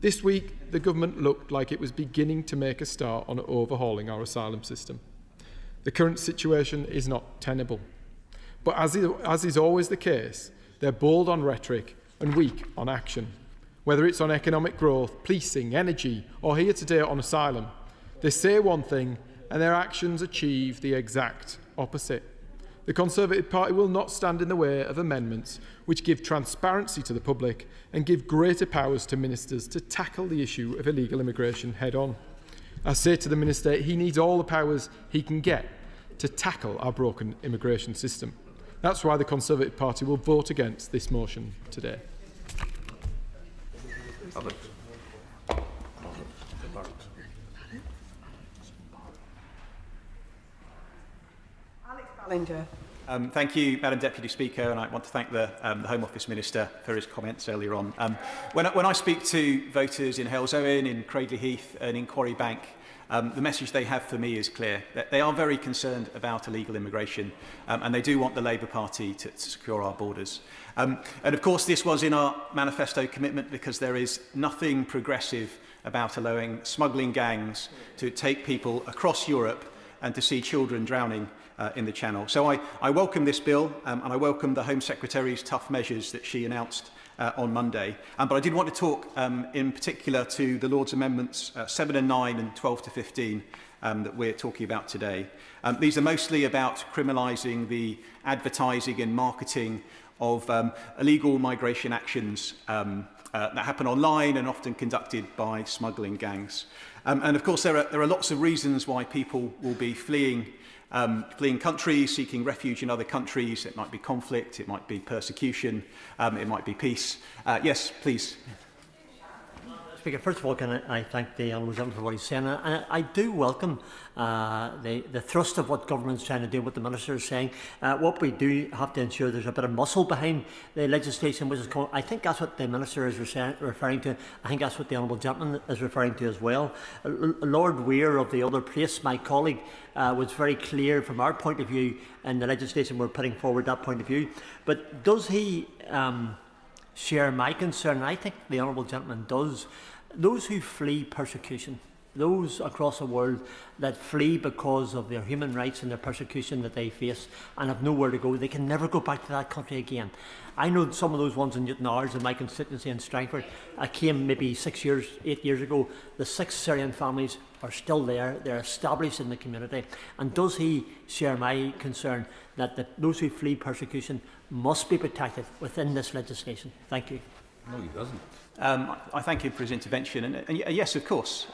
This week, the government looked like it was beginning to make a start on overhauling our asylum system. The current situation is not tenable. But as is always the case, they're bold on rhetoric and weak on action. Whether it's on economic growth, policing, energy, or here today on asylum, they say one thing and their actions achieve the exact opposite. The Conservative Party will not stand in the way of amendments which give transparency to the public and give greater powers to ministers to tackle the issue of illegal immigration head-on. I say to the Minister, he needs all the powers he can get to tackle our broken immigration system. That's why the Conservative Party will vote against this motion today. Thank you, Madam Deputy Speaker, and I want to thank the Home Office Minister for his comments earlier on. When I speak to voters in Halesowen, in Cradley Heath and in Quarry Bank, the message they have for me is clear. They are very concerned about illegal immigration and they do want the Labour Party to secure our borders. And of course this was in our manifesto commitment because there is nothing progressive about allowing smuggling gangs to take people across Europe and to see children drowning in the Channel. So I welcome this bill and I welcome the Home Secretary's tough measures that she announced on Monday. But I did want to talk in particular to the Lord's Amendments 7 and 9 and 12 to 15 that we're talking about today. These are mostly about criminalising the advertising and marketing of illegal migration actions that happen online and often conducted by smuggling gangs. And of course there are lots of reasons why people will be fleeing countries, seeking refuge in other countries. It might be conflict, it might be persecution, it might be peace. Yes, please. Speaker, first of all, can I thank the Honourable Gentleman for what he's saying. I do welcome the thrust of what government's trying to do, what the Minister is saying. What we do have to ensure there's a bit of muscle behind the legislation, which is called, I think that's what the Minister is referring to. I think that's what the Honourable Gentleman is referring to as well. Lord Weir of the other place, my colleague, was very clear from our point of view in the legislation we're putting forward, that point of view. But does he share my concern? I think the Honourable Gentleman does. Those who flee persecution, those across the world that flee because of their human rights and the persecution that they face and have nowhere to go, they can never go back to that country again. I know some of those ones in Newton Ours in my constituency in Strangford. I came maybe 8 years ago. The 6 Syrian families are still there. They're established in the community. And does he share my concern that those who flee persecution must be protected within this legislation? Thank you. No, he doesn't. I thank him for his intervention. And yes, of course.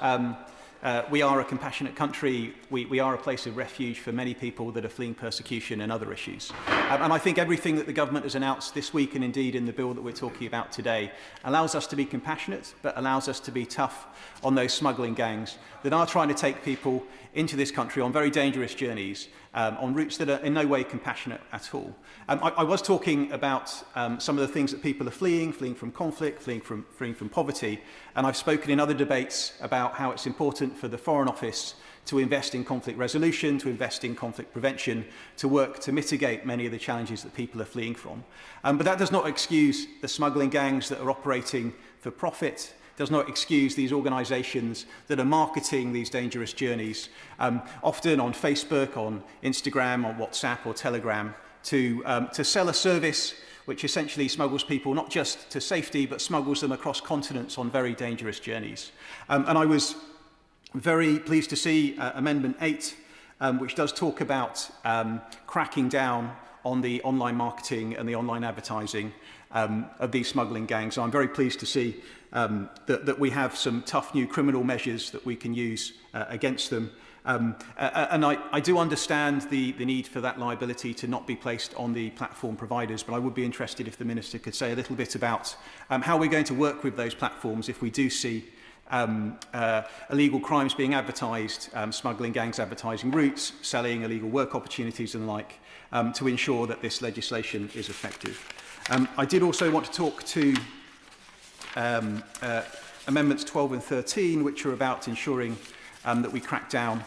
We are a compassionate country. We are a place of refuge for many people that are fleeing persecution and other issues. And I think everything that the government has announced this week, and indeed in the bill that we're talking about today, allows us to be compassionate, but allows us to be tough on those smuggling gangs that are trying to take people into this country on very dangerous journeys, on routes that are in no way compassionate at all. I was talking about some of the things that people are fleeing from conflict, fleeing from poverty, and I've spoken in other debates about how it's important for the Foreign Office to invest in conflict resolution, to invest in conflict prevention, to work to mitigate many of the challenges that people are fleeing from. But that does not excuse the smuggling gangs that are operating for profit, does not excuse these organisations that are marketing these dangerous journeys, often on Facebook, on Instagram, on WhatsApp or Telegram, to sell a service which essentially smuggles people not just to safety, but smuggles them across continents on very dangerous journeys. And I was very pleased to see Amendment 8, which does talk about cracking down on the online marketing and the online advertising of these smuggling gangs. So I'm very pleased to see that we have some tough new criminal measures that we can use against them. And I do understand the need for that liability to not be placed on the platform providers, but I would be interested if the Minister could say a little bit about how we're going to work with those platforms if we do see illegal crimes being advertised, smuggling gangs advertising routes, selling illegal work opportunities and the like, to ensure that this legislation is effective. I did also want to talk to Amendments 12 and 13, which are about ensuring that we crack down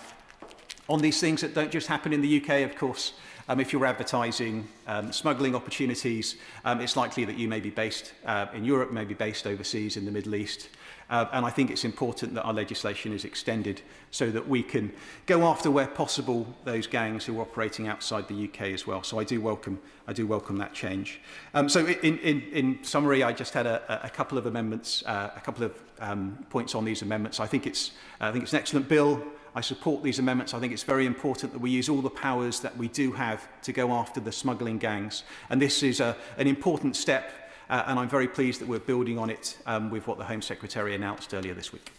on these things that don't just happen in the UK, of course. If you're advertising smuggling opportunities, it's likely that you may be based in Europe, may be based overseas in the Middle East. And I think it's important that our legislation is extended so that we can go after, where possible, those gangs who are operating outside the UK as well. So I do welcome that change. So in summary, I just had a couple of amendments, a couple of points on these amendments. I think it's an excellent bill. I support these amendments. I think it's very important that we use all the powers that we do have to go after the smuggling gangs. And this is an important step, and I'm very pleased that we're building on it with what the Home Secretary announced earlier this week.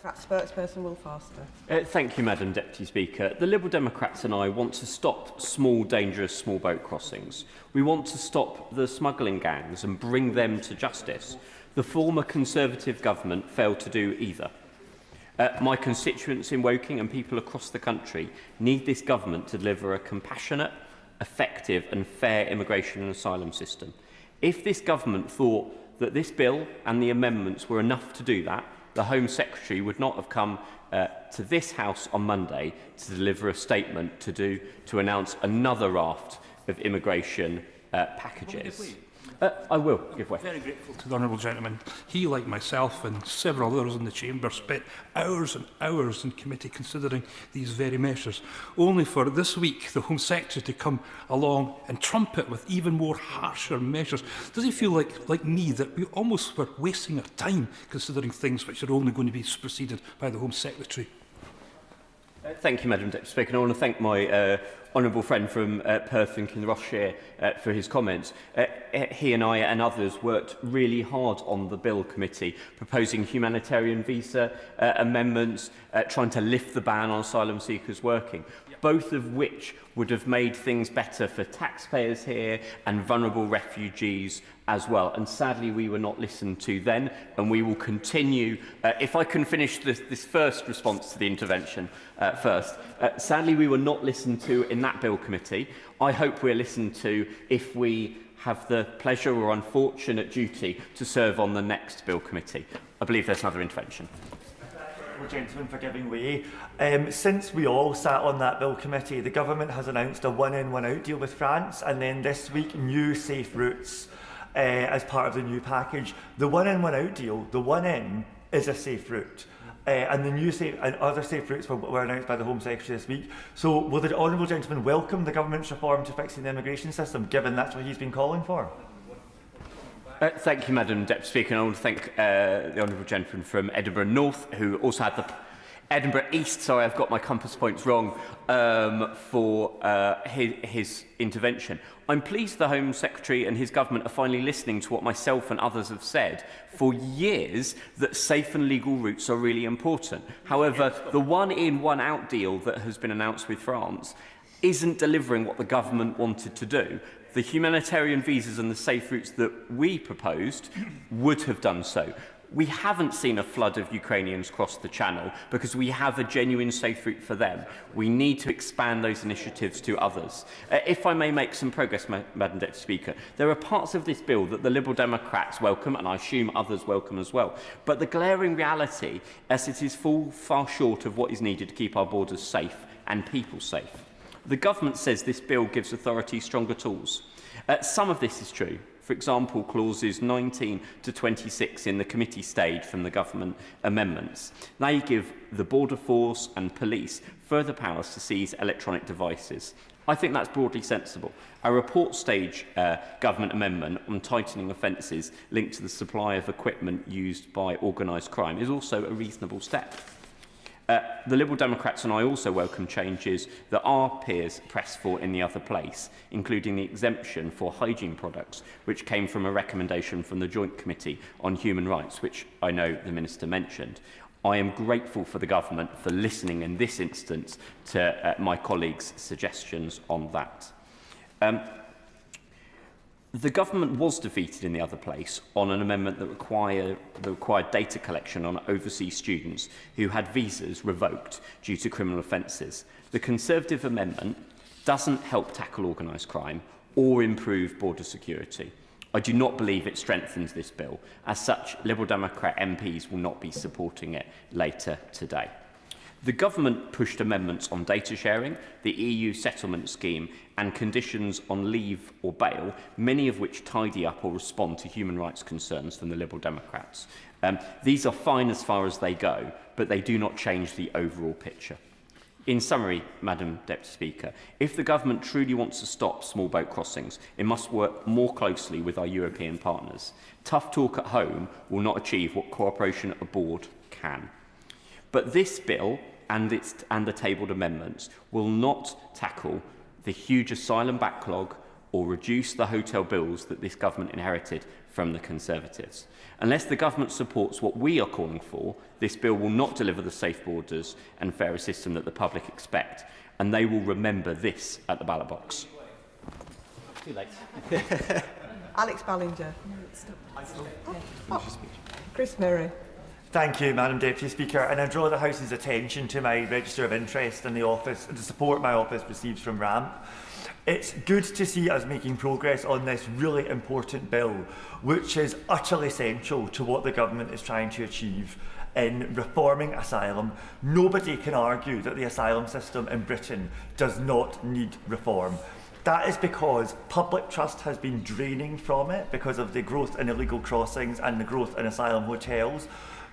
Spokesperson Will Foster. Thank you, Madam Deputy Speaker. The Liberal Democrats and I want to stop small, dangerous small boat crossings. We want to stop the smuggling gangs and bring them to justice. The former Conservative government failed to do either. My constituents in Woking and people across the country need this government to deliver a compassionate, effective and fair immigration and asylum system. If this government thought that this bill and the amendments were enough to do that, the Home Secretary would not have come to this House on Monday to deliver a statement to announce another raft of immigration packages. I will give way. Very grateful to the honourable gentleman. He, like myself and several others in the chamber, spent hours and hours in committee considering these very measures, only for this week the Home Secretary to come along and trumpet with even more harsher measures. Does he feel like me, that we almost were wasting our time considering things which are only going to be superseded by the Home Secretary? Thank you, Madam Deputy Speaker. And I want to thank my honourable friend from Perth and Kinrossshire for his comments. He and I and others worked really hard on the Bill Committee, proposing humanitarian visa amendments, trying to lift the ban on asylum seekers working. both of which would have made things better for taxpayers here and vulnerable refugees as well. And sadly, we were not listened to then, and we will continue. If I can finish this first response to the intervention first. Sadly, we were not listened to in that bill committee. I hope we're listened to if we have the pleasure or unfortunate duty to serve on the next bill committee. I believe there's another intervention. Gentlemen, for giving way. Since we all sat on that bill committee, the government has announced a one-in, one-out deal with France, and then this week new safe routes as part of the new package. The one-in, one-out deal, the one-in is a safe route. And the new safe and other safe routes were announced by the Home Secretary this week. So will the honourable gentleman welcome the government's reform to fixing the immigration system, given that's what he's been calling for? Thank you, Madam Deputy Speaker, and I want to thank the honourable gentleman from Edinburgh North, who also had the Edinburgh East, sorry, I've got my compass points wrong, for his intervention. I'm pleased the Home Secretary and his government are finally listening to what myself and others have said for years, that safe and legal routes are really important. However, the one-in, one-out deal that has been announced with France isn't delivering what the government wanted to do. The humanitarian visas and the safe routes that we proposed would have done so. We haven't seen a flood of Ukrainians cross the Channel because we have a genuine safe route for them. We need to expand those initiatives to others. If I may make some progress, Madam Deputy Speaker, there are parts of this bill that the Liberal Democrats welcome, and I assume others welcome as well. But the glaring reality is it is far short of what is needed to keep our borders safe and people safe. The government says this bill gives authorities stronger tools. Some of this is true. For example, clauses 19 to 26 in the committee stage from the government amendments. They give the border force and police further powers to seize electronic devices. I think that's broadly sensible. A report stage government amendment on tightening offences linked to the supply of equipment used by organised crime is also a reasonable step. The Liberal Democrats and I also welcome changes that our peers pressed for in the other place, including the exemption for hygiene products, which came from a recommendation from the Joint Committee on Human Rights, which I know the Minister mentioned. I am grateful for the government for listening in this instance to my colleagues' suggestions on that. The government was defeated in the other place on an amendment that required data collection on overseas students who had visas revoked due to criminal offences. The Conservative amendment doesn't help tackle organised crime or improve border security. I do not believe it strengthens this bill. As such, Liberal Democrat MPs will not be supporting it later today. The government pushed amendments on data sharing, the EU settlement scheme and conditions on leave or bail, many of which tidy up or respond to human rights concerns from the Liberal Democrats. These are fine as far as they go, but they do not change the overall picture. In summary, Madam Deputy Speaker, if the government truly wants to stop small boat crossings, it must work more closely with our European partners. Tough talk at home will not achieve what cooperation abroad can. But this bill and the tabled amendments will not tackle the huge asylum backlog or reduce the hotel bills that this government inherited from the Conservatives. Unless the government supports what we are calling for, this bill will not deliver the safe borders and fairer system that the public expect, and they will remember this at the ballot box. Too late. Alex Ballinger. Chris Merry. Thank you, Madam Deputy Speaker, and I draw the House's attention to my register of interest in the office and the support my office receives from RAMP. It's good to see us making progress on this really important bill, which is utterly essential to what the government is trying to achieve in reforming asylum. Nobody can argue that the asylum system in Britain does not need reform. That is because public trust has been draining from it because of the growth in illegal crossings and the growth in asylum hotels,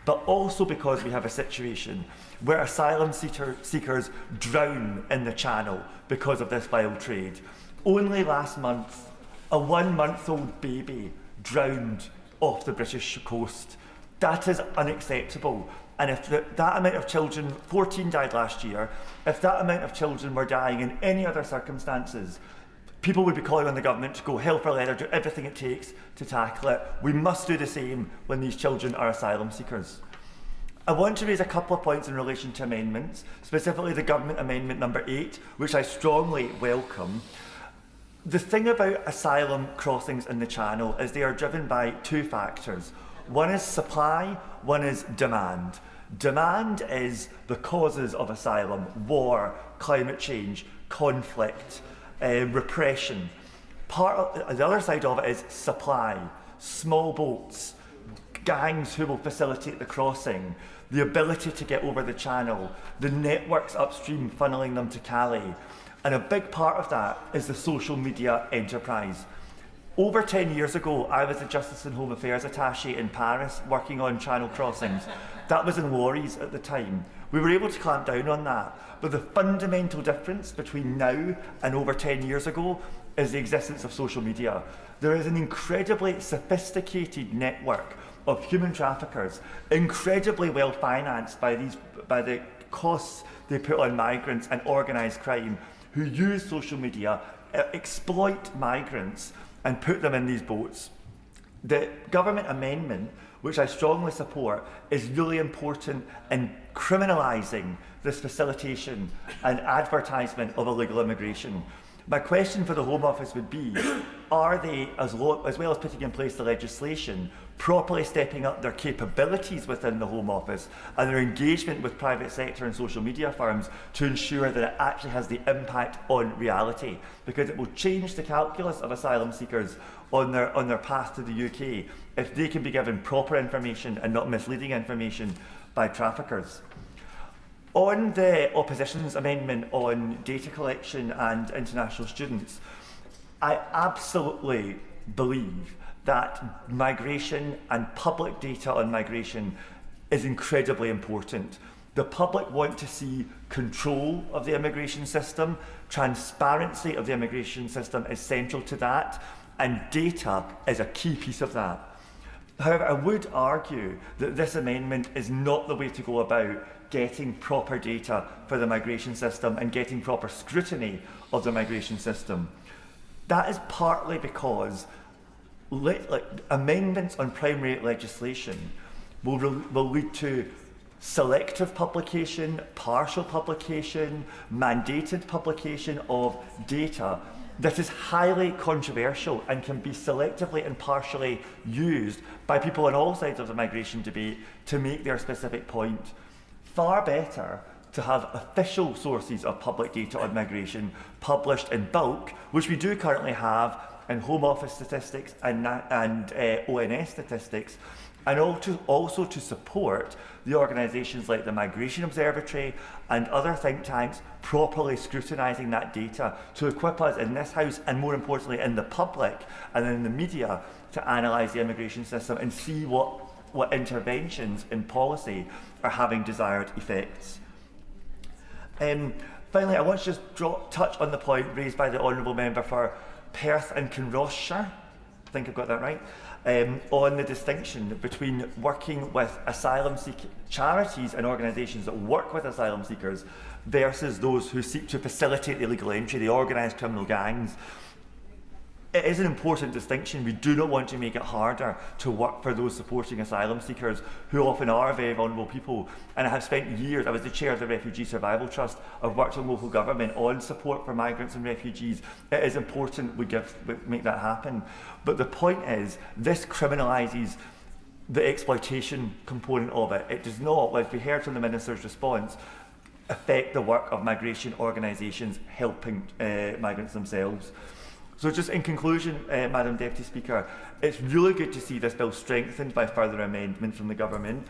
but also because we have a situation where asylum seekers drown in the Channel because of this vile trade. Only last month, a 1-month-old baby drowned off the British coast. That is unacceptable. And if that amount of children, 14 died last year, if that amount of children were dying in any other circumstances, people would be calling on the government to go hell for leather, do everything it takes to tackle it. We must do the same when these children are asylum seekers. I want to raise a couple of points in relation to amendments, specifically the Government Amendment number 8, which I strongly welcome. The thing about asylum crossings in the Channel is they are driven by two factors. One is supply, one is demand. Demand is the causes of asylum: war, climate change, conflict, repression. The other side of it is supply, small boats, gangs who will facilitate the crossing, the ability to get over the Channel, the networks upstream funneling them to Calais. And a big part of that is the social media enterprise. Over 10 years ago, I was the Justice and Home Affairs Attaché in Paris working on Channel crossings. That was in lorries at the time. We were able to clamp down on that. But the fundamental difference between now and over 10 years ago is the existence of social media. There is an incredibly sophisticated network of human traffickers, incredibly well financed by the costs they put on migrants and organised crime, who use social media, exploit migrants and put them in these boats. The government amendment, which I strongly support, is really important in criminalising this facilitation and advertisement of illegal immigration. My question for the Home Office would be, are they, as well as putting in place the legislation, properly stepping up their capabilities within the Home Office and their engagement with private sector and social media firms to ensure that it actually has the impact on reality? Because it will change the calculus of asylum seekers on their path to the UK if they can be given proper information and not misleading information by traffickers. On the opposition's amendment on data collection and international students, I absolutely believe that migration and public data on migration is incredibly important. The public want to see control of the immigration system. Transparency of the immigration system is central to that, and data is a key piece of that. However, I would argue that this amendment is not the way to go about getting proper data for the migration system and getting proper scrutiny of the migration system. That is partly because amendments on primary legislation will lead to selective publication, partial publication, mandated publication of data that is highly controversial and can be selectively and partially used by people on all sides of the migration debate to make their specific point. Far better to have official sources of public data on migration published in bulk, which we do currently have in Home Office statistics and ONS statistics, and also to support the organisations like the Migration Observatory and other think tanks properly scrutinising that data to equip us in this House and, more importantly, in the public and in the media to analyse the immigration system and see what interventions in policy are having desired effects. Finally, I want to just touch on the point raised by the Honourable Member for Perth and Kinrossshire, I think I've got that right, on the distinction between working with asylum charities and organisations that work with asylum seekers versus those who seek to facilitate the illegal entry, the organised criminal gangs. It is an important distinction. We do not want to make it harder to work for those supporting asylum seekers who often are very vulnerable people. And I have spent years, I was the chair of the Refugee Survival Trust, I've worked in local government on support for migrants and refugees. It is important we make that happen. But the point is, this criminalises the exploitation component of it. It does not, like we heard from the Minister's response, affect the work of migration organisations helping migrants themselves. So just in conclusion, Madam Deputy Speaker, it's really good to see this bill strengthened by further amendment from the government.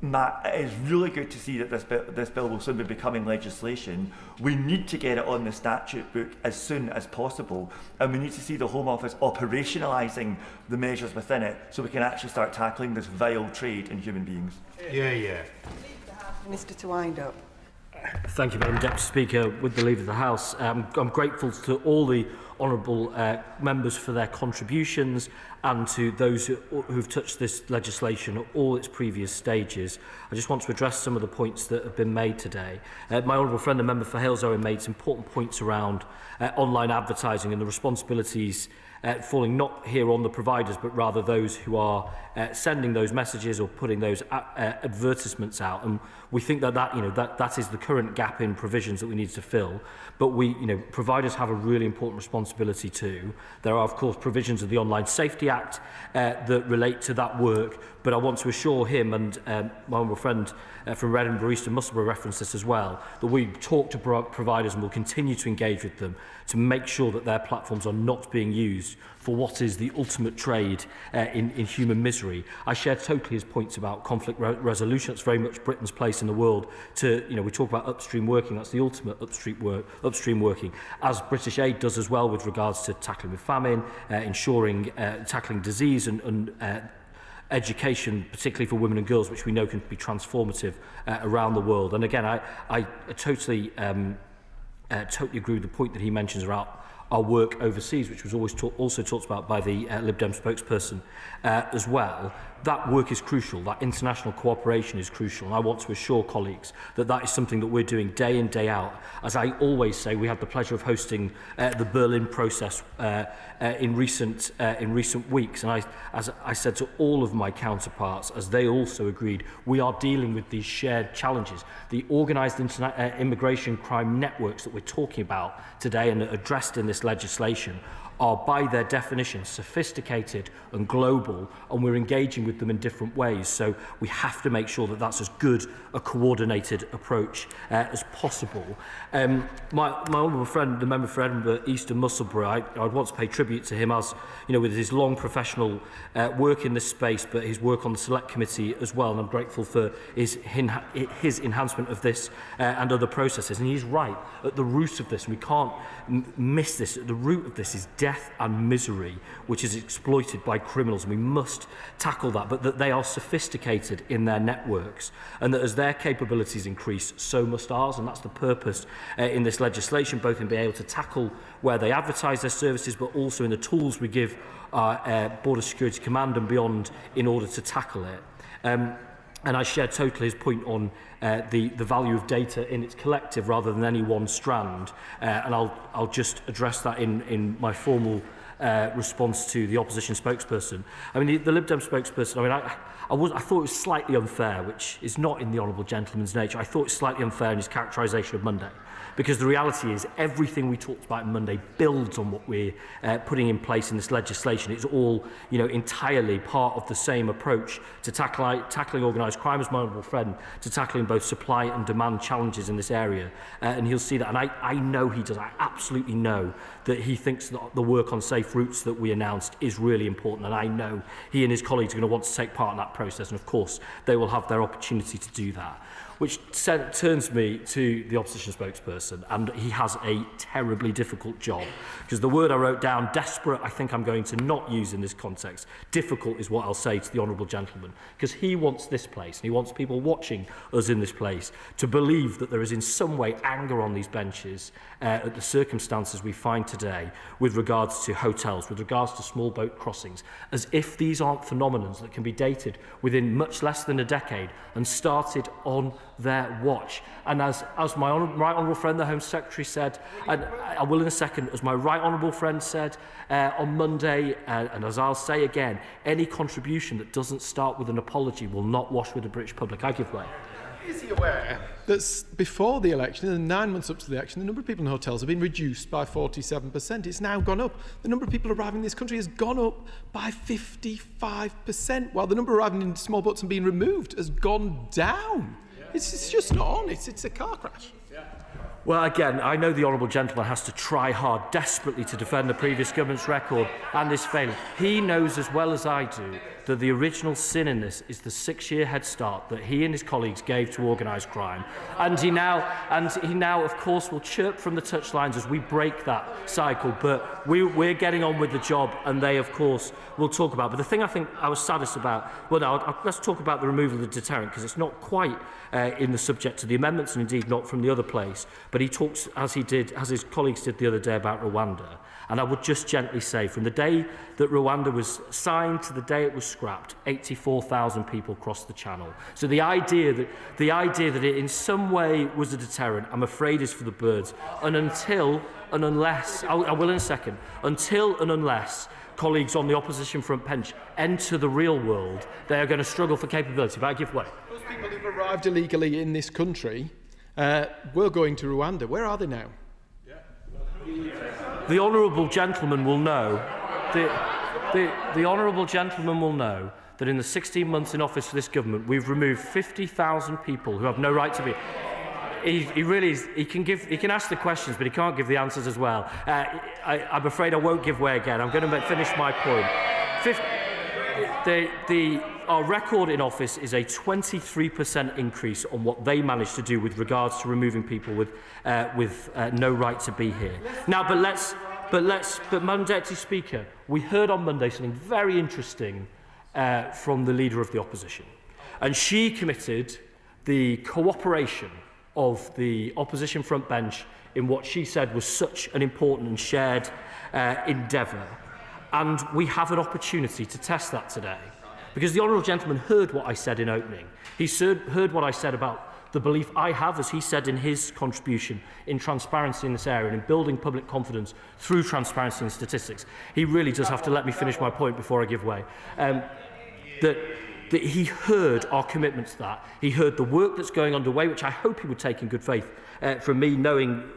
It is really good to see that this bill will soon be becoming legislation. We need to get it on the statute book as soon as possible, and we need to see the Home Office operationalising the measures within it so we can actually start tackling this vile trade in human beings. Yeah. Minister to wind up. Thank you, Madam Deputy Speaker. With the leave of the House, I'm grateful to all the honourable members for their contributions, and to those who've touched this legislation at all its previous stages. I just want to address some of the points that have been made today. My honourable friend, the member for Halesowen, made some important points around online advertising and the responsibilities falling not here on the providers, but rather those who are sending those messages or putting those advertisements out. And we think that is the current gap in provisions that we need to fill. But providers have a really important responsibility too. There are, of course, provisions of the Online Safety Act that relate to that work. But I want to assure him, and my honourable friend from Edinburgh East and Musselburgh referenced this as well, that we talk to providers and will continue to engage with them to make sure that their platforms are not being used for what is the ultimate trade in human misery. I share totally his points about conflict resolution. It's very much Britain's place in the world to, we talk about upstream working, that's the ultimate upstream working, as British Aid does as well with regards to tackling with famine, ensuring tackling disease and education, particularly for women and girls, which we know can be transformative around the world. And again, I totally agree with the point that he mentions around our work overseas, which was always also talked about by the Lib Dem spokesperson as well. That work is crucial. That international cooperation is crucial. And I want to assure colleagues that that is something that we're doing day in, day out. As I always say, we had the pleasure of hosting the Berlin process in recent weeks. And as I said to all of my counterparts, as they also agreed, we are dealing with these shared challenges. The organised immigration crime networks that we're talking about today and addressed in this legislation are by their definition sophisticated and global, and we're engaging with them in different ways. So we have to make sure that that's as good a coordinated approach as possible. My honourable friend, the member for Edinburgh East and Musselburgh, I'd want to pay tribute to him as, with his long professional work in this space, but his work on the Select Committee as well, and I'm grateful for his enhancement of this and other processes. And he's right, at the root of this, and we can't miss this, at the root of this is death and misery, which is exploited by criminals, and we must tackle that, but that they are sophisticated in their networks, and that as their capabilities increase, so must ours, and that's the purpose in this legislation, both in being able to tackle where they advertise their services, but also in the tools we give our Border Security Command and beyond in order to tackle it. And I share totally his point on the value of data in its collective rather than any one strand. And I'll just address that in my formal response to the opposition spokesperson. I mean, the Lib Dem spokesperson, I thought it was slightly unfair, which is not in the honourable gentleman's nature. I thought it was slightly unfair in his characterisation of Monday. Because the reality is everything we talked about on Monday builds on what we're putting in place in this legislation. It's all, entirely part of the same approach to tackling organised crime, as my honourable friend, to tackling both supply and demand challenges in this area. And he'll see that. And I know he does. I absolutely know that he thinks that the work on safe routes that we announced is really important. And I know he and his colleagues are going to want to take part in that process. And of course, they will have their opportunity to do that. Which turns me to the opposition spokesperson, and he has a terribly difficult job. Because the word I wrote down, desperate, I think I'm going to not use in this context. Difficult is what I'll say to the honourable gentleman. Because he wants this place, and he wants people watching us in this place to believe that there is in some way anger on these benches at the circumstances we find today with regards to hotels, with regards to small boat crossings, as if these aren't phenomena that can be dated within much less than a decade and started on their watch. And as my right honourable friend, the Home Secretary, said, and I will in a second, as my right honourable friend said on Monday, and as I'll say again, any contribution that doesn't start with an apology will not wash with the British public. I give way. Is he aware that before the election, and 9 months up to the election, the number of people in hotels have been reduced by 47%. It's now gone up. The number of people arriving in this country has gone up by 55%, while the number arriving in small boats and being removed has gone down. It's just not on. It's a car crash. Well, again, I know the honourable gentleman has to try hard, desperately, to defend the previous government's record and this failure. He knows as well as I do that the original sin in this is the 6-year head start that he and his colleagues gave to organised crime, and he now, of course, will chirp from the touchlines as we break that cycle. But we're getting on with the job, and they, of course, will talk about. But the thing I think I was saddest about, well, no, let's talk about the removal of the deterrent, because it's not quite in the subject of the amendments, and indeed not from the other place. But he talks, as his colleagues did the other day, about Rwanda. And I would just gently say, from the day that Rwanda was signed to the day it was scrapped, 84,000 people crossed the channel. So the idea that it in some way was a deterrent, I'm afraid, is for the birds. And until and unless, I will in a second, until and unless colleagues on the opposition front bench enter the real world, they are going to struggle for capability. But I give way. Those people who've arrived illegally in this country were going to Rwanda. Where are they now? The honourable gentleman will know. The honourable gentleman will know that in the 16 months in office for this government, we've removed 50,000 people who have no right to be. He really is, he can ask the questions, but he can't give the answers as well. I'm afraid I won't give way again. I'm going to finish my point. Our record in office is a 23% increase on what they managed to do with regards to removing people with no right to be here. Now, but Madam Deputy Speaker, we heard on Monday something very interesting from the Leader of the Opposition, and she committed the cooperation of the opposition front bench in what she said was such an important and shared endeavour. And we have an opportunity to test that today. Because the honourable gentleman heard what I said in opening. He heard what I said about the belief I have, as he said in his contribution, in transparency in this area and in building public confidence through transparency and statistics. He really does have to let me finish my point before I give way. That he heard our commitment to that. He heard the work that's going underway, which I hope he would take in good faith from me,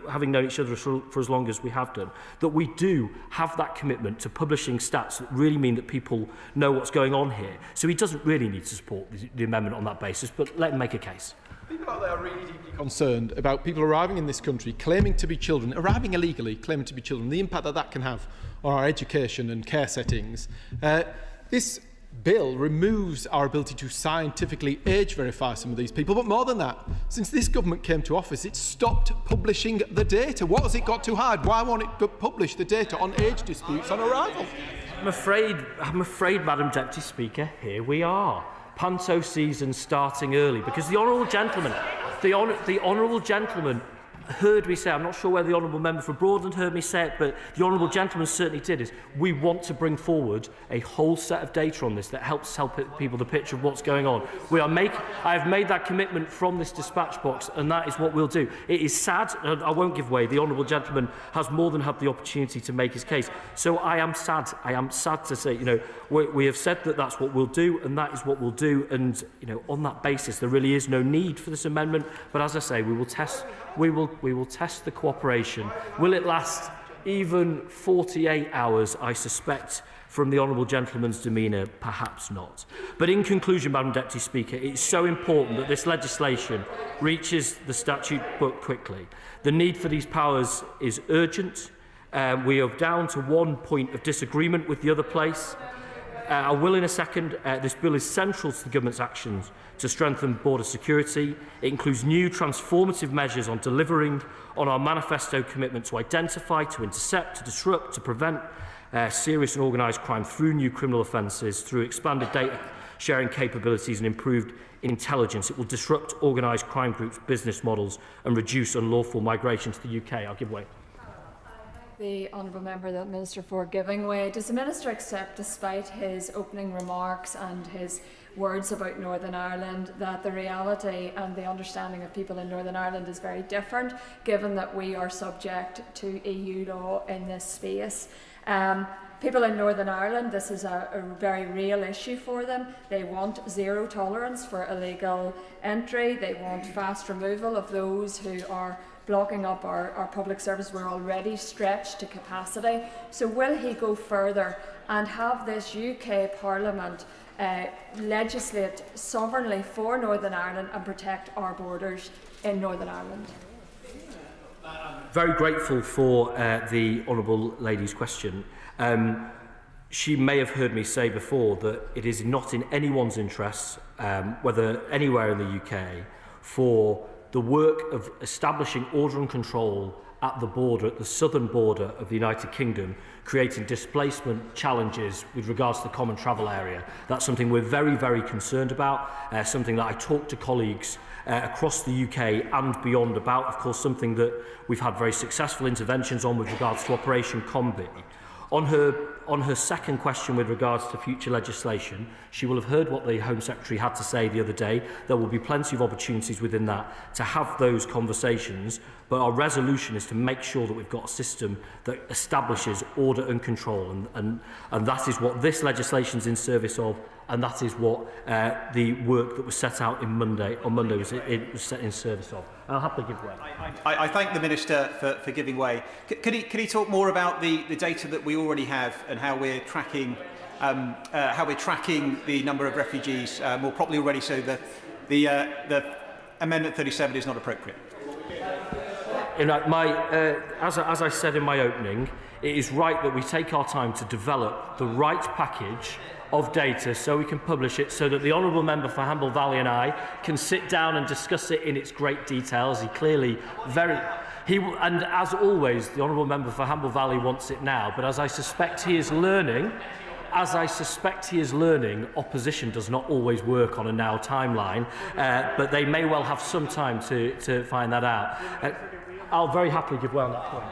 having known each other for as long as we have done, that we do have that commitment to publishing stats that really mean that people know what's going on here. So he doesn't really need to support the amendment on that basis, but let him make a case. People out there are really deeply concerned about people arriving in this country, claiming to be children, arriving illegally, claiming to be children, the impact that can have on our education and care settings. This bill removes our ability to scientifically age verify some of these people, but more than that, since this government came to office, it stopped publishing the data. What has it got to hide? Why won't it publish the data on age disputes on arrival? I'm afraid, Madam Deputy Speaker, here we are. Panto season starting early, because the honourable gentleman heard me say, I'm not sure whether the honourable member for Broadland heard me say it, but the honourable gentleman certainly did, is we want to bring forward a whole set of data on this that helps people the picture of what's going on. I have made that commitment from this dispatch box, and that is what we'll do. It is sad, and I won't give way. The honourable gentleman has more than had the opportunity to make his case. So I am sad to say, we have said that that's what we'll do, and that is what we'll do. And, on that basis, there really is no need for this amendment. But as I say, we will test the cooperation. Will it last even 48 hours? I suspect from the honourable gentleman's demeanour, perhaps not. But in conclusion, Madam Deputy Speaker, it's so important that this legislation reaches the statute book quickly. The need for these powers is urgent. We are down to one point of disagreement with the other place. I will in a second. This bill is central to the government's actions to strengthen border security. It includes new transformative measures on delivering on our manifesto commitment to identify, to intercept, to disrupt, to prevent serious and organised crime through new criminal offences, through expanded data sharing capabilities and improved intelligence. It will disrupt organised crime groups' business models and reduce unlawful migration to the UK. I'll give way. The honourable member, the Minister, for giving way. Does the Minister accept, despite his opening remarks and his words about Northern Ireland, that the reality and the understanding of people in Northern Ireland is very different, given that we are subject to EU law in this space? People in Northern Ireland, this is a very real issue for them. They want zero tolerance for illegal entry. They want fast removal of those who are blocking up our public service. We're already stretched to capacity. So will he go further and have this UK Parliament legislate sovereignly for Northern Ireland and protect our borders in Northern Ireland? Very grateful for the honourable lady's question. she may have heard me say before that it is not in anyone's interests, whether anywhere in the UK, for the work of establishing order and control at the border, at the southern border of the United Kingdom, creating displacement challenges with regards to the common travel area. That's something we're very, very concerned about, something that I talk to colleagues across the UK and beyond about, of course, something that we've had very successful interventions on with regards to Operation Combi. On her second question with regards to future legislation, she will have heard what the Home Secretary had to say the other day. There will be plenty of opportunities within that to have those conversations, but our resolution is to make sure that we've got a system that establishes order and control, and that is what this legislation is in service of, and that is what the work that was set out on Monday was set in service of. I'll happily give way. I thank the Minister for giving way. Could he talk more about the data that we already have and how we're tracking the number of refugees more properly already, so that the Amendment 37 is not appropriate? As I said in my opening, it is right that we take our time to develop the right package of data so we can publish it, so that the Honourable Member for Hamble Valley and I can sit down and discuss it in its great details. And as always, the Honourable Member for Hamble Valley wants it now, but as I suspect he is learning, opposition does not always work on a now timeline, but they may well have some time to find that out. I'll very happily give way on that point.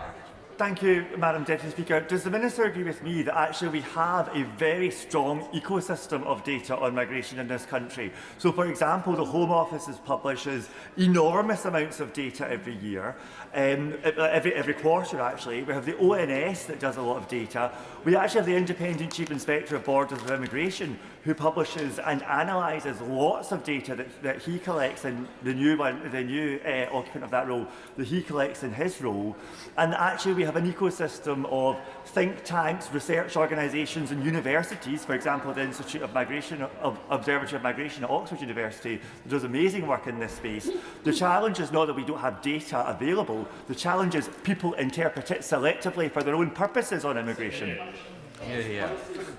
Thank you, Madam Deputy Speaker. Does the Minister agree with me that actually we have a very strong ecosystem of data on migration in this country? So, for example, the Home Office publishes enormous amounts of data every year, every quarter actually. We have the ONS that does a lot of data. We actually have the Independent Chief Inspector of Borders and Immigration, who publishes and analyses lots of data that he collects in the new occupant of that role, that he collects in his role. And actually we have an ecosystem of think tanks, research organisations and universities, for example the Institute of Observatory of Migration at Oxford University, that does amazing work in this space. The challenge is not that we don't have data available, the challenge is people interpret it selectively for their own purposes on immigration.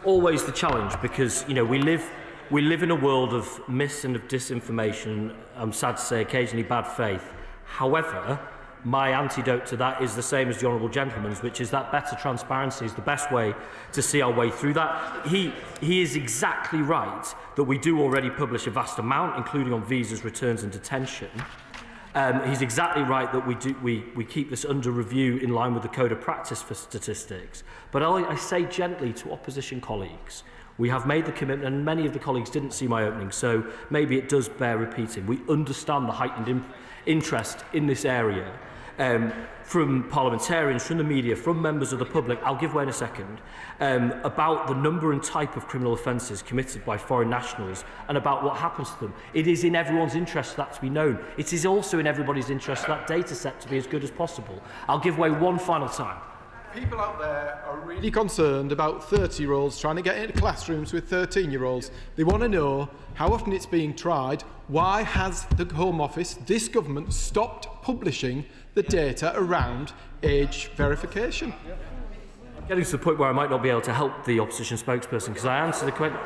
Always the challenge, because we live in a world of mis and of disinformation. I'm sad to say, occasionally bad faith. However, my antidote to that is the same as the Honourable Gentleman's, which is that better transparency is the best way to see our way through that. He is exactly right that we do already publish a vast amount, including on visas, returns and detention. He's exactly right that we keep this under review in line with the Code of Practice for Statistics. But I say gently to opposition colleagues, we have made the commitment, and many of the colleagues didn't see my opening, so maybe it does bear repeating. We understand the heightened interest in this area from parliamentarians, from the media, from members of the public. I'll give way in a second, about the number and type of criminal offences committed by foreign nationals and about what happens to them. It is in everyone's interest for that to be known. It is also in everybody's interest for that data set to be as good as possible. I'll give way one final time. People out there are really concerned about 30-year-olds trying to get into classrooms with 13-year-olds. They want to know how often it's being tried. Why has the Home Office, this government, stopped publishing the data around age verification? Getting to the point where I might not be able to help the opposition spokesperson, because I answered the question.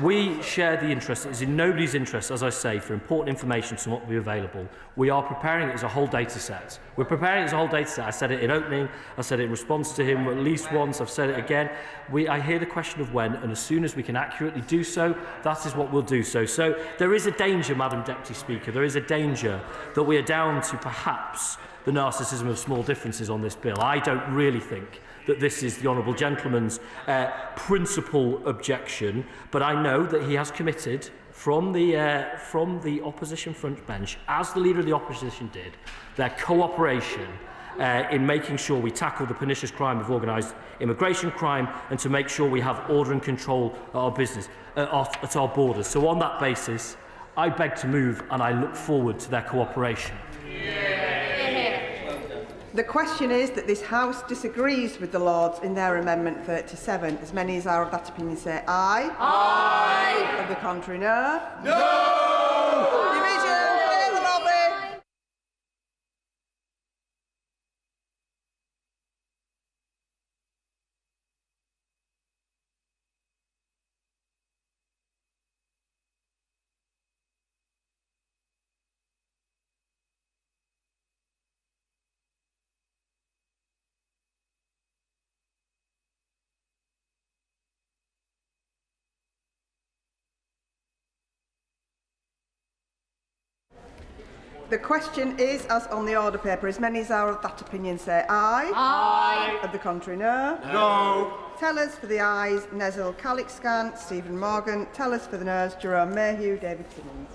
We share the interest. It is in nobody's interest, as I say, for important information to not be available. We are preparing it as a whole data set. We're preparing it as a whole data set. I said it in opening. I said it in response to him at least once. I've said it again. I hear the question of when, and as soon as we can accurately do so, that is what we'll do so. So there is a danger, Madam Deputy Speaker, there is a danger that we are down to perhaps the narcissism of small differences on this bill. I don't really think that this is the Honourable Gentleman's principal objection, but I know that he has committed from the opposition front bench, as the Leader of the Opposition did, their cooperation in making sure we tackle the pernicious crime of organised immigration crime and to make sure we have order and control at our business, at our borders. So on that basis, I beg to move and I look forward to their cooperation. The question is that this House disagrees with the Lords in their Amendment 37. As many as are of that opinion say aye. Aye. Of the contrary, no. No! Division, clear the lobby. The question is, as on the order paper, as many as are of that opinion say aye. Aye. Of the contrary, no. No. Tellers for the ayes, Nezil Calixcan, Stephen Morgan. Tellers for the noes, Jerome Mayhew, David Timmins.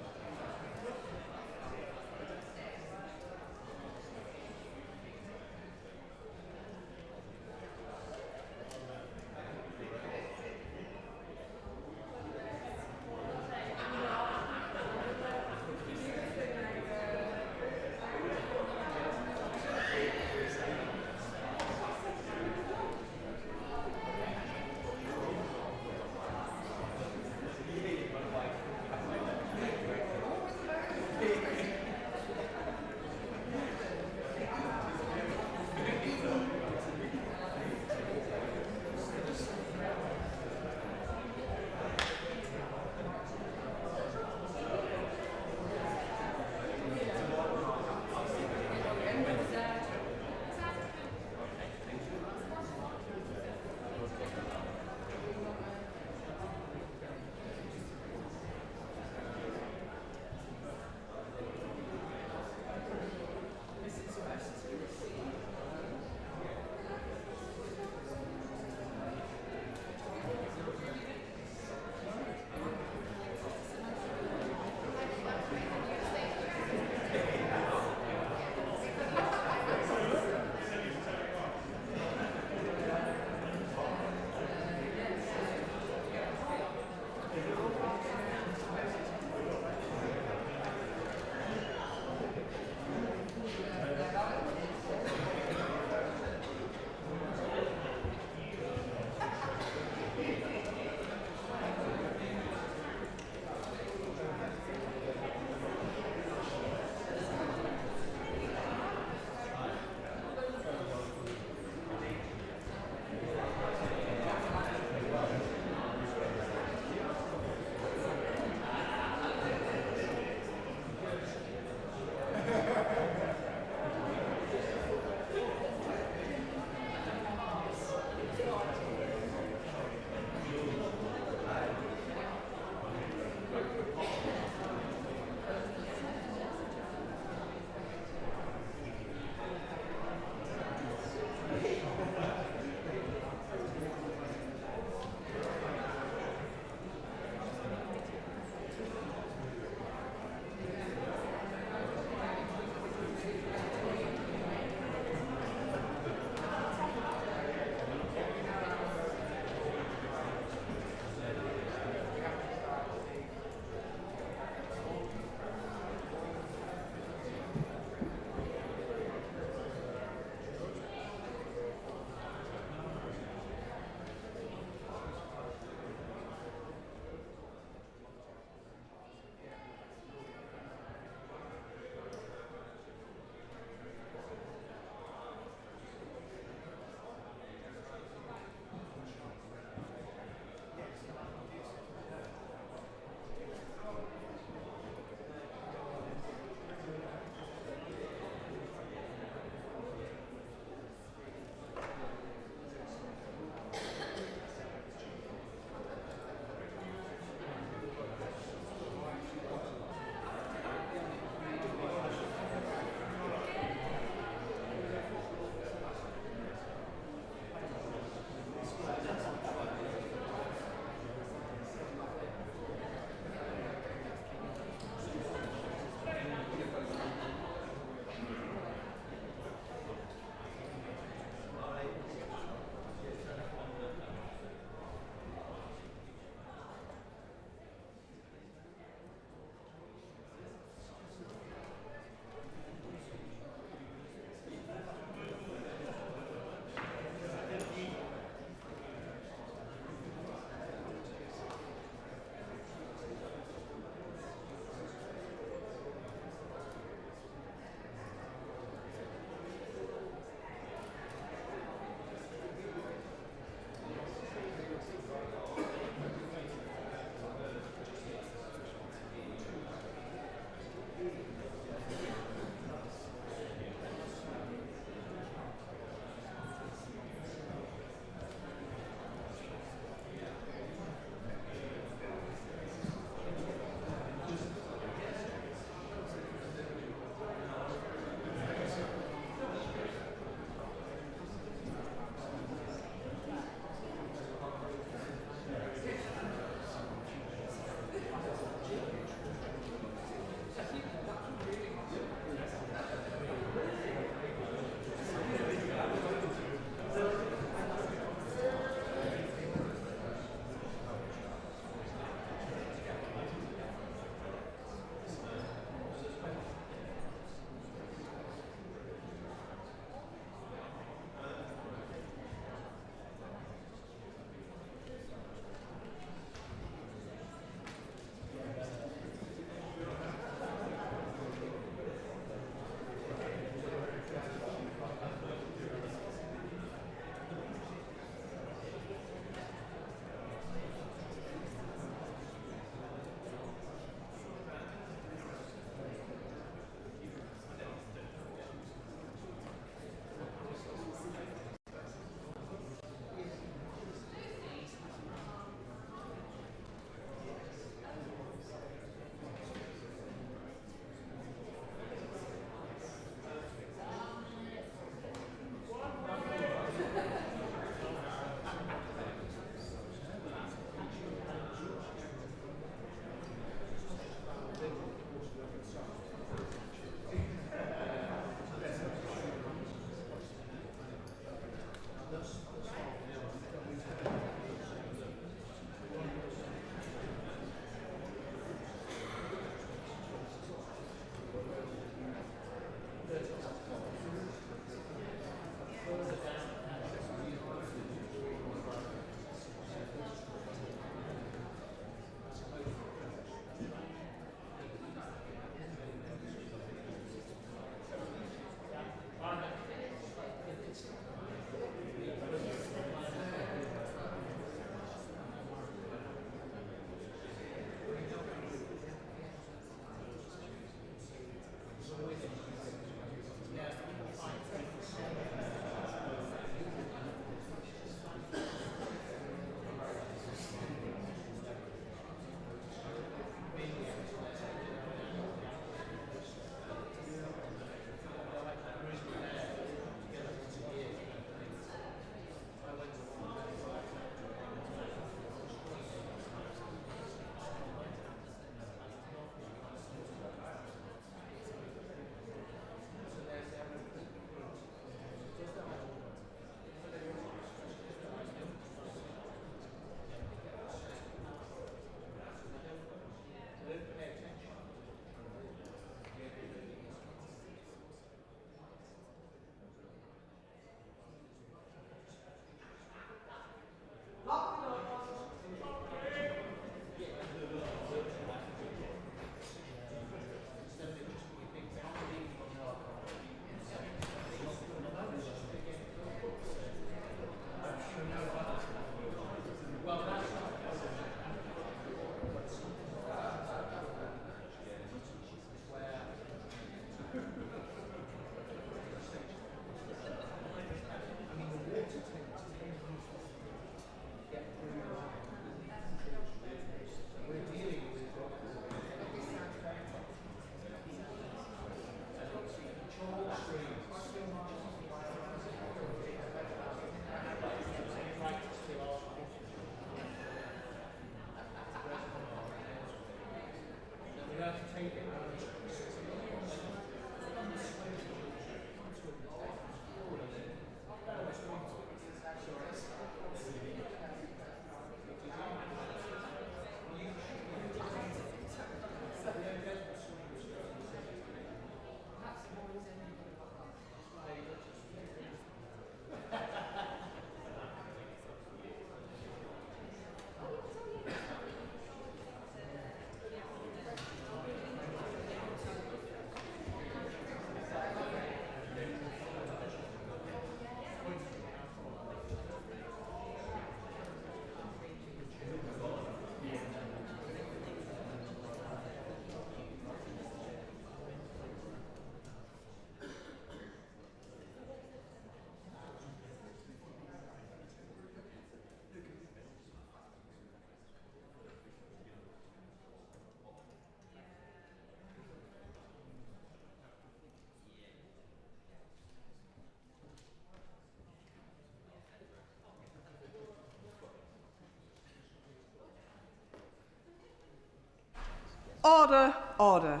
Order, order.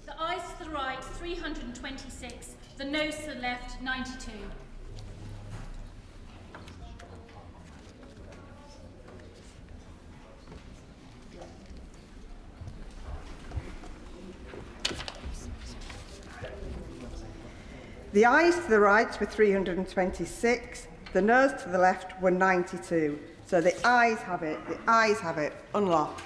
The ayes to the right, 326. The noes to the left, 92. The ayes to the right were 326. The noes to the left were 92. So the ayes have it. The ayes have it. Unlock.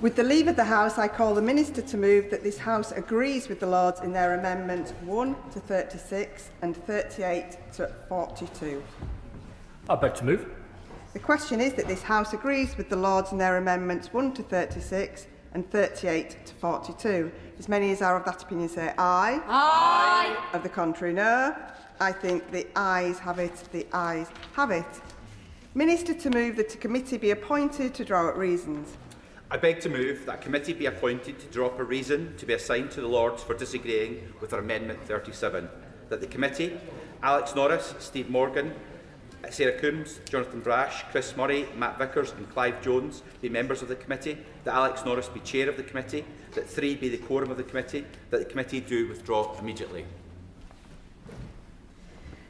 With the leave of the House, I call the Minister to move that this House agrees with the Lords in their amendments 1 to 36 and 38 to 42. I beg to move. The question is that this House agrees with the Lords in their amendments 1 to 36 and 38 to 42. As many as are of that opinion say aye. Aye. Of the contrary, no. I think the ayes have it. The ayes have it. Minister to move that a committee be appointed to draw out reasons. I beg to move that a committee be appointed to draw up a reason to be assigned to the Lords for disagreeing with our Amendment 37. That the committee, Alex Norris, Steve Morgan, Sarah Coombs, Jonathan Brash, Chris Murray, Matt Vickers and Clive Jones be members of the committee, that Alex Norris be chair of the committee, that 3 be the quorum of the committee, that the committee do withdraw immediately.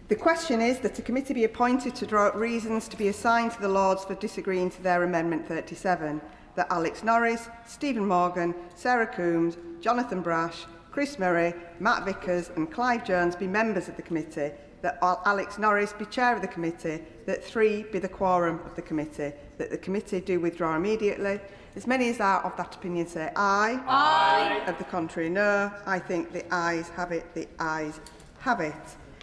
The question is that a committee be appointed to draw out reasons to be assigned to the Lords for disagreeing to their Amendment 37. That Alex Norris, Stephen Morgan, Sarah Coombs, Jonathan Brash, Chris Murray, Matt Vickers and Clive Jones be members of the committee, that Alex Norris be chair of the committee, that 3 be the quorum of the committee, that the committee do withdraw immediately. As many as are of that opinion say aye. Aye. Of the contrary, no. I think the ayes have it. The ayes have it.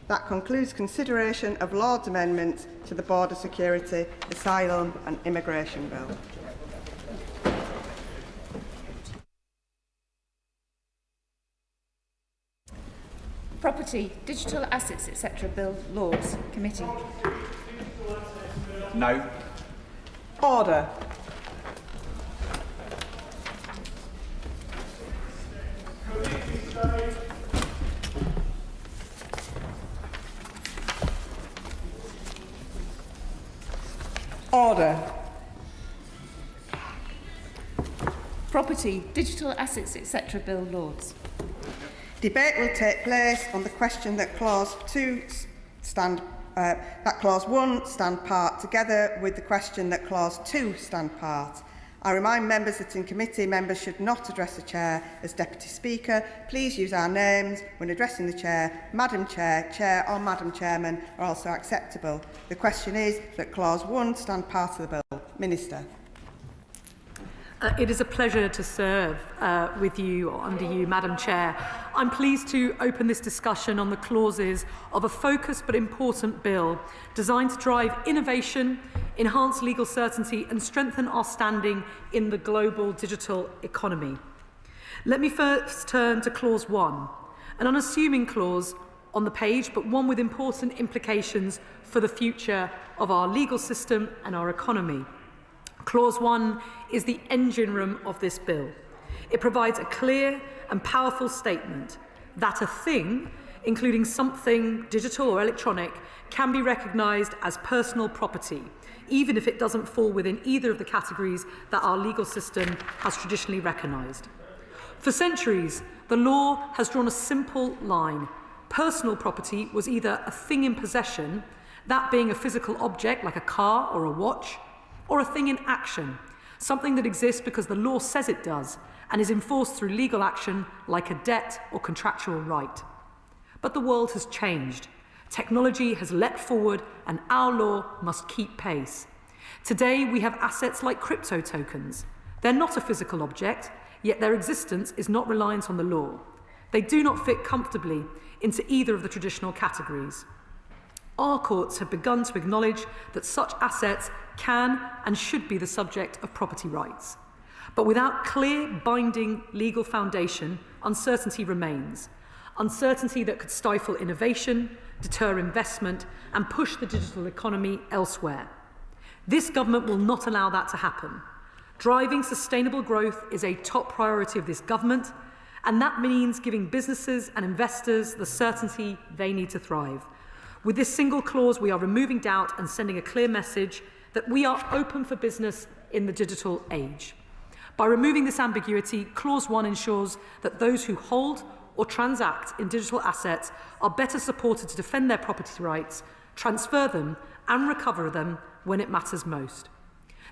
That concludes consideration of Lord's amendments to the Border Security, Asylum and Immigration Bill. Property, Digital Assets, etc. Bill, Lords, Committee. No. Order. Order. Property, Digital Assets, etc. Bill, Lords. Debate will take place on the question that Clause 1 stand part, together with the question that Clause 2 stand part. I remind members that in committee, members should not address the Chair as Deputy Speaker. Please use our names when addressing the Chair. Madam Chair, Chair or Madam Chairman are also acceptable. The question is that Clause 1 stand part of the bill. Minister. It is a pleasure to serve with you or under you, Madam Chair. I'm pleased to open this discussion on the clauses of a focused but important bill designed to drive innovation, enhance legal certainty and strengthen our standing in the global digital economy. Let me first turn to Clause 1, an unassuming clause on the page, but one with important implications for the future of our legal system and our economy. Clause 1 is the engine room of this bill. It provides a clear and powerful statement that a thing, including something digital or electronic, can be recognised as personal property, even if it doesn't fall within either of the categories that our legal system has traditionally recognised. For centuries, the law has drawn a simple line. Personal property was either a thing in possession, that being a physical object like a car or a watch, or a thing in action, something that exists because the law says it does and is enforced through legal action like a debt or contractual right. But the world has changed. Technology has leapt forward and our law must keep pace. Today we have assets like crypto tokens. They're not a physical object, yet their existence is not reliant on the law. They do not fit comfortably into either of the traditional categories. Our courts have begun to acknowledge that such assets can and should be the subject of property rights. But without clear, binding legal foundation, uncertainty remains. Uncertainty that could stifle innovation, deter investment, and push the digital economy elsewhere. This government will not allow that to happen. Driving sustainable growth is a top priority of this government, And that means giving businesses and investors the certainty they need to thrive. With this single clause, we are removing doubt and sending a clear message that we are open for business in the digital age. By removing this ambiguity, Clause 1 ensures that those who hold or transact in digital assets are better supported to defend their property rights, transfer them and recover them when it matters most.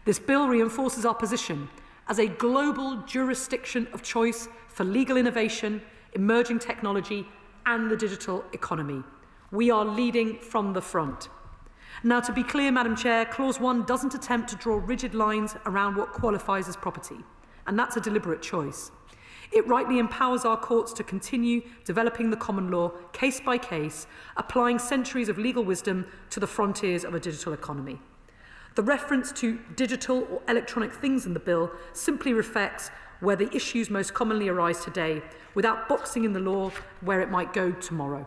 This bill reinforces our position as a global jurisdiction of choice for legal innovation, emerging technology and the digital economy. We are leading from the front. Now, to be clear, Madam Chair, Clause 1 doesn't attempt to draw rigid lines around what qualifies as property, and that's a deliberate choice. It rightly empowers our courts to continue developing the common law case by case, applying centuries of legal wisdom to the frontiers of a digital economy. The reference to digital or electronic things in the bill simply reflects where the issues most commonly arise today, without boxing in the law where it might go tomorrow.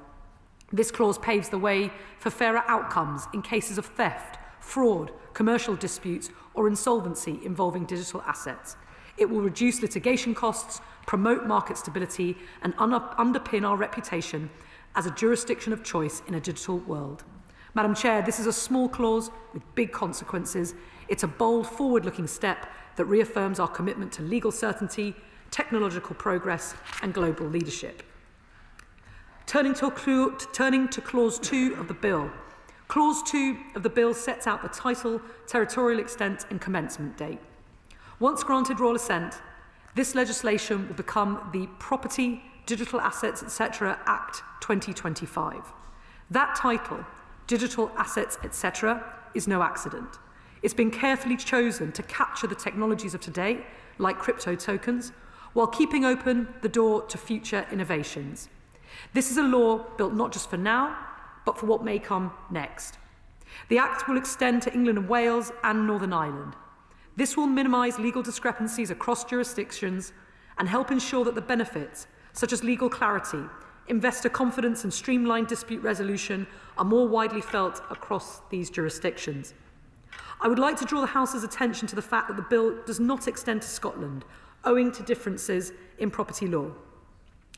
This clause paves the way for fairer outcomes in cases of theft, fraud, commercial disputes or insolvency involving digital assets. It will reduce litigation costs, promote market stability and underpin our reputation as a jurisdiction of choice in a digital world. Madam Chair, this is a small clause with big consequences. It's a bold, forward-looking step that reaffirms our commitment to legal certainty, technological progress and global leadership. Turning to Clause 2 of the bill. Clause 2 of the bill sets out the title, territorial extent and commencement date. Once granted royal assent, this legislation will become the Property, Digital Assets, etc. Act 2025. That title, Digital Assets, etc., is no accident. It's been carefully chosen to capture the technologies of today, like crypto tokens, while keeping open the door to future innovations. This is a law built not just for now, but for what may come next. The Act will extend to England and Wales and Northern Ireland. This will minimise legal discrepancies across jurisdictions and help ensure that the benefits, such as legal clarity, investor confidence and streamlined dispute resolution, are more widely felt across these jurisdictions. I would like to draw the House's attention to the fact that the bill does not extend to Scotland, owing to differences in property law.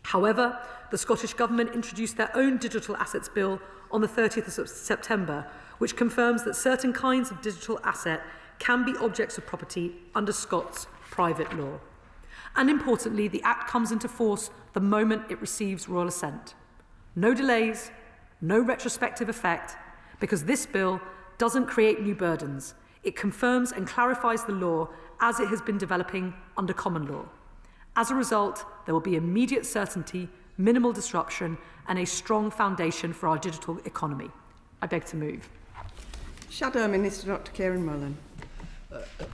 However, the Scottish Government introduced their own Digital Assets Bill on the 30th of September, which confirms that certain kinds of digital asset can be objects of property under Scots private law. And importantly, the Act comes into force the moment it receives royal assent. No delays, no retrospective effect, because this bill doesn't create new burdens. It confirms and clarifies the law as it has been developing under common law. As a result, there will be immediate certainty, minimal disruption, and a strong foundation for our digital economy. I beg to move. Shadow Minister Dr. Kieran Mullen.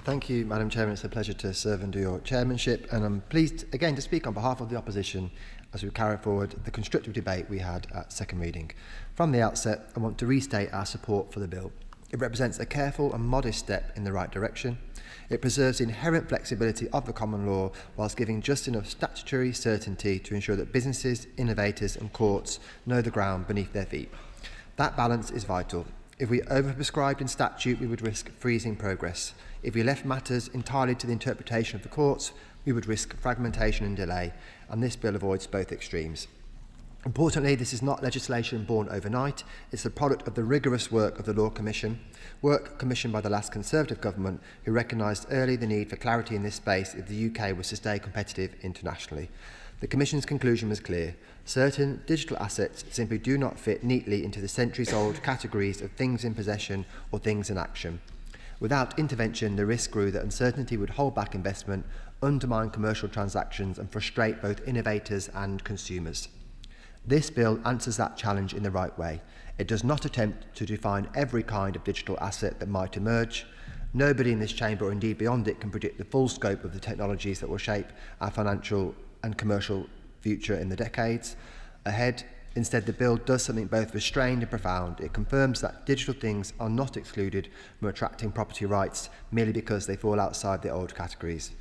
Thank you, Madam Chairman. It's a pleasure to serve under your chairmanship, and I'm pleased again to speak on behalf of the opposition as we carry forward the constructive debate we had at second reading. From the outset, I want to restate our support for the bill. It represents a careful and modest step in the right direction. It preserves the inherent flexibility of the common law whilst giving just enough statutory certainty to ensure that businesses, innovators and courts know the ground beneath their feet. That balance is vital. If we overprescribed in statute, we would risk freezing progress. If we left matters entirely to the interpretation of the courts, we would risk fragmentation and delay, and this bill avoids both extremes. Importantly, this is not legislation born overnight. It's the product of the rigorous work of the Law Commission, work commissioned by the last Conservative government, who recognised early the need for clarity in this space if the UK was to stay competitive internationally. The Commission's conclusion was clear. Certain digital assets simply do not fit neatly into the centuries-old categories of things in possession or things in action. Without intervention, the risk grew that uncertainty would hold back investment, undermine commercial transactions and frustrate both innovators and consumers. This bill answers that challenge in the right way. It does not attempt to define every kind of digital asset that might emerge. Nobody in this chamber, or indeed beyond it, can predict the full scope of the technologies that will shape our financial and commercial future in the decades ahead. Instead, the bill does something both restrained and profound. It confirms that digital things are not excluded from attracting property rights merely because they fall outside the old categories.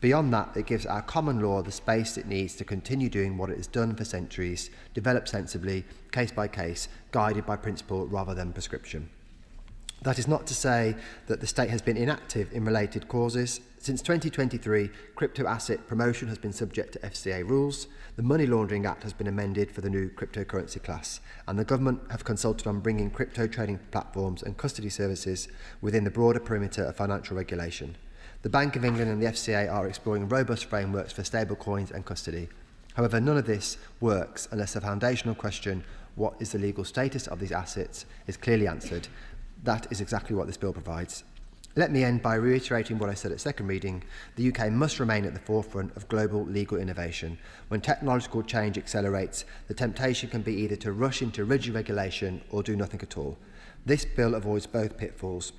Beyond that, it gives our common law the space it needs to continue doing what it has done for centuries, developed sensibly, case by case, guided by principle rather than prescription. That is not to say that the state has been inactive in related causes. Since 2023, crypto asset promotion has been subject to FCA rules, the Money Laundering Act has been amended for the new cryptocurrency class, and the government have consulted on bringing crypto trading platforms and custody services within the broader perimeter of financial regulation. The Bank of England and the FCA are exploring robust frameworks for stablecoins and custody. However, none of this works unless the foundational question, what is the legal status of these assets, is clearly answered. That is exactly what this bill provides. Let me end by reiterating what I said at second reading. The UK must remain at the forefront of global legal innovation. When technological change accelerates, the temptation can be either to rush into rigid regulation or do nothing at all. This bill avoids both pitfalls.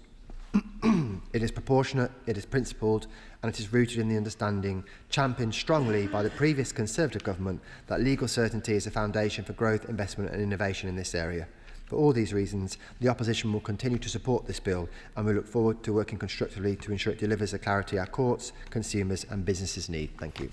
It is proportionate, it is principled, and it is rooted in the understanding, championed strongly by the previous Conservative government, that legal certainty is a foundation for growth, investment and innovation in this area. For all these reasons, the opposition will continue to support this bill, and we look forward to working constructively to ensure it delivers the clarity our courts, consumers and businesses need. Thank you.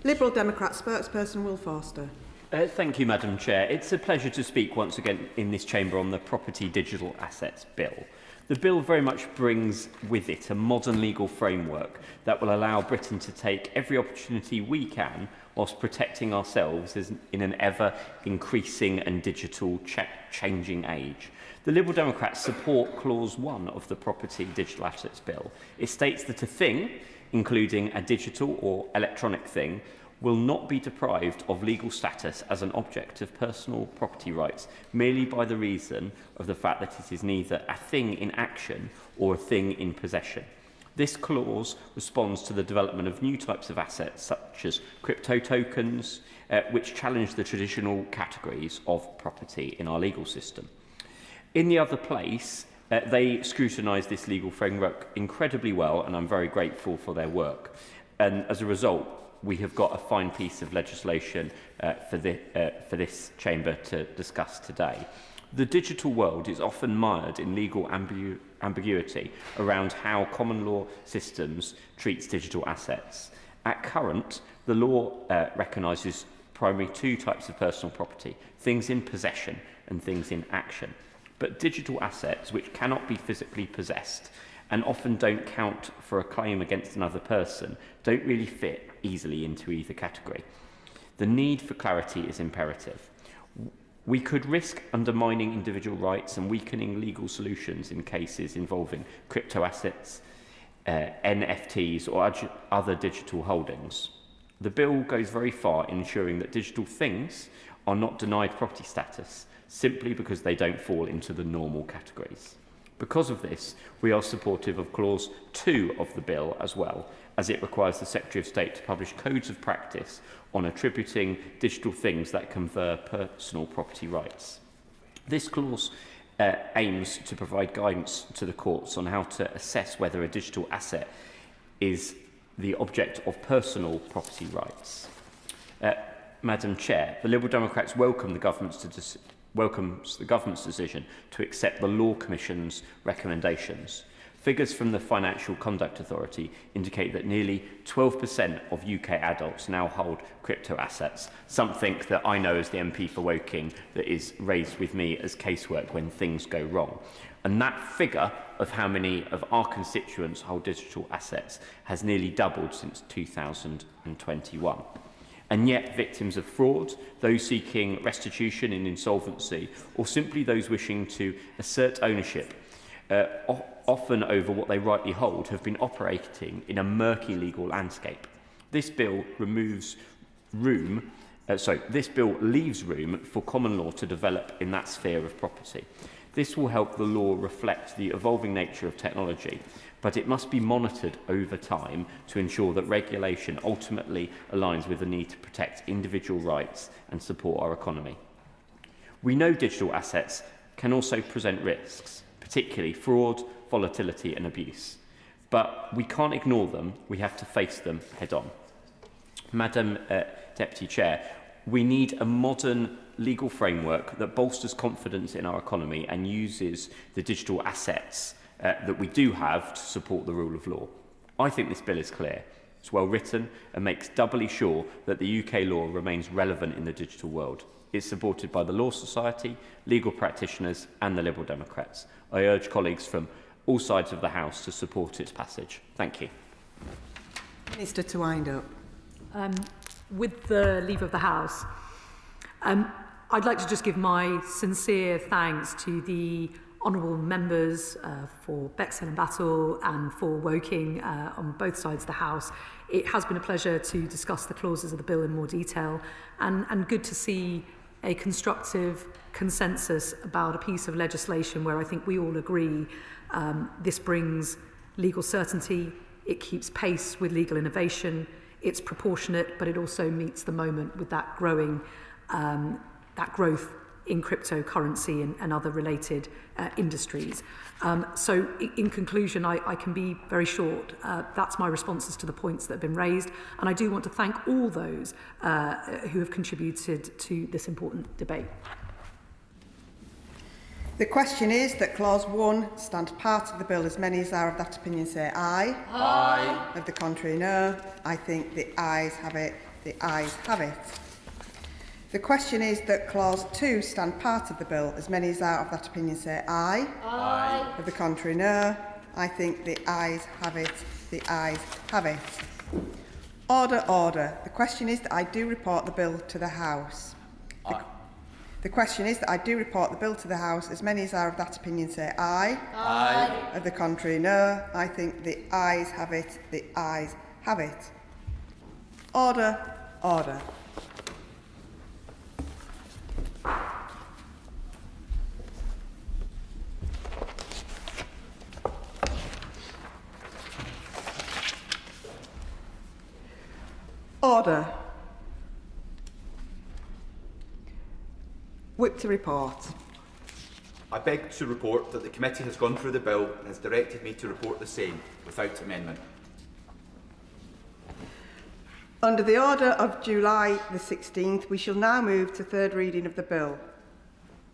Liberal Democrat spokesperson Will Forster. Thank you, Madam Chair. It's a pleasure to speak once again in this chamber on the Property Digital Assets Bill. The bill very much brings with it a modern legal framework that will allow Britain to take every opportunity we can whilst protecting ourselves in an ever-increasing and digital changing age. The Liberal Democrats support Clause 1 of the Property Digital Assets Bill. It states that a thing, including a digital or electronic thing, will not be deprived of legal status as an object of personal property rights merely by the reason of the fact that it is neither a thing in action or a thing in possession. This clause responds to the development of new types of assets such as crypto tokens, which challenge the traditional categories of property in our legal system. In the other place, they scrutinise this legal framework incredibly well, and I'm very grateful for their work. And as a result, we have got a fine piece of legislation for this chamber to discuss today. The digital world is often mired in legal ambiguity around how common law systems treats digital assets. At current, the law recognises primarily two types of personal property, things in possession and things in action. But digital assets, which cannot be physically possessed and often don't count for a claim against another person, don't really fit easily into either category. The need for clarity is imperative. We could risk undermining individual rights and weakening legal solutions in cases involving crypto assets, NFTs or other digital holdings. The bill goes very far in ensuring that digital things are not denied property status simply because they don't fall into the normal categories. Because of this, we are supportive of Clause 2 of the bill as well, as it requires the Secretary of State to publish codes of practice on attributing digital things that confer personal property rights. This clause aims to provide guidance to the courts on how to assess whether a digital asset is the object of personal property rights. Madam Chair, the Liberal Democrats welcomes the government's decision to accept the Law Commission's recommendations. Figures from the Financial Conduct Authority indicate that nearly 12% of UK adults now hold crypto assets, something that I know as the MP for Woking that is raised with me as casework when things go wrong. And that figure of how many of our constituents hold digital assets has nearly doubled since 2021. And yet victims of fraud, those seeking restitution in insolvency, or simply those wishing to assert ownership, often over what they rightly hold, have been operating in a murky legal landscape. This bill leaves room for common law to develop in that sphere of property. This will help the law reflect the evolving nature of technology, but it must be monitored over time to ensure that regulation ultimately aligns with the need to protect individual rights and support our economy. We know digital assets can also present risks, particularly fraud, volatility and abuse. But we can't ignore them, we have to face them head on. Madam Deputy Chair, we need a modern legal framework that bolsters confidence in our economy and uses the digital assets that we do have to support the rule of law. I think this bill is clear. It's well written and makes doubly sure that the UK law remains relevant in the digital world. It's supported by the Law Society, legal practitioners and the Liberal Democrats. I urge colleagues from all sides of the House to support its passage. Thank you. Minister to wind up. With the leave of the House, I'd like to just give my sincere thanks to the honourable members for Bexhill and Battle and for Woking on both sides of the House. It has been a pleasure to discuss the clauses of the bill in more detail and good to see a constructive consensus about a piece of legislation where I think we all agree this brings legal certainty, it keeps pace with legal innovation, it's proportionate, but it also meets the moment with that growing that growth in cryptocurrency and other related industries. So in conclusion, I can be very short. That's my responses to the points that have been raised. And I do want to thank all those who have contributed to this important debate. The question is that Clause 1 stand part of the bill. As many as are of that opinion say aye. Aye. Of the contrary, no. I think the ayes have it. The ayes have it. The question is that Clause 2 stand part of the bill. As many as are of that opinion say aye. Aye. Of the contrary, no. I think the ayes have it. The ayes have it. Order, order. The question is that I do report the bill to the House. The question is that I do report the bill to the House. As many as are of that opinion say aye. Aye. Of the contrary, no. I think the ayes have it. The ayes have it. Order, order. Order. Whip to report. I beg to report that the committee has gone through the bill and has directed me to report the same without amendment. Under the order of July the 16th, we shall now move to third reading of the bill.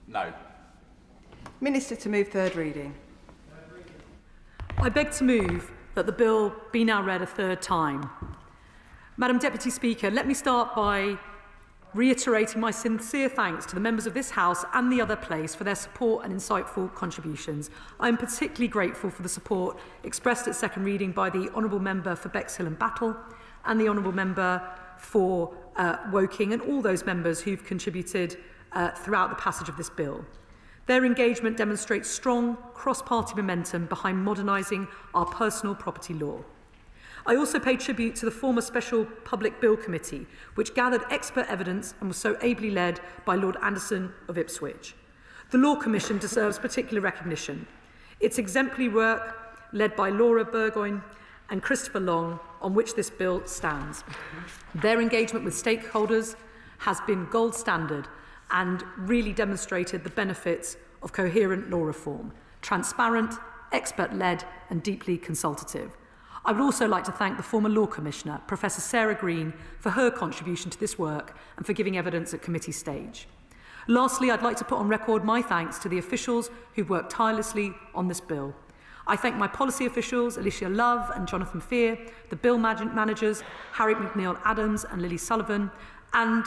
No. Minister to move third reading. I beg to move that the bill be now read a third time. Madam Deputy Speaker, let me start by reiterating my sincere thanks to the members of this House and the other place for their support and insightful contributions. I am particularly grateful for the support expressed at second reading by the Honourable Member for Bexhill and Battle and the Honourable Member for Woking and all those members who've contributed throughout the passage of this bill. Their engagement demonstrates strong cross-party momentum behind modernising our personal property law. I also pay tribute to the former Special Public Bill Committee, which gathered expert evidence and was so ably led by Lord Anderson of Ipswich. The Law Commission deserves particular recognition. Its exemplary work, led by Laura Burgoyne and Christopher Long, on which this bill stands. Their engagement with stakeholders has been gold standard and really demonstrated the benefits of coherent law reform, transparent, expert-led and deeply consultative. I would also like to thank the former Law Commissioner, Professor Sarah Green, for her contribution to this work and for giving evidence at committee stage. Lastly, I'd like to put on record my thanks to the officials who've worked tirelessly on this bill. I thank my policy officials, Alicia Love and Jonathan Fear, the bill managers, Harry McNeill-Adams and Lily Sullivan, and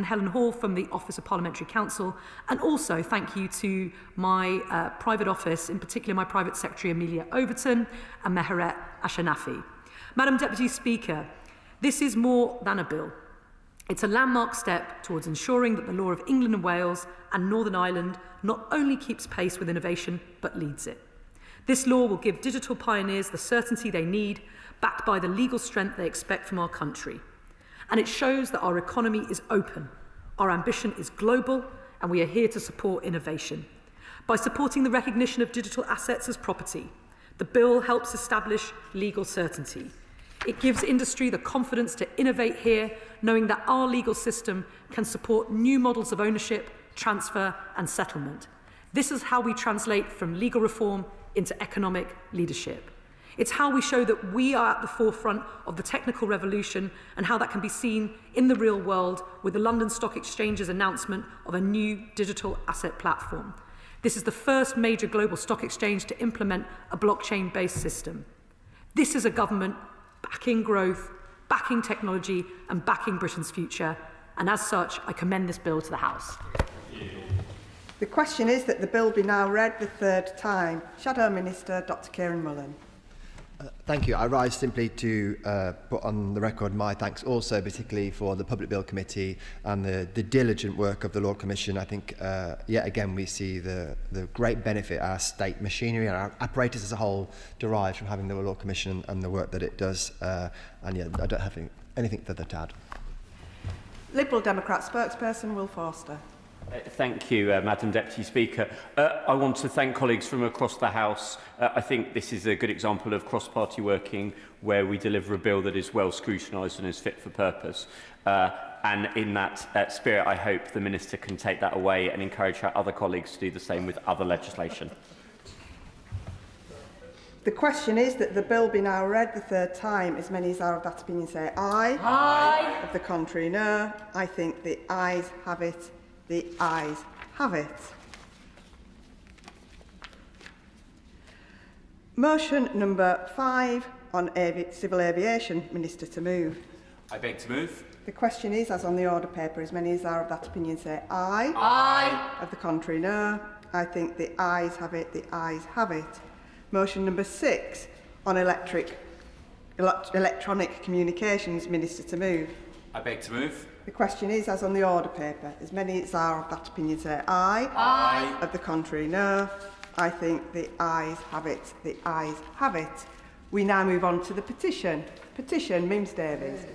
Helen Hall from the Office of Parliamentary Counsel, and also thank you to my private office, in particular my private secretary Amelia Overton and Meheret Ashanafi. Madam Deputy Speaker, this is more than a bill. It's a landmark step towards ensuring that the law of England and Wales and Northern Ireland not only keeps pace with innovation, but leads it. This law will give digital pioneers the certainty they need, backed by the legal strength they expect from our country. And it shows that our economy is open, our ambition is global, and we are here to support innovation. By supporting the recognition of digital assets as property, the bill helps establish legal certainty. It gives industry the confidence to innovate here, knowing that our legal system can support new models of ownership, transfer and settlement. This is how we translate from legal reform into economic leadership. It's how we show that we are at the forefront of the technical revolution and how that can be seen in the real world with the London Stock Exchange's announcement of a new digital asset platform. This is the first major global stock exchange to implement a blockchain-based system. This is a government backing growth, backing technology and backing Britain's future, and as such, I commend this bill to the House. The question is that the bill be now read the third time. Shadow Minister Dr Kieran Mullen. Thank you. I rise simply to put on the record my thanks also, particularly for the Public Bill Committee and the diligent work of the Law Commission. I think, yet again, we see the great benefit our state machinery and our apparatus as a whole derives from having the Law Commission and the work that it does. And yeah, I don't have anything further to add. Liberal Democrat spokesperson Will Forster. Thank you, Madam Deputy Speaker. I want to thank colleagues from across the House. I think this is a good example of cross-party working where we deliver a bill that is well scrutinised and is fit for purpose. And in that spirit, I hope the Minister can take that away and encourage our other colleagues to do the same with other legislation. The question is that the bill be now read the third time. As many as are of that opinion say aye. Aye. Of the contrary, no. I think the ayes have it. The ayes have it. Motion number 5 on civil aviation. Minister to move. I beg to move. The question is, as on the order paper, as many as are of that opinion say aye. Aye. Of the contrary, no. I think the ayes have it. The ayes have it. Motion number 6 on electronic communications. Minister to move. I beg to move. The question is, as on the order paper, as many as are of that opinion say aye. Aye. Of the contrary, no. I think the ayes have it. The ayes have it. We now move on to the petition. Petition, Mrs Davies.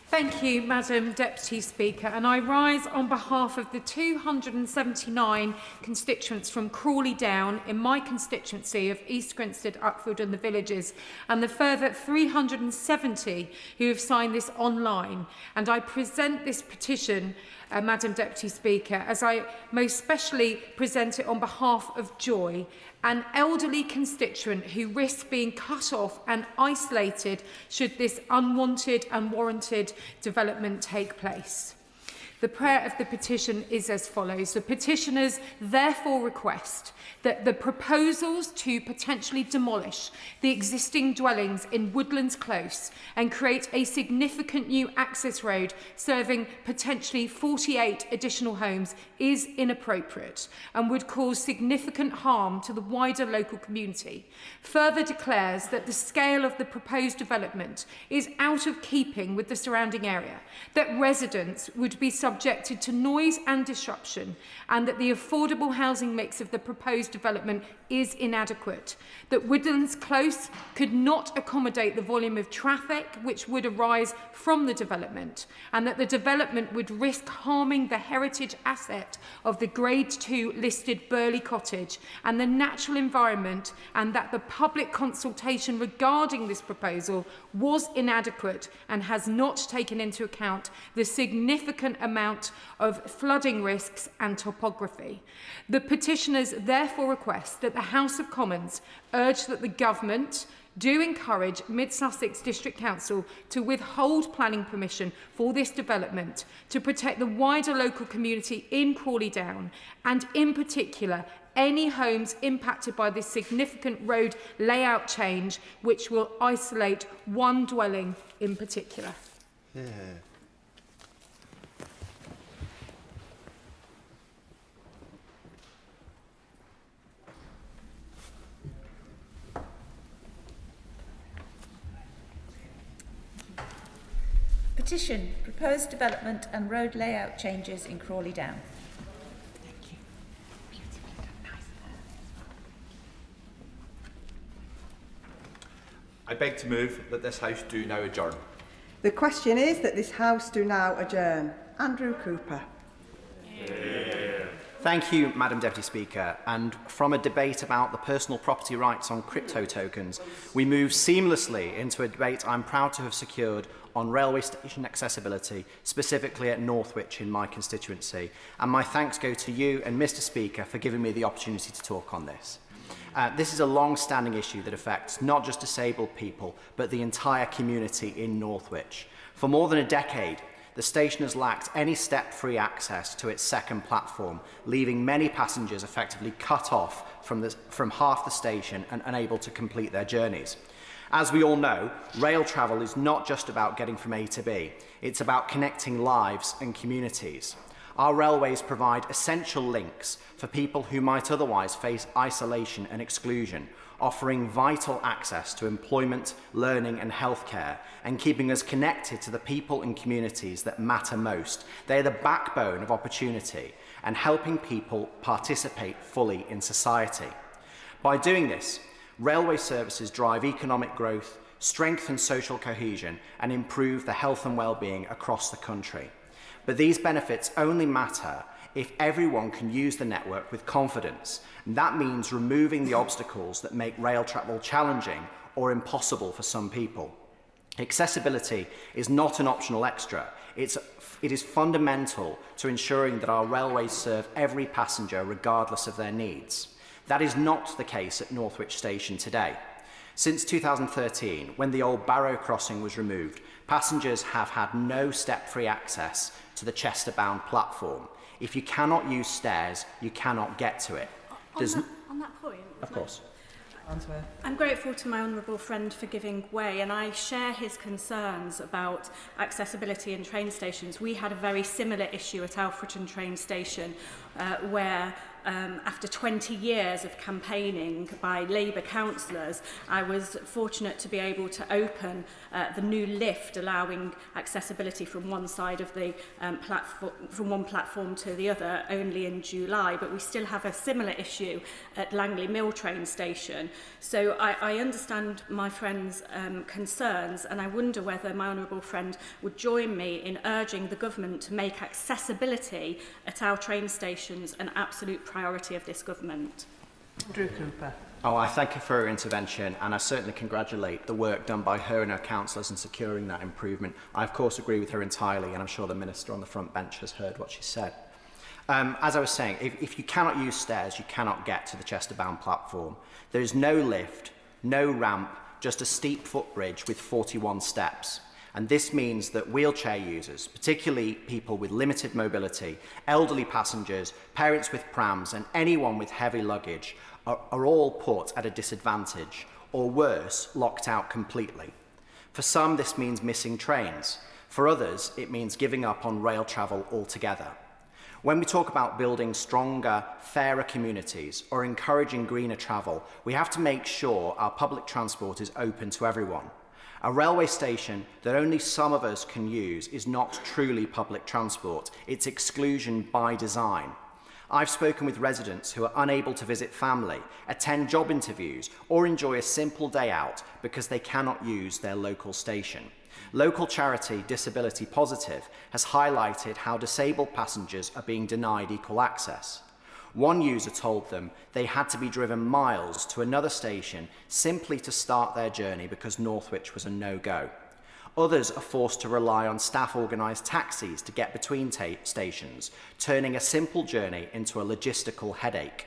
Thank you, Madam Deputy Speaker, and I rise on behalf of the 279 constituents from Crawley Down in my constituency of East Grinstead, Uckfield and the Villages, and the further 370 who have signed this online. And I present this petition, Madam Deputy Speaker, as I most specially present it on behalf of Joy, an elderly constituent who risks being cut off and isolated should this unwanted and warranted development take place. The prayer of the petition is as follows. The petitioners therefore request that the proposals to potentially demolish the existing dwellings in Woodlands Close and create a significant new access road serving potentially 48 additional homes is inappropriate and would cause significant harm to the wider local community. Further declares that the scale of the proposed development is out of keeping with the surrounding area, that residents would be subjected to noise and disruption, and that the affordable housing mix of the proposed development is inadequate, that Woodlands Close could not accommodate the volume of traffic which would arise from the development, and that the development would risk harming the heritage asset of the Grade 2 listed Burley Cottage and the natural environment, and that the public consultation regarding this proposal was inadequate and has not taken into account the significant amount of flooding risks and topography. The petitioners therefore request that the House of Commons urge that the government do encourage Mid-Sussex District Council to withhold planning permission for this development to protect the wider local community in Crawley Down, and in particular any homes impacted by this significant road layout change which will isolate one dwelling in particular. Yeah. Petition, proposed development and road layout changes in Crawley Down. I beg to move that this House do now adjourn. The question is that this House do now adjourn. Andrew Cooper. Thank you, Madam Deputy Speaker. And from a debate about the personal property rights on crypto tokens, we move seamlessly into a debate I'm proud to have secured on railway station accessibility, specifically at Northwich in my constituency. And my thanks go to you and Mr Speaker for giving me the opportunity to talk on this. This is a long-standing issue that affects not just disabled people, but the entire community in Northwich. For more than a decade, the station has lacked any step-free access to its second platform, leaving many passengers effectively cut off from half the station and unable to complete their journeys. As we all know, rail travel is not just about getting from A to B. It's about connecting lives and communities. Our railways provide essential links for people who might otherwise face isolation and exclusion, offering vital access to employment, learning and healthcare, and keeping us connected to the people and communities that matter most. They are the backbone of opportunity and helping people participate fully in society. By doing this, railway services drive economic growth, strengthen social cohesion, and improve the health and well-being across the country. But these benefits only matter if everyone can use the network with confidence. And that means removing the obstacles that make rail travel challenging or impossible for some people. Accessibility is not an optional extra. It is fundamental to ensuring that our railways serve every passenger regardless of their needs. That is not the case at Northwich Station today. Since 2013, when the old Barrow crossing was removed, passengers have had no step-free access to the Chester-bound platform. If you cannot use stairs, you cannot get to it. On that point, of course. I'm grateful to my honourable friend for giving way, and I share his concerns about accessibility in train stations. We had a very similar issue at Alfreton train station where after 20 years of campaigning by Labour councillors, I was fortunate to be able to open the new lift, allowing accessibility from one side of the platform, from one platform to the other, only in July. But we still have a similar issue at Langley Mill train station. So I understand my friend's concerns, and I wonder whether my honourable friend would join me in urging the government to make accessibility at our train stations an absolute priority of this government. Drew Cooper. Oh, I thank her for her intervention, and I certainly congratulate the work done by her and her councillors in securing that improvement. I, of course, agree with her entirely, and I'm sure the Minister on the front bench has heard what she said. As I was saying, if you cannot use stairs, you cannot get to the Chester-bound platform. There is no lift, no ramp, just a steep footbridge with 41 steps. And this means that wheelchair users, particularly people with limited mobility, elderly passengers, parents with prams, and anyone with heavy luggage are all put at a disadvantage, or worse, locked out completely. For some, this means missing trains. For others, it means giving up on rail travel altogether. When we talk about building stronger, fairer communities or encouraging greener travel, we have to make sure our public transport is open to everyone. A railway station that only some of us can use is not truly public transport. It's exclusion by design. I've spoken with residents who are unable to visit family, attend job interviews, or enjoy a simple day out because they cannot use their local station. Local charity Disability Positive has highlighted how disabled passengers are being denied equal access. One user told them they had to be driven miles to another station simply to start their journey because Northwich was a no-go. Others are forced to rely on staff-organised taxis to get between stations, turning a simple journey into a logistical headache.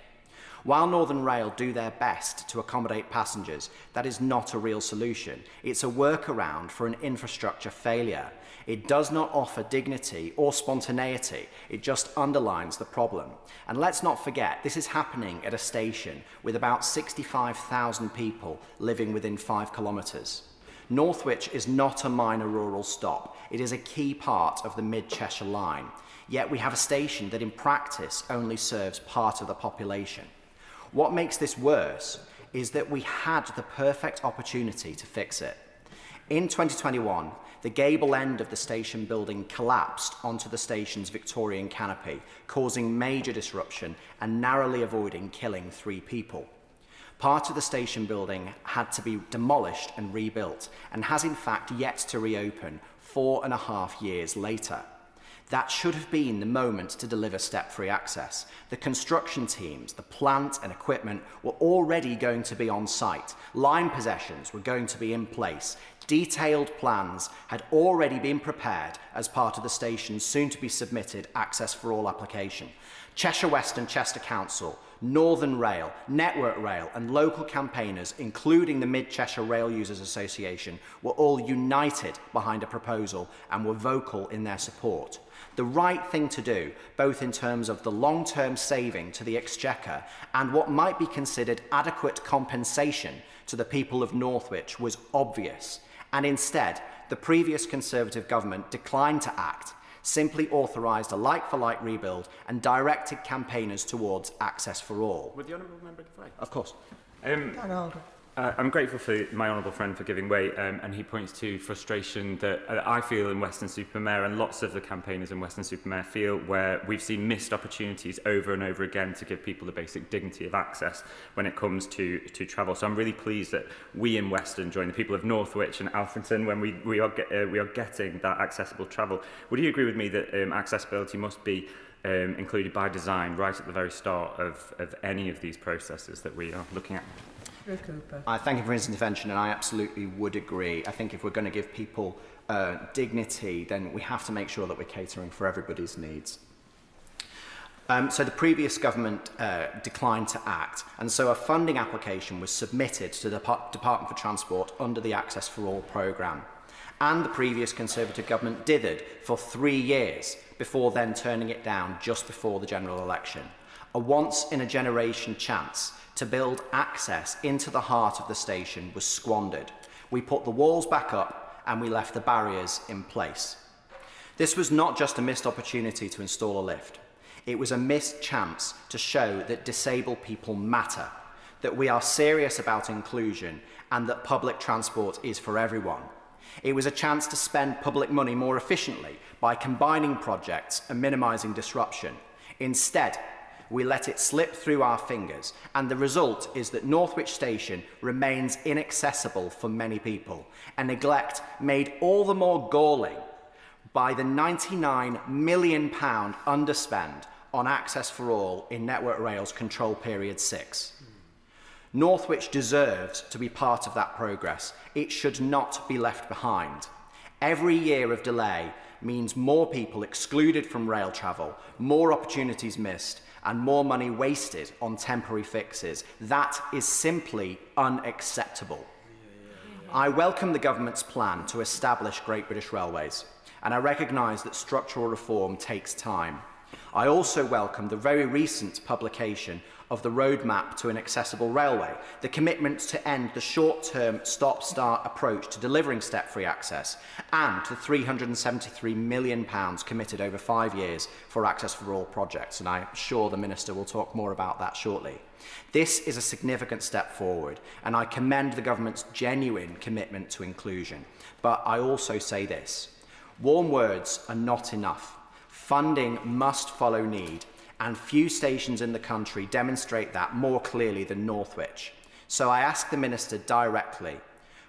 While Northern Rail do their best to accommodate passengers, that is not a real solution. It's a workaround for an infrastructure failure. It does not offer dignity or spontaneity. It just underlines the problem. And let's not forget, this is happening at a station with about 65,000 people living within 5 kilometres. Northwich is not a minor rural stop. It is a key part of the Mid-Cheshire line. Yet we have a station that in practice only serves part of the population. What makes this worse is that we had the perfect opportunity to fix it. In 2021, the gable end of the station building collapsed onto the station's Victorian canopy, causing major disruption and narrowly avoiding killing 3 people. Part of the station building had to be demolished and rebuilt, and has in fact yet to reopen 4.5 years later. That should have been the moment to deliver step-free access. The construction teams, the plant and equipment were already going to be on site. Line possessions were going to be in place. Detailed plans had already been prepared as part of the station's soon-to-be submitted Access for All application. Cheshire West and Chester Council, Northern Rail, Network Rail and local campaigners, including the Mid-Cheshire Rail Users Association, were all united behind a proposal and were vocal in their support. The right thing to do, both in terms of the long-term saving to the Exchequer and what might be considered adequate compensation to the people of Northwich was obvious, and instead, the previous Conservative government declined to act, simply authorised a like-for-like rebuild and directed campaigners towards access for all. Would the honourable member defy? Of course. I'm grateful for my honourable friend for giving way, and he points to frustration that I feel in Weston-super-Mare, and lots of the campaigners in Weston-super-Mare feel, where we've seen missed opportunities over and over again to give people the basic dignity of access when it comes to travel. So I'm really pleased that we in Weston join the people of Northwich and Alfreton when we are getting that accessible travel. Would you agree with me that accessibility must be included by design right at the very start of any of these processes that we are looking at? I thank you for his intervention, and I absolutely would agree. I think if we're going to give people dignity, then we have to make sure that we're catering for everybody's needs. So the previous government declined to act, and so a funding application was submitted to the Department for Transport under the Access for All programme. And the previous Conservative government dithered for 3 years before then turning it down just before the general election. A once-in-a-generation chance to build access into the heart of the station was squandered. We put the walls back up and we left the barriers in place. This was not just a missed opportunity to install a lift. It was a missed chance to show that disabled people matter, that we are serious about inclusion, and that public transport is for everyone. It was a chance to spend public money more efficiently by combining projects and minimising disruption. Instead, we let it slip through our fingers, and the result is that Northwich Station remains inaccessible for many people, a neglect made all the more galling by the £99 million underspend on Access for All in Network Rail's Control Period 6. Northwich deserves to be part of that progress. It should not be left behind. Every year of delay means more people excluded from rail travel, more opportunities missed, and more money wasted on temporary fixes. That is simply unacceptable. I welcome the government's plan to establish Great British Railways, and I recognise that structural reform takes time. I also welcome the very recent publication of the roadmap to an accessible railway, the commitment to end the short-term stop-start approach to delivering step-free access, and the £373 million committed over 5 years for Access for All projects, and I'm sure the Minister will talk more about that shortly. This is a significant step forward, and I commend the government's genuine commitment to inclusion. But I also say this: warm words are not enough. Funding must follow need, and few stations in the country demonstrate that more clearly than Northwich. So I ask the Minister directly,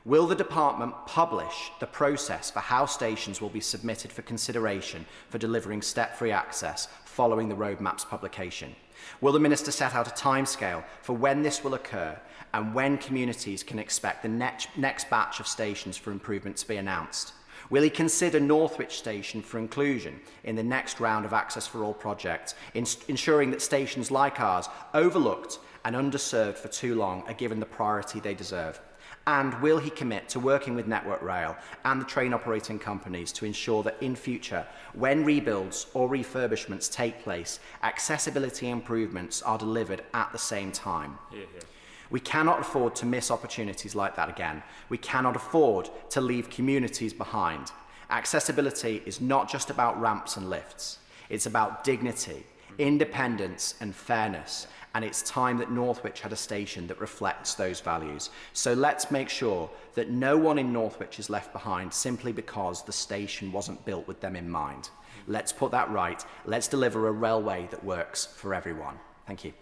will the Department publish the process for how stations will be submitted for consideration for delivering step-free access following the roadmap's publication? Will the Minister set out a timescale for when this will occur and when communities can expect the next batch of stations for improvement to be announced? Will he consider Northwich Station for inclusion in the next round of Access for All projects, ensuring that stations like ours, overlooked and underserved for too long, are given the priority they deserve? And will he commit to working with Network Rail and the train operating companies to ensure that in future, when rebuilds or refurbishments take place, accessibility improvements are delivered at the same time? Hear, hear. We cannot afford to miss opportunities like that again. We cannot afford to leave communities behind. Accessibility is not just about ramps and lifts. It's about dignity, independence and fairness. And it's time that Northwich had a station that reflects those values. So let's make sure that no one in Northwich is left behind simply because the station wasn't built with them in mind. Let's put that right. Let's deliver a railway that works for everyone. Thank you.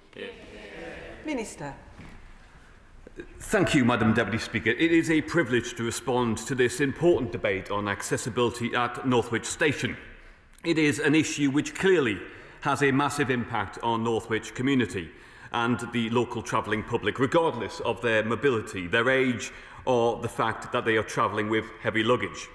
Minister. Thank you, Madam Deputy Speaker. It is a privilege to respond to this important debate on accessibility at Northwich Station. It is an issue which clearly has a massive impact on Northwich community and the local travelling public, regardless of their mobility, their age, or the fact that they are travelling with heavy luggage.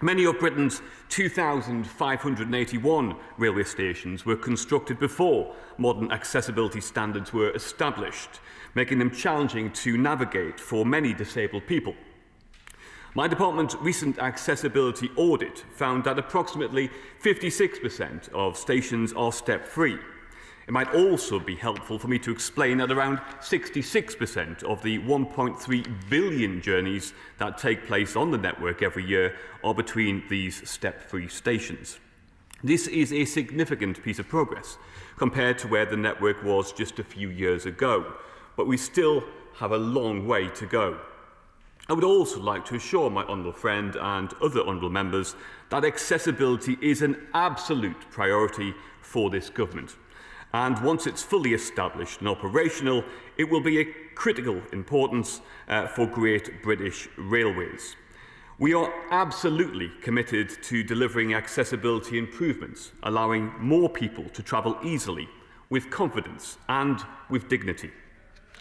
Many of Britain's 2,581 railway stations were constructed before modern accessibility standards were established, making them challenging to navigate for many disabled people. My department's recent accessibility audit found that approximately 56% of stations are step-free. It might also be helpful for me to explain that around 66% of the 1.3 billion journeys that take place on the network every year are between these step-free stations. This is a significant piece of progress compared to where the network was just a few years ago, but we still have a long way to go. I would also like to assure my honourable friend and other honourable members that accessibility is an absolute priority for this government. And once it's fully established and operational, it will be of critical importance for Great British Railways. We are absolutely committed to delivering accessibility improvements, allowing more people to travel easily, with confidence and with dignity.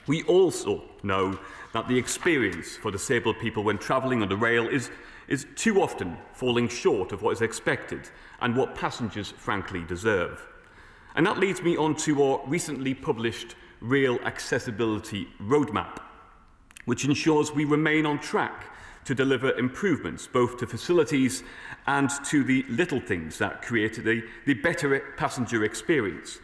We also know that the experience for disabled people when travelling on the rail is too often falling short of what is expected and what passengers frankly deserve. And that leads me on to our recently published Rail Accessibility Roadmap, which ensures we remain on track to deliver improvements both to facilities and to the little things that create the better passenger experience.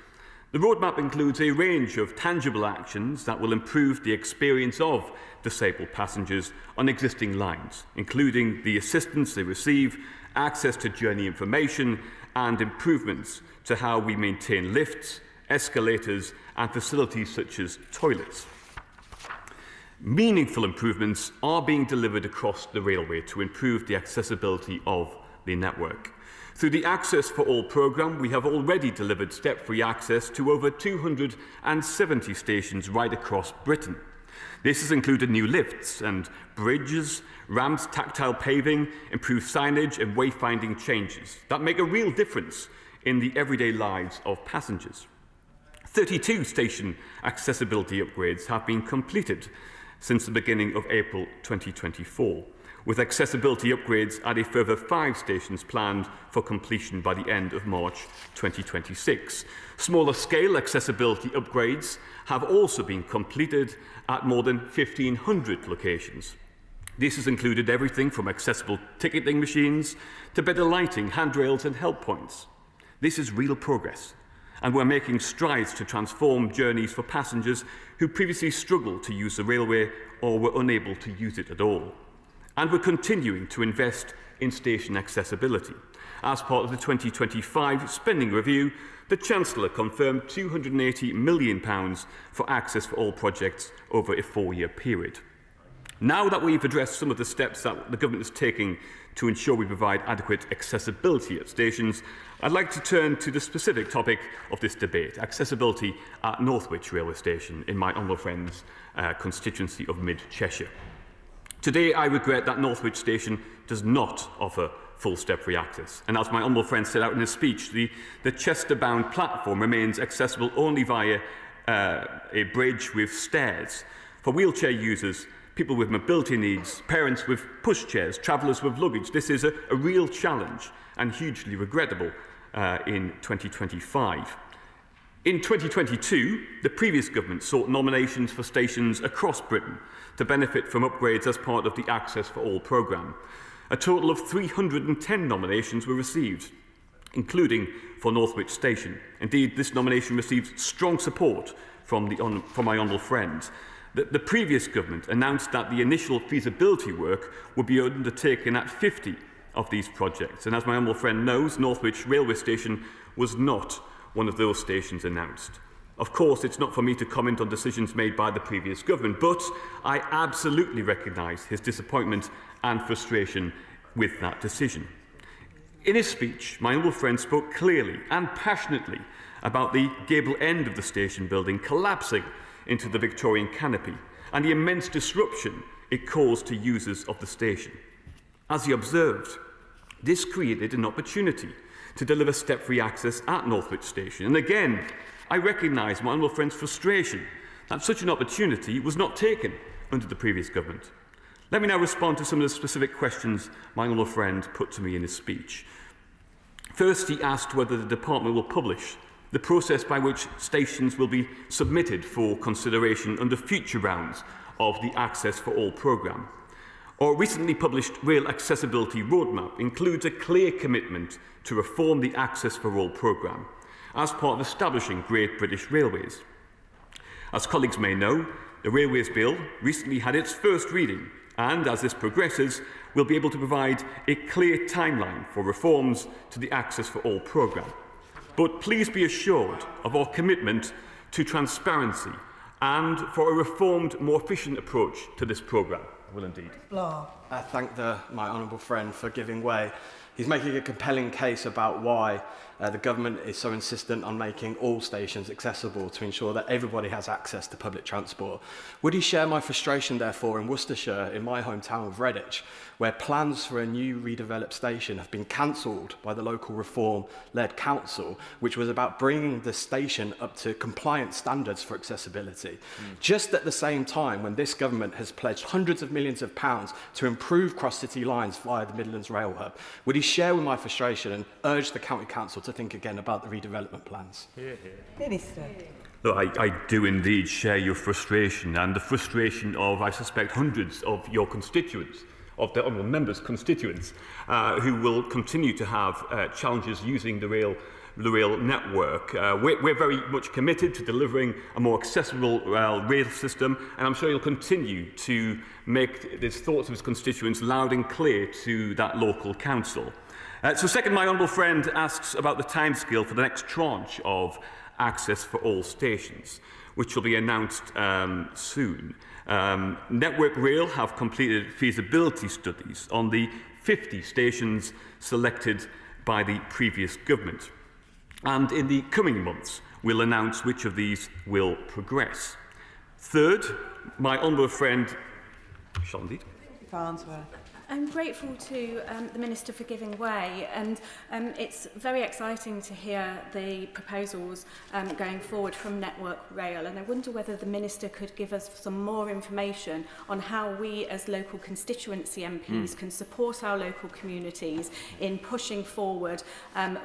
The roadmap includes a range of tangible actions that will improve the experience of disabled passengers on existing lines, including the assistance they receive, access to journey information, and improvements to how we maintain lifts, escalators, and facilities such as toilets. Meaningful improvements are being delivered across the railway to improve the accessibility of the network. Through the Access for All programme, we have already delivered step-free access to over 270 stations right across Britain. This has included new lifts and bridges, ramps, tactile paving, improved signage and wayfinding changes that make a real difference in the everyday lives of passengers. 32 station accessibility upgrades have been completed since the beginning of April 2024, with accessibility upgrades at a further 5 stations planned for completion by the end of March 2026. Smaller scale accessibility upgrades have also been completed at more than 1,500 locations. This has included everything from accessible ticketing machines to better lighting, handrails and help points. This is real progress, and we're making strides to transform journeys for passengers who previously struggled to use the railway or were unable to use it at all. And we're continuing to invest in station accessibility. As part of the 2025 spending review, the Chancellor confirmed £280 million for Access for All projects over a 4-year period. Now that we've addressed some of the steps that the government is taking to ensure we provide adequate accessibility at stations, I'd like to turn to the specific topic of this debate, accessibility at Northwich Railway Station in my honourable friend's constituency of Mid-Cheshire. Today, I regret that Northwich Station does not offer full step-free access. And as my honourable friend set out in his speech, the Chester-bound platform remains accessible only via a bridge with stairs. For wheelchair users, people with mobility needs, parents with pushchairs, travellers with luggage, this is a real challenge and hugely regrettable in 2025. In 2022, the previous government sought nominations for stations across Britain to benefit from upgrades as part of the Access for All programme. A total of 310 nominations were received, including for Northwich Station. Indeed, this nomination received strong support from my honourable friend. The previous government announced that the initial feasibility work would be undertaken at 50 of these projects. And as my honourable friend knows, Northwich Railway Station was not one of those stations announced. Of course, it's not for me to comment on decisions made by the previous government, but I absolutely recognise his disappointment and frustration with that decision. In his speech, my honourable friend spoke clearly and passionately about the gable end of the station building collapsing into the Victorian canopy and the immense disruption it caused to users of the station. As he observed, this created an opportunity to deliver step-free access at Northwich Station. And again, I recognise my honourable friend's frustration that such an opportunity was not taken under the previous government. Let me now respond to some of the specific questions my honourable friend put to me in his speech. First, he asked whether the department will publish the process by which stations will be submitted for consideration under future rounds of the Access for All programme. Our recently published Rail Accessibility Roadmap includes a clear commitment to reform the Access for All programme, as part of establishing Great British Railways. As colleagues may know, the Railways Bill recently had its first reading, and as this progresses, we'll be able to provide a clear timeline for reforms to the Access for All programme. But please be assured of our commitment to transparency and for a reformed, more efficient approach to this programme. I will indeed. I thank my honourable friend for giving way. He's making a compelling case about why the government is so insistent on making all stations accessible to ensure that everybody has access to public transport. Would he share my frustration, therefore, in Worcestershire, in my hometown of Redditch, where plans for a new redeveloped station have been cancelled by the local reform-led council, which was about bringing the station up to compliant standards for accessibility, just at the same time when this government has pledged hundreds of millions of pounds to improve cross-city lines via the Midlands Rail Hub? Would he share with my frustration and urge the County Council to think again about the redevelopment plans? Minister. Look, I do indeed share your frustration and the frustration of, I suspect, hundreds of your constituents, of the honourable members' constituents, who will continue to have challenges using the rail network. We're very much committed to delivering a more accessible rail system, and I'm sure he'll continue to make his thoughts of his constituents loud and clear to that local council. So second, my honourable friend asks about the timescale for the next tranche of Access for All stations, which will be announced soon. Network Rail have completed feasibility studies on the 50 stations selected by the previous government. And in the coming months, we'll announce which of these will progress. Third, my honourable friend, shall indeed. Farnsworth. I'm grateful to the Minister for giving way, and it's very exciting to hear the proposals going forward from Network Rail, and I wonder whether the Minister could give us some more information on how we as local constituency MPs can support our local communities in pushing forward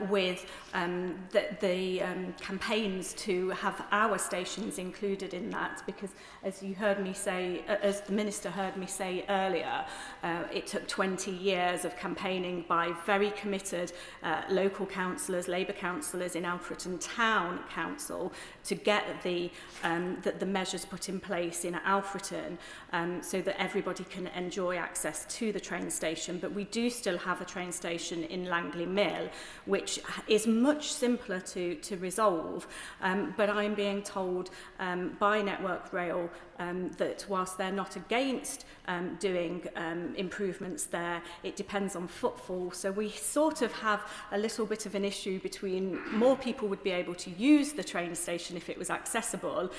with the campaigns to have our stations included in that, because as you heard me say, as the Minister heard me say earlier, it took 20 years of campaigning by very committed local councillors, Labour councillors in Alfreton Town Council to get the measures put in place in Alfreton so that everybody can enjoy access to the train station. But we do still have a train station in Langley Mill, which is much simpler to resolve. But I'm being told by Network Rail that whilst they're not against doing improvements there, it depends on footfall. So we sort of have a little bit of an issue between more people would be able to use the train station if it was accessible,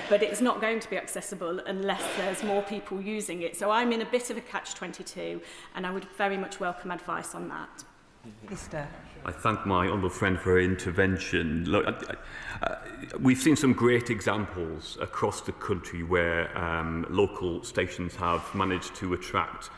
but it's not going to be accessible unless there's more people using it. So I'm in a bit of a catch-22, and I would very much welcome advice on that. Minister. I thank my honourable friend for her intervention. Look, we've seen some great examples across the country where local stations have managed to attract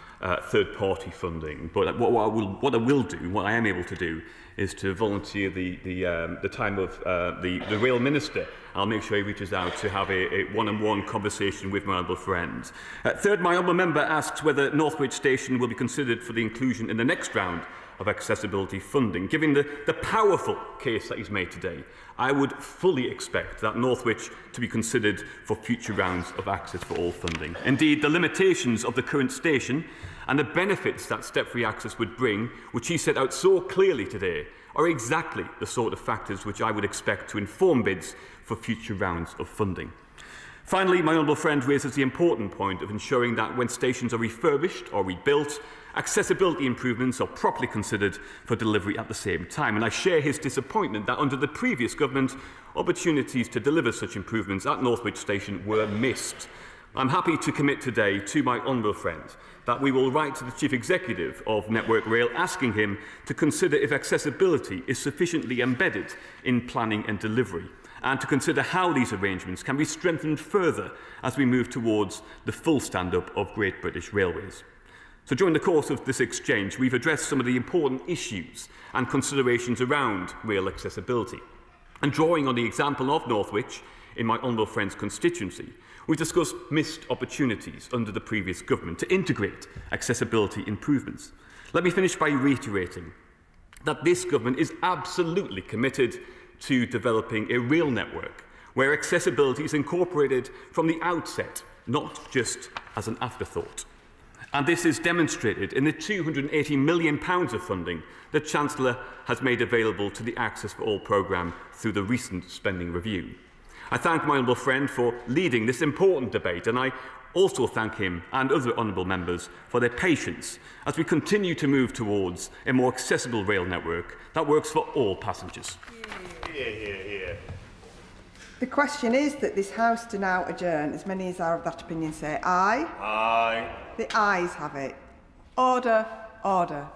third-party funding. But what I am able to do, is to volunteer the time of the rail minister. I'll make sure he reaches out to have a one-on-one conversation with my honourable friend. Third, my honourable member asks whether Northwich Station will be considered for the inclusion in the next round of accessibility funding. Given the powerful case that he's made today, I would fully expect that Northwich to be considered for future rounds of Access for All funding. Indeed, the limitations of the current station and the benefits that step-free access would bring, which he set out so clearly today, are exactly the sort of factors which I would expect to inform bids for future rounds of funding. Finally, my honourable friend raises the important point of ensuring that when stations are refurbished or rebuilt, accessibility improvements are properly considered for delivery at the same time. And I share his disappointment that under the previous government, opportunities to deliver such improvements at Northwich Station were missed. I'm happy to commit today to my honourable friend that we will write to the Chief Executive of Network Rail asking him to consider if accessibility is sufficiently embedded in planning and delivery, and to consider how these arrangements can be strengthened further as we move towards the full stand-up of Great British Railways. So during the course of this exchange, we've addressed some of the important issues and considerations around rail accessibility. And drawing on the example of Northwich in my honourable friend's constituency, we've discussed missed opportunities under the previous government to integrate accessibility improvements. Let me finish by reiterating that this government is absolutely committed to developing a real network where accessibility is incorporated from the outset, not just as an afterthought. And this is demonstrated in the £280 million of funding the Chancellor has made available to the Access for All programme through the recent spending review. I thank my honourable friend for leading this important debate, and I also thank him and other honourable members for their patience as we continue to move towards a more accessible rail network that works for all passengers. The question is that this House do now adjourn. As many as are of that opinion say aye. Aye. The ayes have it. Order, order.